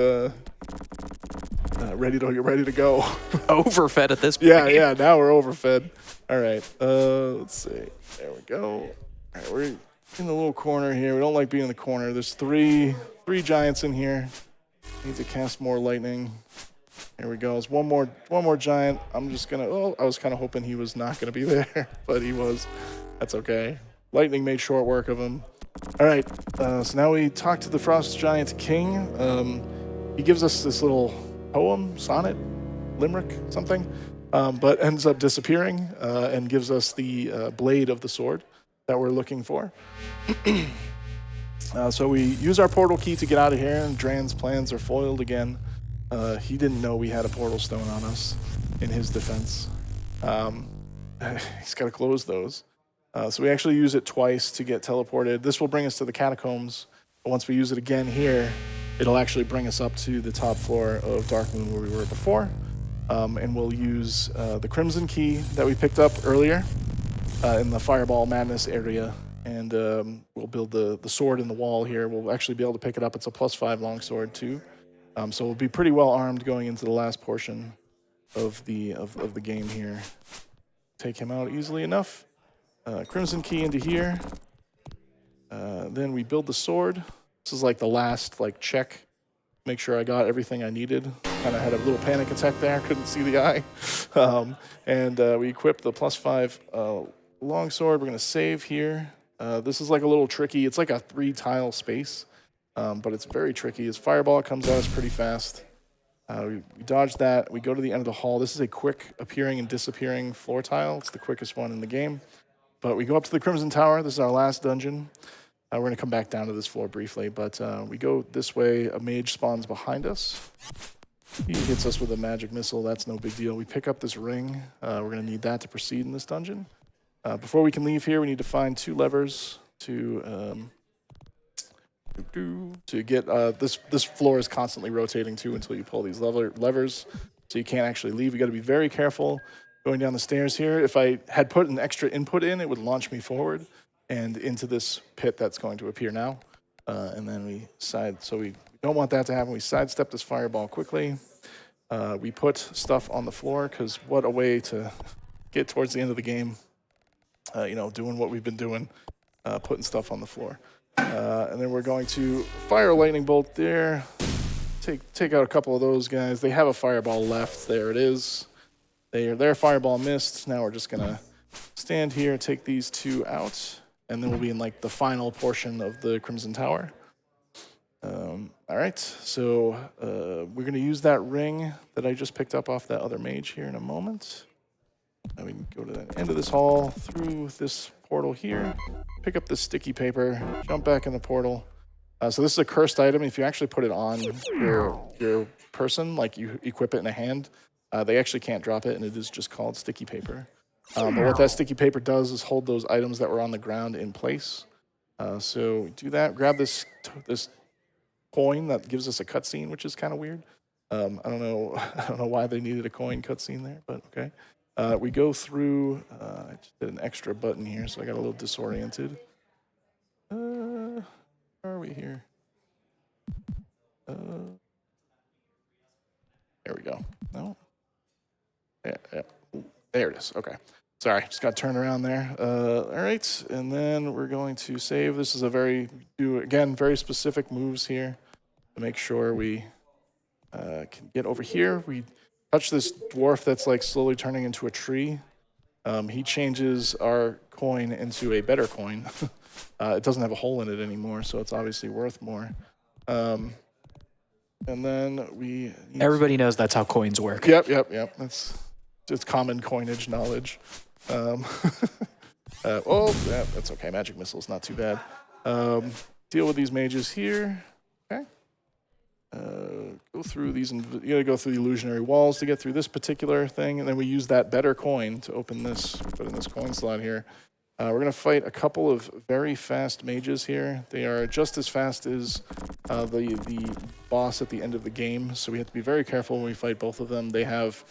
ready to go. Overfed at this point. Yeah. Now we're overfed. All right. Let's see. There we go. All right, we're in the little corner here. We don't like being in the corner. There's three giants in here. Need to cast more lightning. There we go. There's one more giant. I'm just gonna. Oh, I was kind of hoping he was not gonna be there, but he was. That's okay. Lightning made short work of him. All right. So now we talk to the Frost Giant King. He gives us this little poem, sonnet, limerick, something, but ends up disappearing and gives us the blade of the sword that we're looking for. So we use our portal key to get out of here, and Dran's plans are foiled again. He didn't know we had a portal stone on us, in his defense. He's got to close those. So we actually use it twice to get teleported. This will bring us to the catacombs, but once we use it again here, it'll actually bring us up to the top floor of Darkmoon where we were before. And we'll use the Crimson Key that we picked up earlier in the Fireball Madness area, and we'll build the sword in the wall here. We'll actually be able to pick it up. It's a +5 longsword too. So we'll be pretty well armed going into the last portion. of the game here. Take him out easily enough. Crimson key into here. Then we build the sword. This is like the last like check. Make sure I got everything I needed. Kind of had a little panic attack there. Couldn't see the eye. And we equip the +5 longsword. We're gonna save here. This is like a little tricky. It's like a 3-tile space, but it's very tricky. His fireball comes at us pretty fast. We dodge that. We go to the end of the hall. This is a quick appearing and disappearing floor tile. It's the quickest one in the game. But we go up to the Crimson Tower. This is our last dungeon. We're going to come back down to this floor briefly, but we go this way. A mage spawns behind us. He hits us with a magic missile. That's no big deal. We pick up this ring. We're going to need that to proceed in this dungeon. Before we can leave here, we need to find 2 levers to get this floor is constantly rotating too until you pull these levers, so you can't actually leave. You got to be very careful going down the stairs here. If I had put an extra input in, it would launch me forward and into this pit that's going to appear now. And then we so we don't want that to happen. We sidestep this fireball quickly. We put stuff on the floor, because what a way to get towards the end of the game, doing what we've been doing, putting stuff on the floor. And then we're going to fire a lightning bolt there. Take out a couple of those guys. They have a fireball left. There it is. Their fireball missed. Now we're just going to stand here, take these 2 out, and then we'll be in like the final portion of the Crimson Tower. All right, so we're going to use that ring that I just picked up off that other mage here in a moment. And we can go to the end of this hall, through this portal here, pick up this sticky paper, jump back in the portal. So this is a cursed item. If you actually put it on your person, like you equip it in a hand, they actually can't drop it, and it is just called sticky paper. But what that sticky paper does is hold those items that were on the ground in place. So do that. Grab this coin that gives us a cutscene, which is kind of weird. I don't know why they needed a coin cutscene there, but okay. We go through. I just did an extra button here, so I got a little disoriented. Where are we here? There we go. No. Yeah. There it is. Okay. Sorry, just got turned around there. All right, and then we're going to save. This is very specific moves here to make sure we can get over here. We touch this dwarf that's like slowly turning into a tree. He changes our coin into a better coin. It doesn't have a hole in it anymore, so it's obviously worth more. And then everybody knows that's how coins work. Yep. That's just common coinage knowledge. That's okay. Magic missile's not too bad. Deal with these mages here. Okay. Go through these. You gotta go through the illusionary walls to get through this particular thing, and then we use that better coin to open this. Put in this coin slot here. We're gonna fight a couple of very fast mages here. They are just as fast as the boss at the end of the game, so we have to be very careful when we fight both of them. They have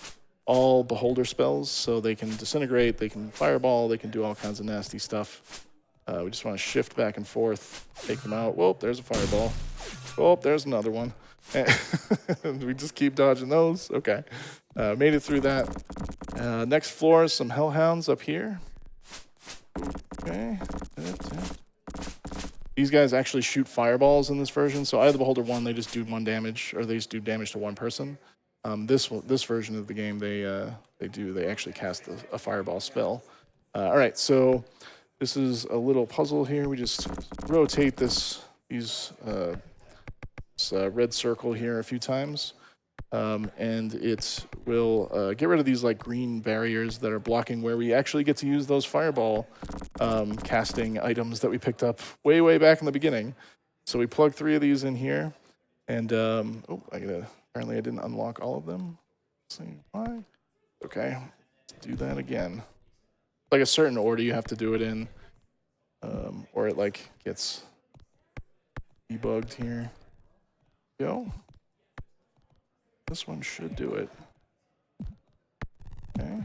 all beholder spells, so they can disintegrate, they can fireball, they can do all kinds of nasty stuff. We just want to shift back and forth, take them out. Whoa, there's a fireball. Oh, there's another one. And we just keep dodging those. Okay. Made it through that. Next floor is some hellhounds up here. Okay. These guys actually shoot fireballs in this version. So I have the Beholder 1, they just do 1 damage, or they just do damage to 1 person. This version of the game, they actually cast a fireball spell. All right, so this is a little puzzle here. We just rotate this red circle here a few times, and it will get rid of these like green barriers that are blocking where we actually get to use those fireball casting items that we picked up way back in the beginning. So we plug 3 of these in here, and apparently I didn't unlock all of them. Let's see why. Okay, let's do that again. Like a certain order you have to do it in, or it like gets debugged here. Go. This one should do it. Okay.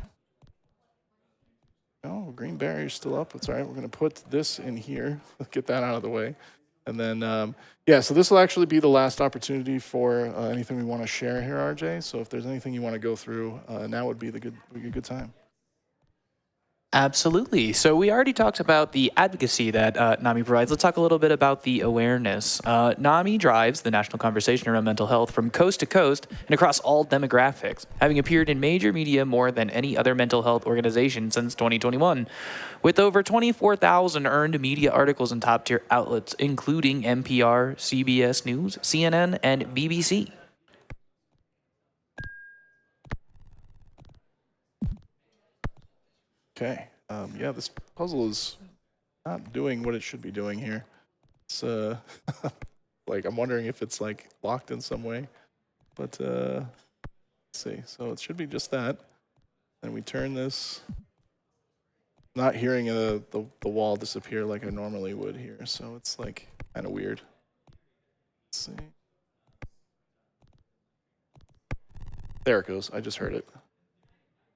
No, green barrier's still up. It's all right. We're going to put this in here. Get that out of the way. And then, yeah, so this will actually be the last opportunity for anything we want to share here, RJ. So if there's anything you want to go through, now would be a good time. Absolutely. So we already talked about the advocacy that NAMI provides. Let's talk a little bit about the awareness. NAMI drives the national conversation around mental health from coast to coast and across all demographics, having appeared in major media more than any other mental health organization since 2021, with over 24,000 earned media articles in top-tier outlets, including NPR, CBS News, CNN, and BBC. Okay. Yeah, this puzzle is not doing what it should be doing here. It's like I'm wondering if it's like locked in some way. But let's see. So it should be just that. And we turn this. Not hearing the wall disappear like I normally would here, so it's like kind of weird. Let's see. There it goes. I just heard it.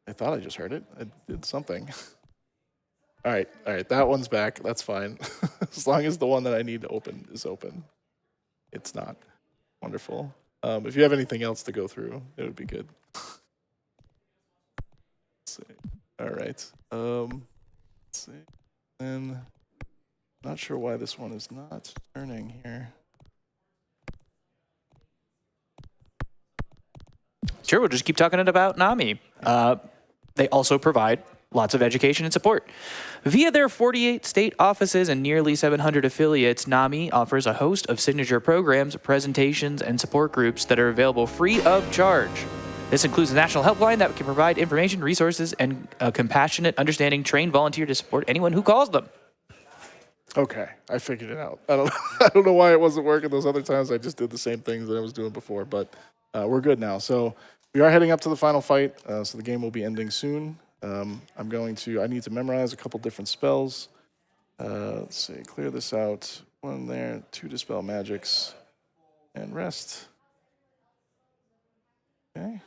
I thought I just heard it. I did something. All right, that one's back. That's fine. As long as the one that I need to open is open. It's not. Wonderful. If you have anything else to go through, it would be good. Let's see. All right. Let's see. And not sure why this one is not turning here. Sure, we'll just keep talking about NAMI. They also provide lots of education and support. Via their 48 state offices and nearly 700 affiliates, NAMI offers a host of signature programs, presentations, and support groups that are available free of charge. This includes a national helpline that can provide information, resources, and a compassionate, understanding, trained volunteer to support anyone who calls them. Okay, I figured it out. I don't know why it wasn't working those other times. I just did the same things that I was doing before, but we're good now. So we are heading up to the final fight, so the game will be ending soon. I need to memorize a couple different spells. Let's see, clear this out. One there, 2 dispel magics, and rest. Okay.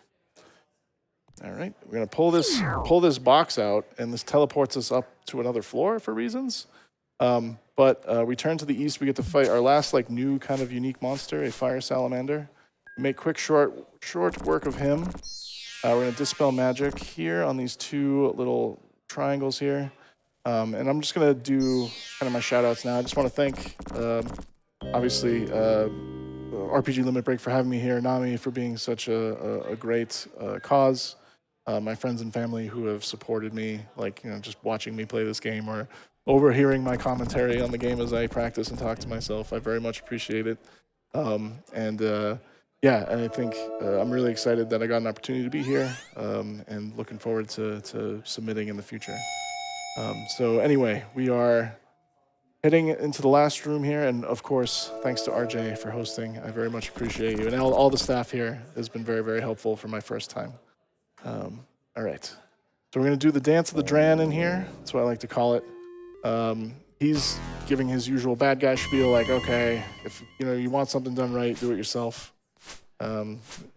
All right, we're gonna pull this box out, and this teleports us up to another floor for reasons. But we turn to the east. We get to fight our last new kind of unique monster, a fire salamander. We make quick short work of him. We're gonna dispel magic here on these 2 little triangles here. And I'm just gonna do kind of my shout outs now. I just want to thank, obviously, RPG Limit Break for having me here, NAMI for being such a great cause, my friends and family who have supported me, just watching me play this game or overhearing my commentary on the game as I practice and talk to myself. I very much appreciate it. Yeah, and I think I'm really excited that I got an opportunity to be here, and looking forward to submitting in the future. So anyway, we are heading into the last room here, and of course, thanks to RJ for hosting. I very much appreciate you, and all the staff here has been very, very helpful for my first time. All right, so we're gonna do the dance of the Dran in here. That's what I like to call it. He's giving his usual bad guy spiel, like, okay, if you want something done right, do it yourself.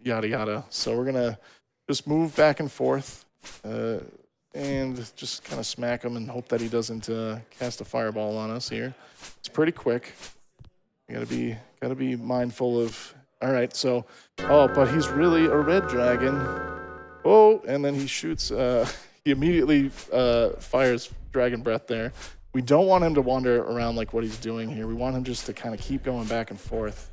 Yada yada. So we're gonna just move back and forth, and just kind of smack him and hope that he doesn't cast a fireball on us here. It's pretty quick. You gotta be mindful of. All right, so but he's really a red dragon. Oh, and then he shoots. He immediately fires dragon breath there. We don't want him to wander around like what he's doing here. We want him just to kind of keep going back and forth.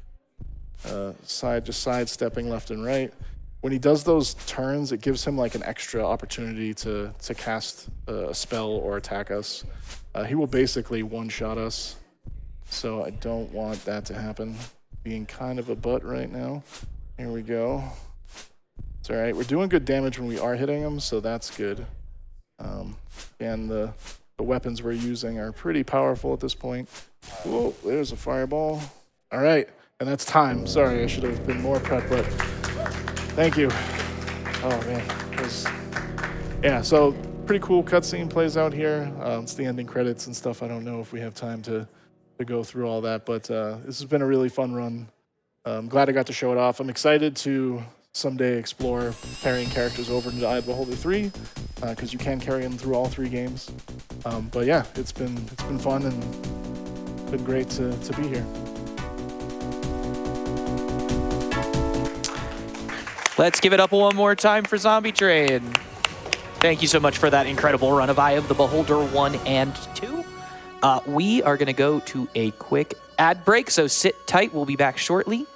Sidestepping left and right. When he does those turns, it gives him an extra opportunity to cast a spell or attack us. He will basically one-shot us, so I don't want that to happen. Being kind of a butt right now. Here we go. It's all right. We're doing good damage when we are hitting him, so that's good. And the weapons we're using are pretty powerful at this point. Whoa, there's a fireball. All right. And that's time. Sorry, I should have been more prepped, but thank you. Oh, man. Yeah, so pretty cool cutscene plays out here. It's the ending credits and stuff. I don't know if we have time to go through all that, but this has been a really fun run. I'm glad I got to show it off. I'm excited to someday explore carrying characters over into Eye of the Beholder 3, because you can carry them through all 3 games. But yeah, it's been fun, and been great to be here. Let's give it up one more time for Zombietraine. Thank you so much for that incredible run of Eye of the Beholder 1 and 2. We are going to go to a quick ad break, so sit tight. We'll be back shortly.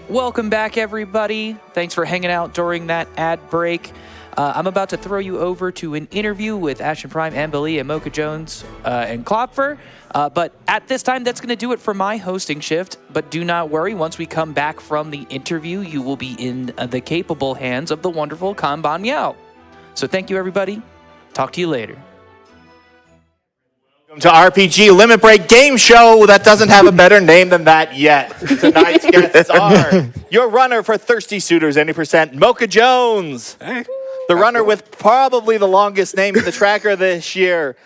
Welcome back, everybody. Thanks for hanging out during that ad break. I'm about to throw you over to an interview with Ashen Prime, Ambali, and Mochajones10 Klopfer. But at this time, that's going to do it for my hosting shift. But do not worry, once we come back from the interview, you will be in the capable hands of the wonderful Kanban Meow. So thank you, everybody. Talk to you later. Welcome to RPG Limit Break Game Show that doesn't have a better name than that yet. Tonight's guests are your runner for Thirsty Suitors, any percent, Mocha Jones. Hey. The runner with probably the longest name in the tracker this year,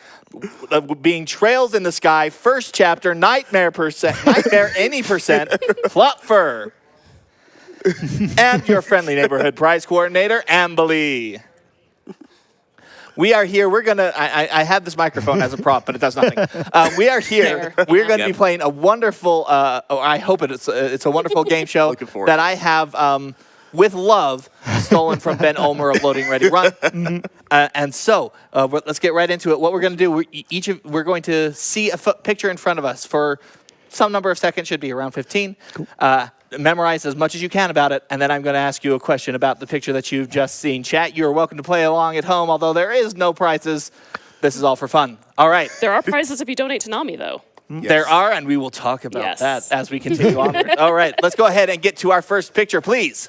being Trails in the Sky, first chapter, Nightmare any percent, Klopfer. And your friendly neighborhood prize coordinator, Ambali. We are here. We're going to, I have this microphone as a prop, but it does nothing. We are here. We're going to be playing a wonderful, I hope it's a wonderful game show Looking forward that to it. I have with love, stolen from Ben Omer of Loading Ready Run. And so, let's get right into it. What we're going to do, we're going to see a picture in front of us for some number of seconds, should be around 15. Cool. Memorize as much as you can about it, and then I'm going to ask you a question about the picture that you've just seen. Chat, you're welcome to play along at home, although there is no prizes. This is all for fun. All right. There are prizes if you donate to NAMI, though. Yes. There are, and we will talk about that as we continue onward. All right, let's go ahead and get to our first picture, please.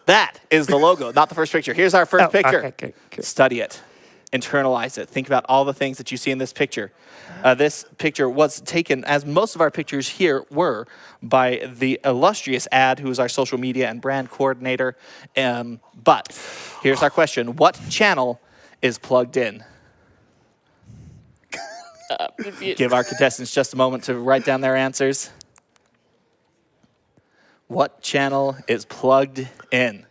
That is the logo, not the first picture. Here's our first picture. Okay. Study it. Internalize it. Think about all the things that you see in this picture. This picture was taken, as most of our pictures here were, by the illustrious Ad, who is our social media and brand coordinator. But here's our question. What channel is plugged in? Give our contestants just a moment to write down their answers. What channel is plugged in?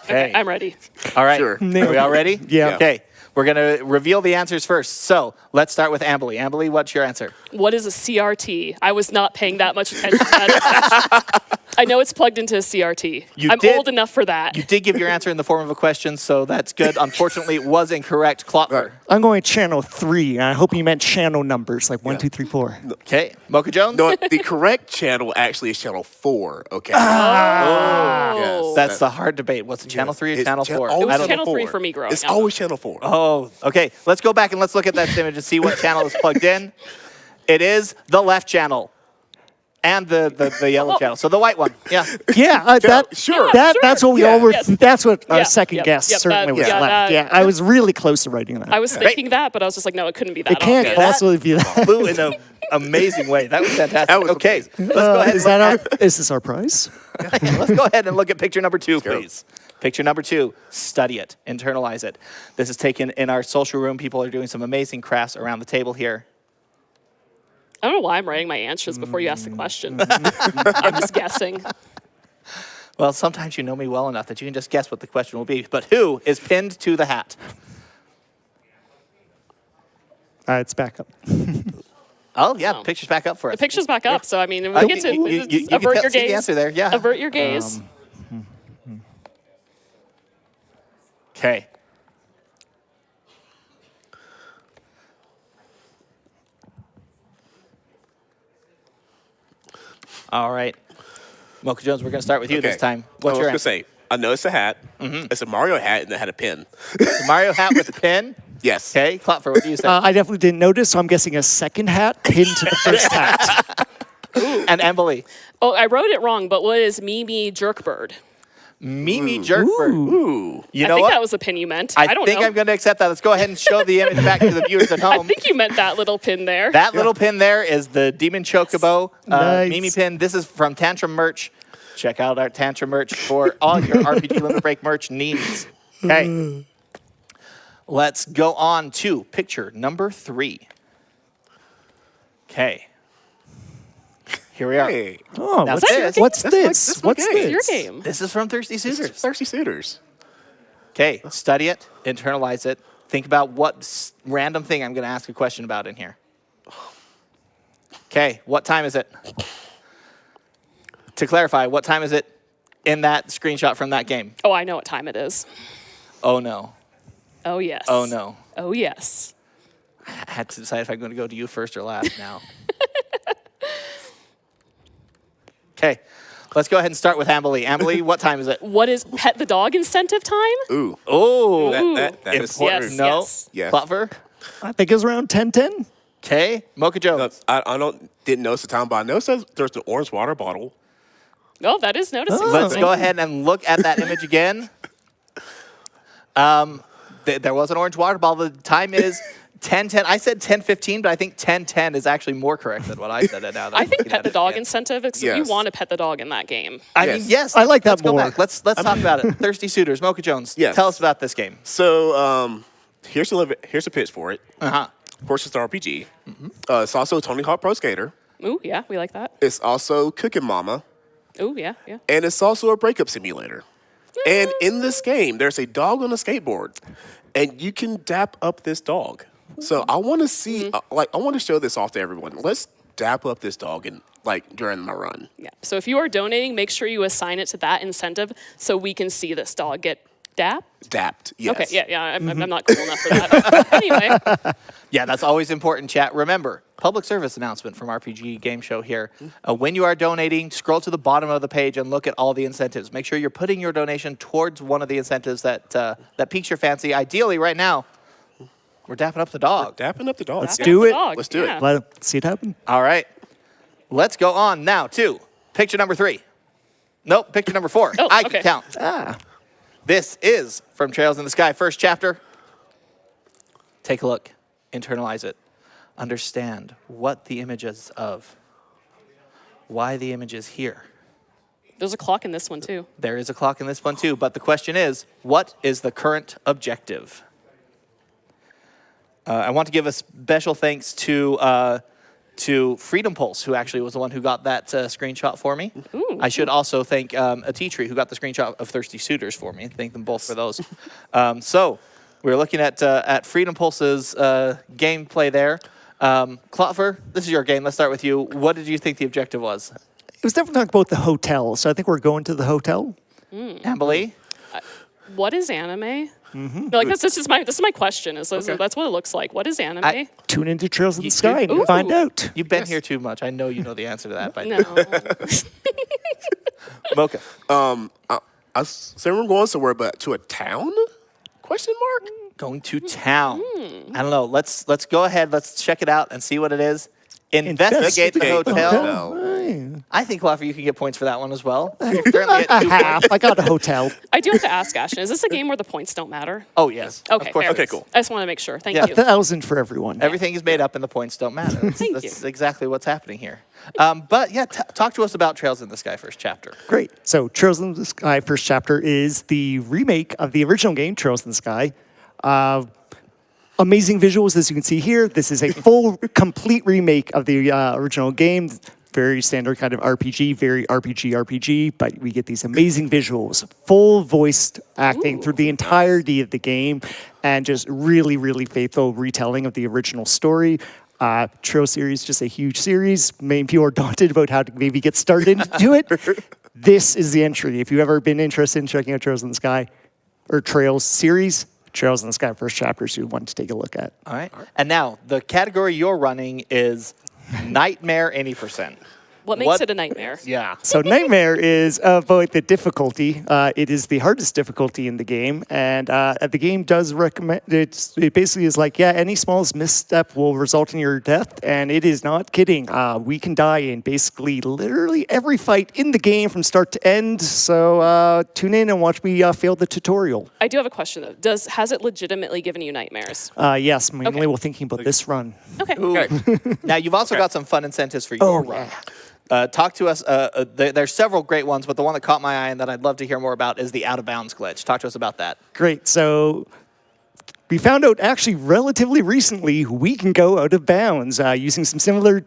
Okay, I'm ready. All right. Sure. Are we all ready? Yeah. Okay. We're going to reveal the answers first. So let's start with Amberly. Amberly, what's your answer? What is a CRT? I was not paying that much attention to that. I know it's plugged into a CRT. I'm old enough for that. You did give your answer in the form of a question, so that's good. Unfortunately, it was incorrect. Klopfer. I'm going channel 3, and I hope you meant channel numbers, like 1, 2, 3, 4. Okay. Mochajones? No, the correct channel actually is channel 4, okay? Oh. That's the hard debate. What's it, channel 3 or channel 4? It was Always channel 3 for me growing It's up. always channel 4. Oh, okay. Let's go back and let's look at that image and see what channel is plugged in. It is the left channel. And the yellow channel. So the white one. Yeah. Yeah, sure. That's what we all were. Yes. That's what our Yeah, second guess certainly was yeah, left. that- I was really close to writing that. I was thinking that, but I was just like, no, it couldn't be that. It can't obvious. possibly be that. Flew in an amazing way. That was fantastic. That was okay. Let's go ahead. Is this our prize? Let's go ahead and look at picture number 2, please. Picture number 2, study it, internalize it. This is taken in our social room. People are doing some amazing crafts around the table here. I don't know why I'm writing my answers before you ask the question. I'm just guessing. Well, sometimes you know me well enough that you can just guess what the question will be. But who is pinned to the hat? It's back up. Oh, yeah, Oh. the picture's back up for us. The picture's back up, so I mean, we You get to can avert your see gaze. the answer there, yeah. Avert your gaze. Okay. All right. Mochajones, we're going to start with you this time. What's your I was answer? going to say, I know it's a hat. It's a Mario hat, and it had a pin. The Mario hat with a pin? Yes. Okay. Klopfer, what do you say? I definitely didn't notice, so I'm guessing a second hat pinned to the first hat. And Emily. Oh, I wrote it wrong, but what is Mimi Jerkbird? Mimi Jerkbird. Ooh. You I know think what? that was the pin you meant. I don't think know. I'm going to accept that. Let's go ahead and show the image back to the viewers at I home. think you meant that little pin there. That little pin there is the Demon Chocobo Nice. Mimi pin. This is from Tantrum Merch. Check out our Tantrum Merch for all your RPG Limit Break merch needs. Okay. Let's go on to picture number 3. Okay. Here we are. Hey, Oh, Now what's this- what's that's this? my What's game. this? Your game. This is from Thirsty Suitors. Thirsty Suitors. Okay, study it, internalize it. Think about what random thing I'm going to ask a question about in here. Okay, what time is it? To clarify, what time is it in that screenshot from that game? Oh, I know what time it is. Oh, no. Oh, yes. Oh, no. Oh, yes. I had to decide if I'm going to go to you first or last now. Okay, let's go ahead and start with Amberly. Amberly, what time is it? What is pet the dog incentive time? Ooh. Oh, That is important. Yes, No. yes. Yes. Klopfer? I think it was around 10:10. Okay, Mochajones. I didn't notice the time, but I noticed that there's an orange water bottle. Oh, that is noticeable. Let's go ahead and look at that image again. There was an orange water bottle. The time is 10:10. I said 10:15, but I think 10:10 is actually more correct than what I said. Now that I I'm think looking pet at the it dog again. incentive. Because you Yes. want to pet the dog in that game. I mean, Yes. yes. I like that let's go more. back. Let's talk about it. Thirsty Suitors, Mochajones. Yes. Tell us about this game. So here's a pitch for it. Uh-huh. Of course, it's an RPG. It's also Tony Hawk Pro Skater. Ooh, yeah, we like that. It's also Cooking Mama. Ooh, yeah, yeah. And it's also a breakup simulator. And in this game, there's a dog on a skateboard, and you can dap up this dog. So I want to see, I want to show this off to everyone. Let's dap up this dog and like during my run. Yeah. So if you are donating, make sure you assign it to that incentive so we can see this dog get dapped. Dapped, yes. Okay, yeah, I'm not cool enough for that. Anyway, Yeah, that's always important, chat. Remember, public service announcement from RPG Game Show here. When you are donating, scroll to the bottom of the page and look at all the incentives. Make sure you're putting your donation towards one of the incentives that piques your fancy. Ideally, right now, we're dapping up the dog. Dapping up the dog. Let's dap do the it. dog, Let's do it. yeah. Let's see it happen. All right. Let's go on now to picture number 3. Nope, picture number 4. Oh, I okay. can count. This is from Trails in the Sky, first chapter. Take a look. Internalize it. Understand what the image is of. Why the image is here. There's a clock in this one too. There is a clock in this one too, but the question is, what is the current objective? I want to give a special thanks to Freedom Pulse, who actually was the one who got that screenshot for me. Ooh. I should also thank a Tree who got the screenshot of Thirsty Suitors for me. Thank them both for those. So we're looking at Freedom Pulse's gameplay there. Klopfer, this is your game. Let's start with you. What did you think the objective was? It was definitely talking about the hotel, so I think we're going to the hotel. Amberly? What is anime? No, like this is my question. That's what it looks like. What is anime? Tune into Trails in the You- Sky and Ooh. find out. You've been here too much. I know you know the answer to that by now. No. Mocha. I said we're going somewhere, but to a town? Question mark? Going to town. I don't know. Let's go ahead. Let's check it out and see what it is. Investigate the Investigate the hotel. hotel. I think, Klopfer, you can get points for that one as well. You're currently at 2 Half. I got a hotel. I do have to ask, Ashton, is this a game where the points don't matter? Oh, yes. Okay, Of course. fair. Okay, cool. I just want to make sure. Thank Yeah. you. 1,000 for everyone. Everything is made up and the points don't matter. Thank That's you. exactly what's happening here. But yeah, talk to us about Trails in the Sky first chapter. Great. So Trails in the Sky first chapter is the remake of the original game, Trails in the Sky. Amazing visuals, as you can see here. This is a full, complete remake of the original game. Very standard kind of RPG, very RPG, but we get these amazing visuals, full voiced acting through the entirety of the game, and just really, really faithful retelling of the original story. Trail series, just a huge series. Many people are daunted about how to maybe get started into it. This is the entry. If you've ever been interested in checking out Trails in the Sky, or Trails series, Trails in the Sky first chapters you want to take a look at. All right. And now, the category you're running is Nightmare Any %. What makes it a nightmare? Yeah. So Nightmare is about the difficulty. It is the hardest difficulty in the game, and the game does recommend. It basically is like, yeah, any smallest misstep will result in your death, and it is not kidding. We can die in basically literally every fight in the game from start to end. So tune in and watch me fail the tutorial. I do have a question though. Has it legitimately given you nightmares? Yes, mainly Okay. while thinking about this run. Okay. Now, you've also got some fun incentives for your run. Talk to us. There's several great ones, but the one that caught my eye and that I'd love to hear more about is the out of bounds glitch. Talk to us about that. Great. So we found out actually relatively recently we can go out of bounds using some similar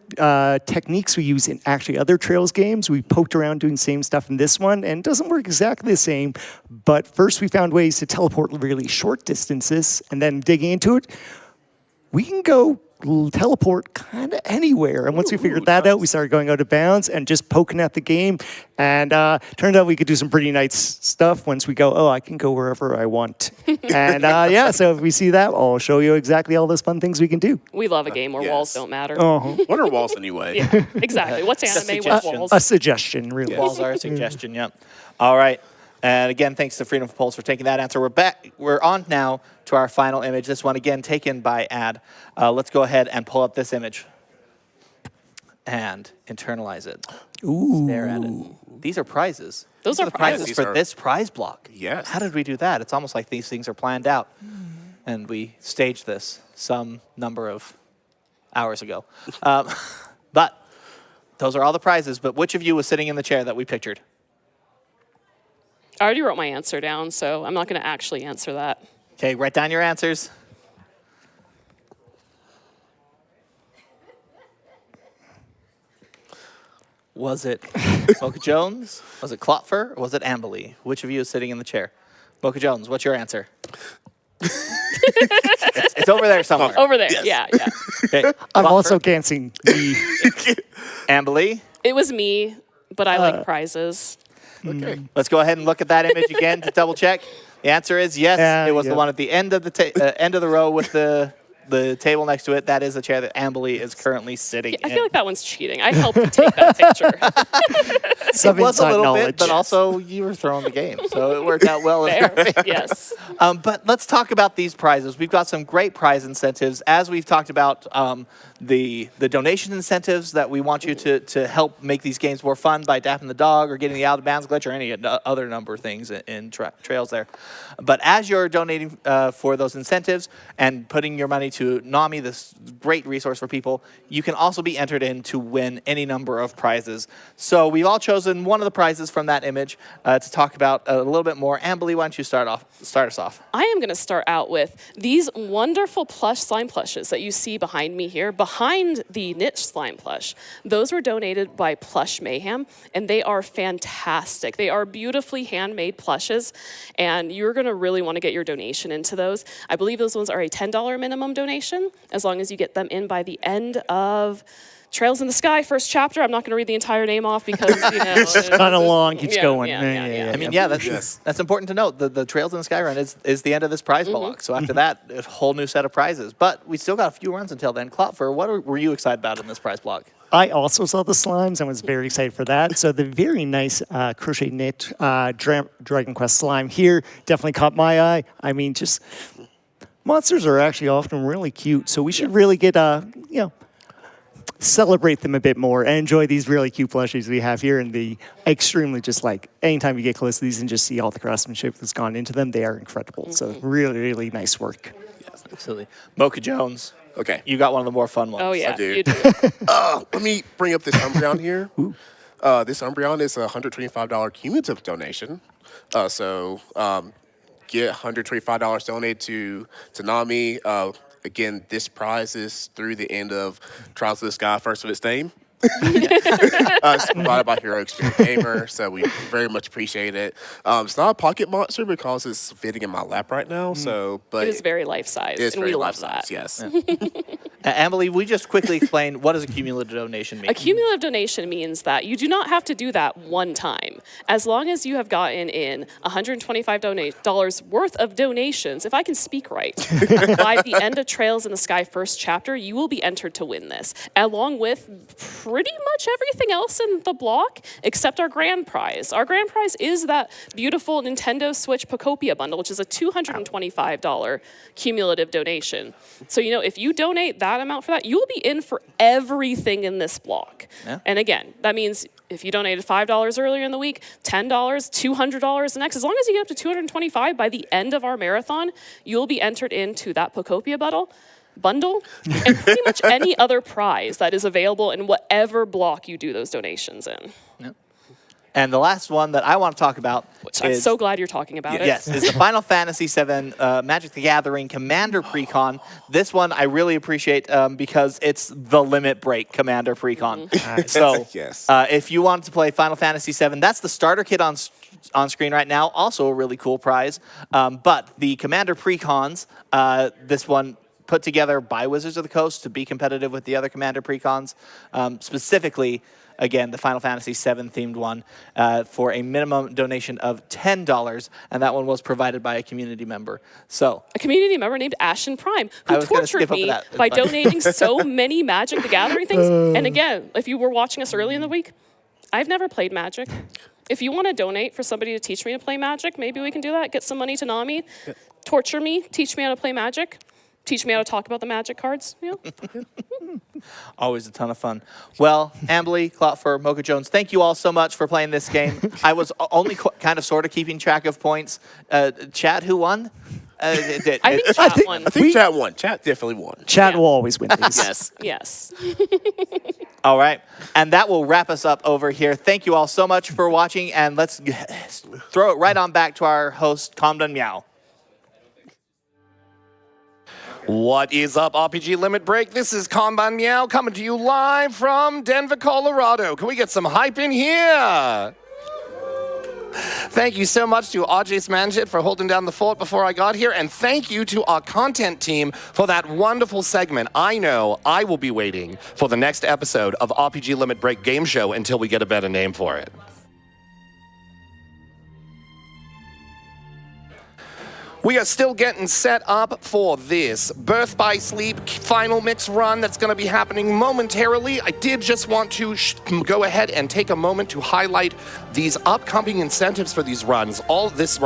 techniques we use in actually other Trails games. We poked around doing the same stuff in this one, and it doesn't work exactly the same. But first we found ways to teleport really short distances, and then digging into it, we can go teleport kind of anywhere. And once we figured that out, we started going out of bounds and just poking at the game. And turned out we could do some pretty nice stuff once we go, I can go wherever I want. And yeah, so if we see that, I'll show you exactly all those fun things we can do. We love a game where Yes. walls don't matter. What are walls anyway? Yeah, exactly. What's anime? What's suggestions. walls? A suggestion, really. Walls are a suggestion, yep. All right. And again, thanks to Freedom Pulse for taking that answer. We're back. We're on now to our final image. This one, again, taken by Ad. Let's go ahead and pull up this image and internalize it. Ooh. Stare at it. These are prizes. Those These are the prizes prizes. for These are- this prize block. Yes. How did we do that? It's almost like these things are planned out. And we staged this some number of hours ago. But those are all the prizes. But which of you was sitting in the chair that we pictured? I already wrote my answer down, so I'm not going to actually answer that. Okay, write down your answers. Was it Mochajones? Was it Klopfer? Or was it Amberly? Which of you is sitting in the chair? Mochajones, what's your answer? It's over there somewhere. Over there. Yes. Yeah. Okay. I'm Klopfer, also dancing the Amberly. It was me, but I like prizes. Okay. Let's go ahead and look at that image again to double check. The answer is yes. It was the yeah. one at the end of the end of the row with the table next to it. That is the chair that Amberly is currently sitting I in. feel like that one's cheating. I helped you take that picture. some It was a inside little knowledge. bit, but also you were throwing the game, so it worked out well. Fair. Yes. But let's talk about these prizes. We've got some great prize incentives. As we've talked about the donation incentives that we want you to help make these games more fun by dapping the dog or getting the out of bounds glitch or any other number of things in trails there. But as you're donating for those incentives and putting your money to NAMI, this great resource for people, you can also be entered in to win any number of prizes. So we've all chosen one of the prizes from that image to talk about a little bit more. Amberly, why don't you start us off? I am going to start out with these wonderful plush slime plushes that you see behind me here, behind the niche slime plush. Those were donated by Plush Mayhem, and they are fantastic. They are beautifully handmade plushes, and you're going to really want to get your donation into those. I believe those ones are a $10 minimum donation, as long as you get them in by the end of Trails in the Sky, first chapter. I'm not going to read the entire name off because, It's kind of long, keeps going. Yeah. I mean, that's important to note. The Trails in the Sky run is the end of this prize block. So after that, a whole new set of prizes. But we still got a few runs until then. Klopfer, what were you excited about in this prize block? I also saw the slimes and was very excited for that. So the very nice crochet knit Dragon Quest slime here definitely caught my eye. I mean, just monsters are actually often really cute, so we should really get celebrate them a bit more and enjoy these really cute plushies we have here. And the extremely just like anytime you get close to these and just see all the craftsmanship that's gone into them, they are incredible. So really, really nice work. Yes, absolutely. Mocha Jones. Okay. You got one of the more fun ones. Oh, yeah. do. You do. Let me bring up this Umbreon here. This Umbreon is a $125 cumulative donation. So get $125 donated to NAMI. Again, this prize is through the end of Trials of the Sky, first of its name. It's provided by Hero Experience Gamer, so we very much appreciate it. It's not a pocket monster because it's fitting in my lap right now. So, but It is very life-size, it is and very we love life-size, that. yes. Emily, we just quickly explain what does a cumulative donation mean? A cumulative donation means that you do not have to do that one time. As long as you have gotten in $125 worth of donations, if I can speak right, by the end of Trails in the Sky first chapter, you will be entered to win this, along with pretty much everything else in the block except our grand prize. Our grand prize is that beautiful Nintendo Switch Pocopia bundle, which is a $225 cumulative donation. So, if you donate that amount for that, you will be in for everything in this block. Yeah. And again, that means if you donated $5 earlier in the week, $10, $200 the next, as long as you get up to $225 by the end of our marathon, you'll be entered into that Pocopia bundle and pretty much any other prize that is available in whatever block you do those donations in. Yep. And the last one that I want to talk about I'm is, so glad you're talking about it. yes, is the Final Fantasy VII Magic the Gathering Commander Precon. This one I really appreciate because it's the Limit Break Commander Precon. So Yes. if you want to play Final Fantasy VII, that's the starter kit on screen right now. Also a really cool prize. But the Commander Precons, this one put together by Wizards of the Coast to be competitive with the other Commander Precons, specifically, again, the Final Fantasy VII themed one for a minimum donation of $10, and that one was provided by a community member. So A community member named Ashton Prime, I who was gonna tortured skip over me that. It's by fine. donating so many Magic the Gathering things. And again, if you were watching us early in the week, I've never played Magic. If you want to donate for somebody to teach me to play Magic, maybe we can do that. Get some money to NAMI, torture me, teach me how to play Magic. Teach me how to talk about the Magic cards. always a ton of fun. Well, Amberly, Klopfer, Mocha Jones, thank you all so much for playing this game. I was only kind of sort of keeping track of points. Chad, who won? I think Chat won. I think Chat won. Chat definitely won. Chat Yeah. will always win these. Yes. Yes. All right. And that will wrap us up over here. Thank you all so much for watching, and let's throw it right on back to our host, Comden Meow. What is up, RPG Limit Break? This is Kanban Meow coming to you live from Denver, Colorado. Can we get some hype in here? Thank you so much to Ajay's Manjit for holding down the fort before I got here, and thank you to our content team for that wonderful segment. I know I will be waiting for the next episode of RPG Limit Break Game Show until we get a better name for it. We are still getting set up for this Birth by Sleep final mix run that's going to be happening momentarily. I did just want to go ahead and take a moment to highlight these upcoming incentives for these runs. All of these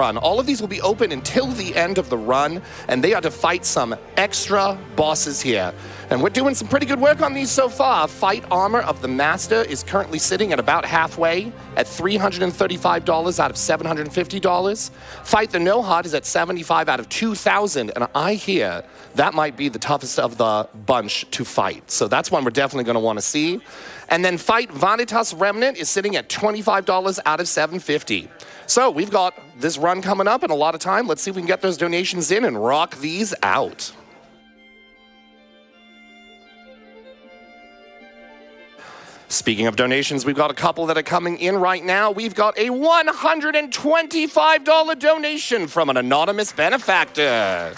will be open until the end of the run, and they are to fight some extra bosses here. And we're doing some pretty good work on these so far. Fight Armor of the Master is currently sitting at about halfway at $335 out of $750. Fight the No-Hot is at $75 out of $2,000, and I hear that might be the toughest of the bunch to fight. So that's one we're definitely going to want to see. And then Fight Vanitas Remnant is sitting at $25 out of $750. So we've got this run coming up in a lot of time. Let's see if we can get those donations in and rock these out. Speaking of donations, we've got a couple that are coming in right now. We've got a $125 donation from an anonymous benefactor.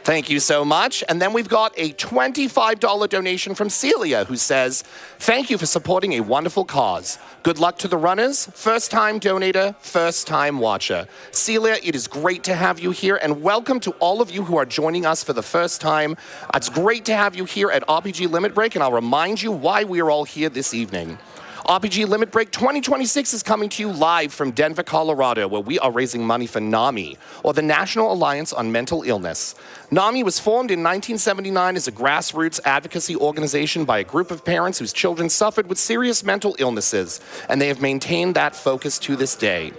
Thank you so much. And then we've got a $25 donation from Celia, who says, thank you for supporting a wonderful cause. Good luck to the runners. First-time donator, first-time watcher. Celia, it is great to have you here, and welcome to all of you who are joining us for the first time. It's great to have you here at RPG Limit Break, and I'll remind you why we are all here this evening. RPG Limit Break 2026 is coming to you live from Denver, Colorado, where we are raising money for NAMI, or the National Alliance on Mental Illness. NAMI was formed in 1979 as a grassroots advocacy organization by a group of parents whose children suffered with serious mental illnesses, and they have maintained that focus to this day.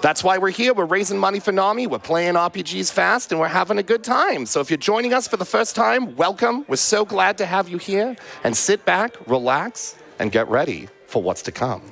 That's why we're here. We're raising money for NAMI, we're playing RPGs fast, and we're having a good time. So if you're joining us for the first time, welcome. We're so glad to have you here, and sit back, relax, and get ready for what's to come.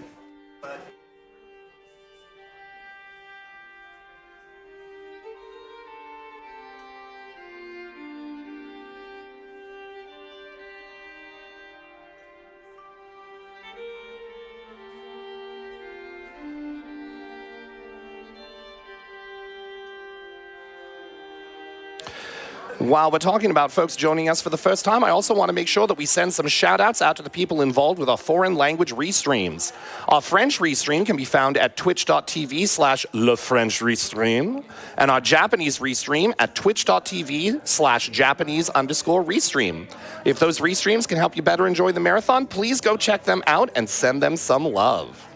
While we're talking about folks joining us for the first time, I also want to make sure that we send some shout-outs out to the people involved with our foreign language restreams. Our French restream can be found at twitch.tv/LeFrenchRestream, and our Japanese restream at twitch.tv/Japanese_restream. If those restreams can help you better enjoy the marathon, please go check them out and send them some love.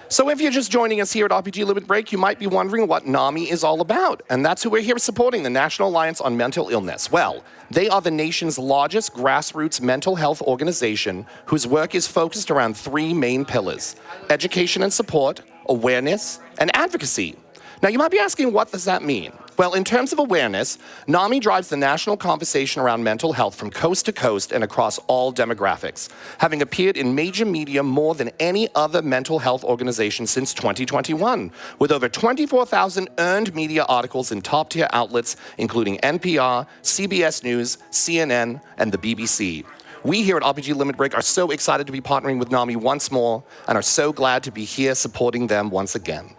So if you're just joining us here at RPG Limit Break, you might be wondering what NAMI is all about. And that's who we're here supporting, the National Alliance on Mental Illness. Well, they are the nation's largest grassroots mental health organization whose work is focused around three main pillars: education and support, awareness, and advocacy. Now, you might be asking, what does that mean? Well, in terms of awareness, NAMI drives the national conversation around mental health from coast to coast and across all demographics, having appeared in major media more than any other mental health organization since 2021, with over 24,000 earned media articles in top-tier outlets, including NPR, CBS News, CNN, and the BBC. We here at RPG Limit Break are so excited to be partnering with NAMI once more, and are so glad to be here supporting them once again.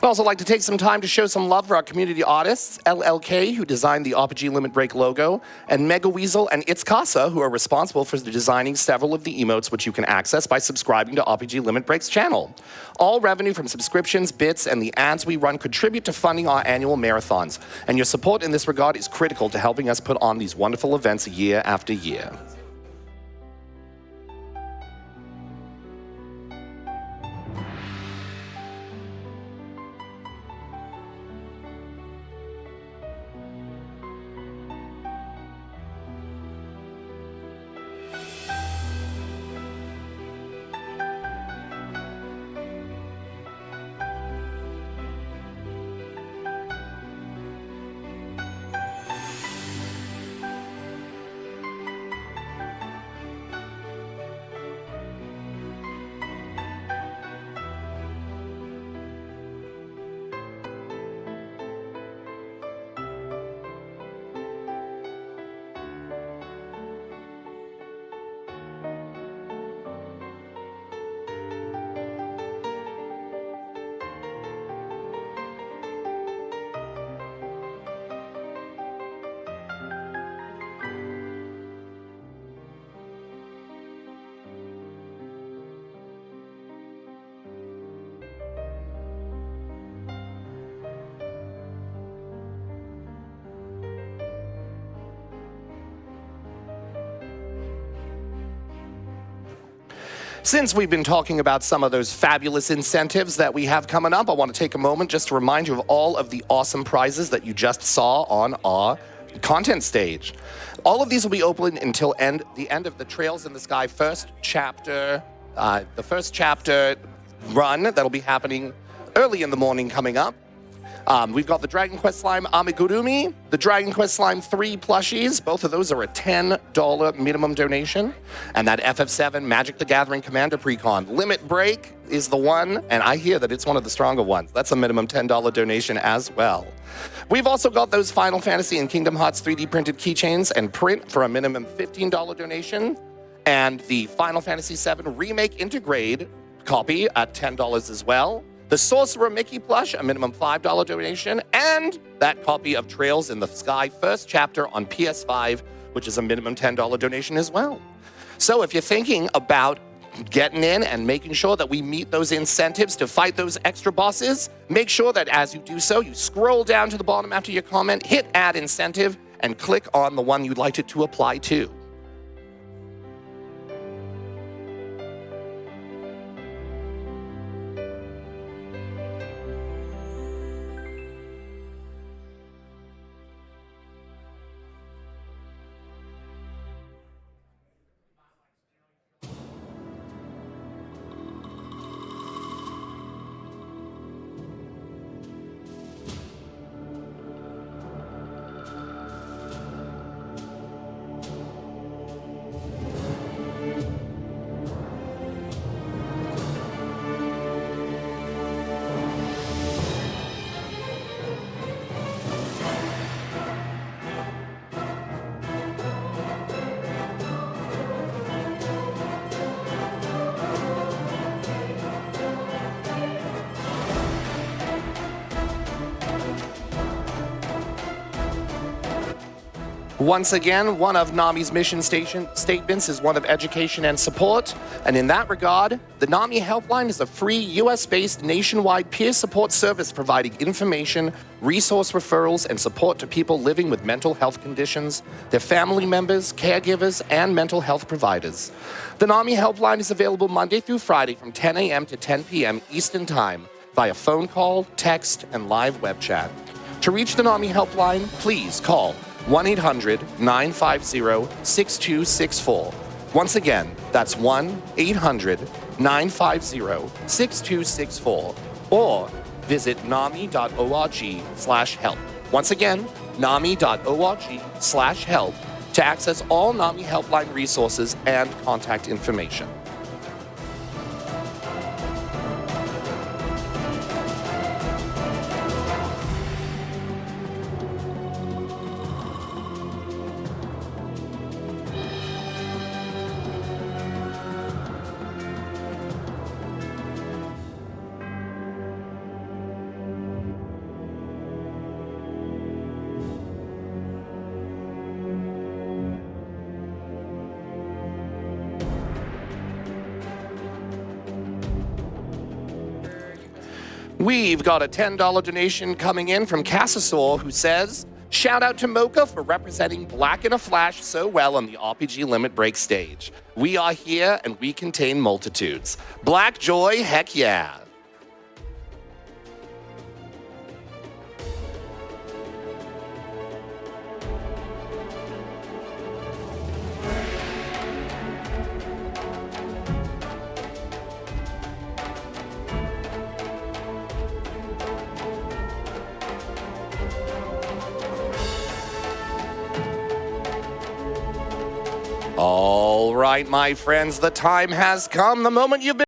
I'd also like to take some time to show some love for our community artists, LLK, who designed the RPG Limit Break logo, and Mega Weasel and It's Casa, who are responsible for designing several of the emotes which you can access by subscribing to RPG Limit Break's channel. All revenue from subscriptions, bits, and the ads we run contribute to funding our annual marathons, and your support in this regard is critical to helping us put on these wonderful events year after year. Since we've been talking about some of those fabulous incentives that we have coming up, I want to take a moment just to remind you of all of the awesome prizes that you just saw on our content stage. All of these will be open until the end of the Trails in the Sky first chapter, the first chapter run that'll be happening early in the morning coming up. We've got the Dragon Quest Slime Amigurumi, the Dragon Quest Slime 3 plushies. Both of those are a $10 minimum donation. And that FF7 Magic the Gathering Commander Precon. Limit Break is the one, and I hear that it's one of the stronger ones. That's a minimum $10 donation as well. We've also got those Final Fantasy and Kingdom Hearts 3D printed keychains and print for a minimum $15 donation. And the Final Fantasy VII Remake Intergrade copy at $10 as well. The Sorcerer Mickey plush, a minimum $5 donation, and that copy of Trails in the Sky first chapter on PS5, which is a minimum $10 donation as well. So if you're thinking about getting in and making sure that we meet those incentives to fight those extra bosses, make sure that as you do so, you scroll down to the bottom after your comment, hit Add Incentive, and click on the one you'd like it to apply to. Once again, one of NAMI's mission statements is one of education and support. And in that regard, the NAMI Helpline is a free US-based nationwide peer support service providing information, resource referrals, and support to people living with mental health conditions, their family members, caregivers, and mental health providers. The NAMI Helpline is available Monday through Friday from 10 a.m. to 10 p.m. Eastern Time via phone call, text, and live web chat. To reach the NAMI Helpline, please call 1-800-950-6264. Once again, that's 1-800-950-6264. Or visit nami.org/help. Once again, nami.org/help to access all NAMI Helpline resources and contact information. We've got a $10 donation coming in from Cassasaur, who says, shout out to Mocha for representing Black in a Flash so well on the RPG Limit Break stage. We are here and we contain multitudes. Black joy, heck yeah. All right, my friends, the time has come. The moment you've been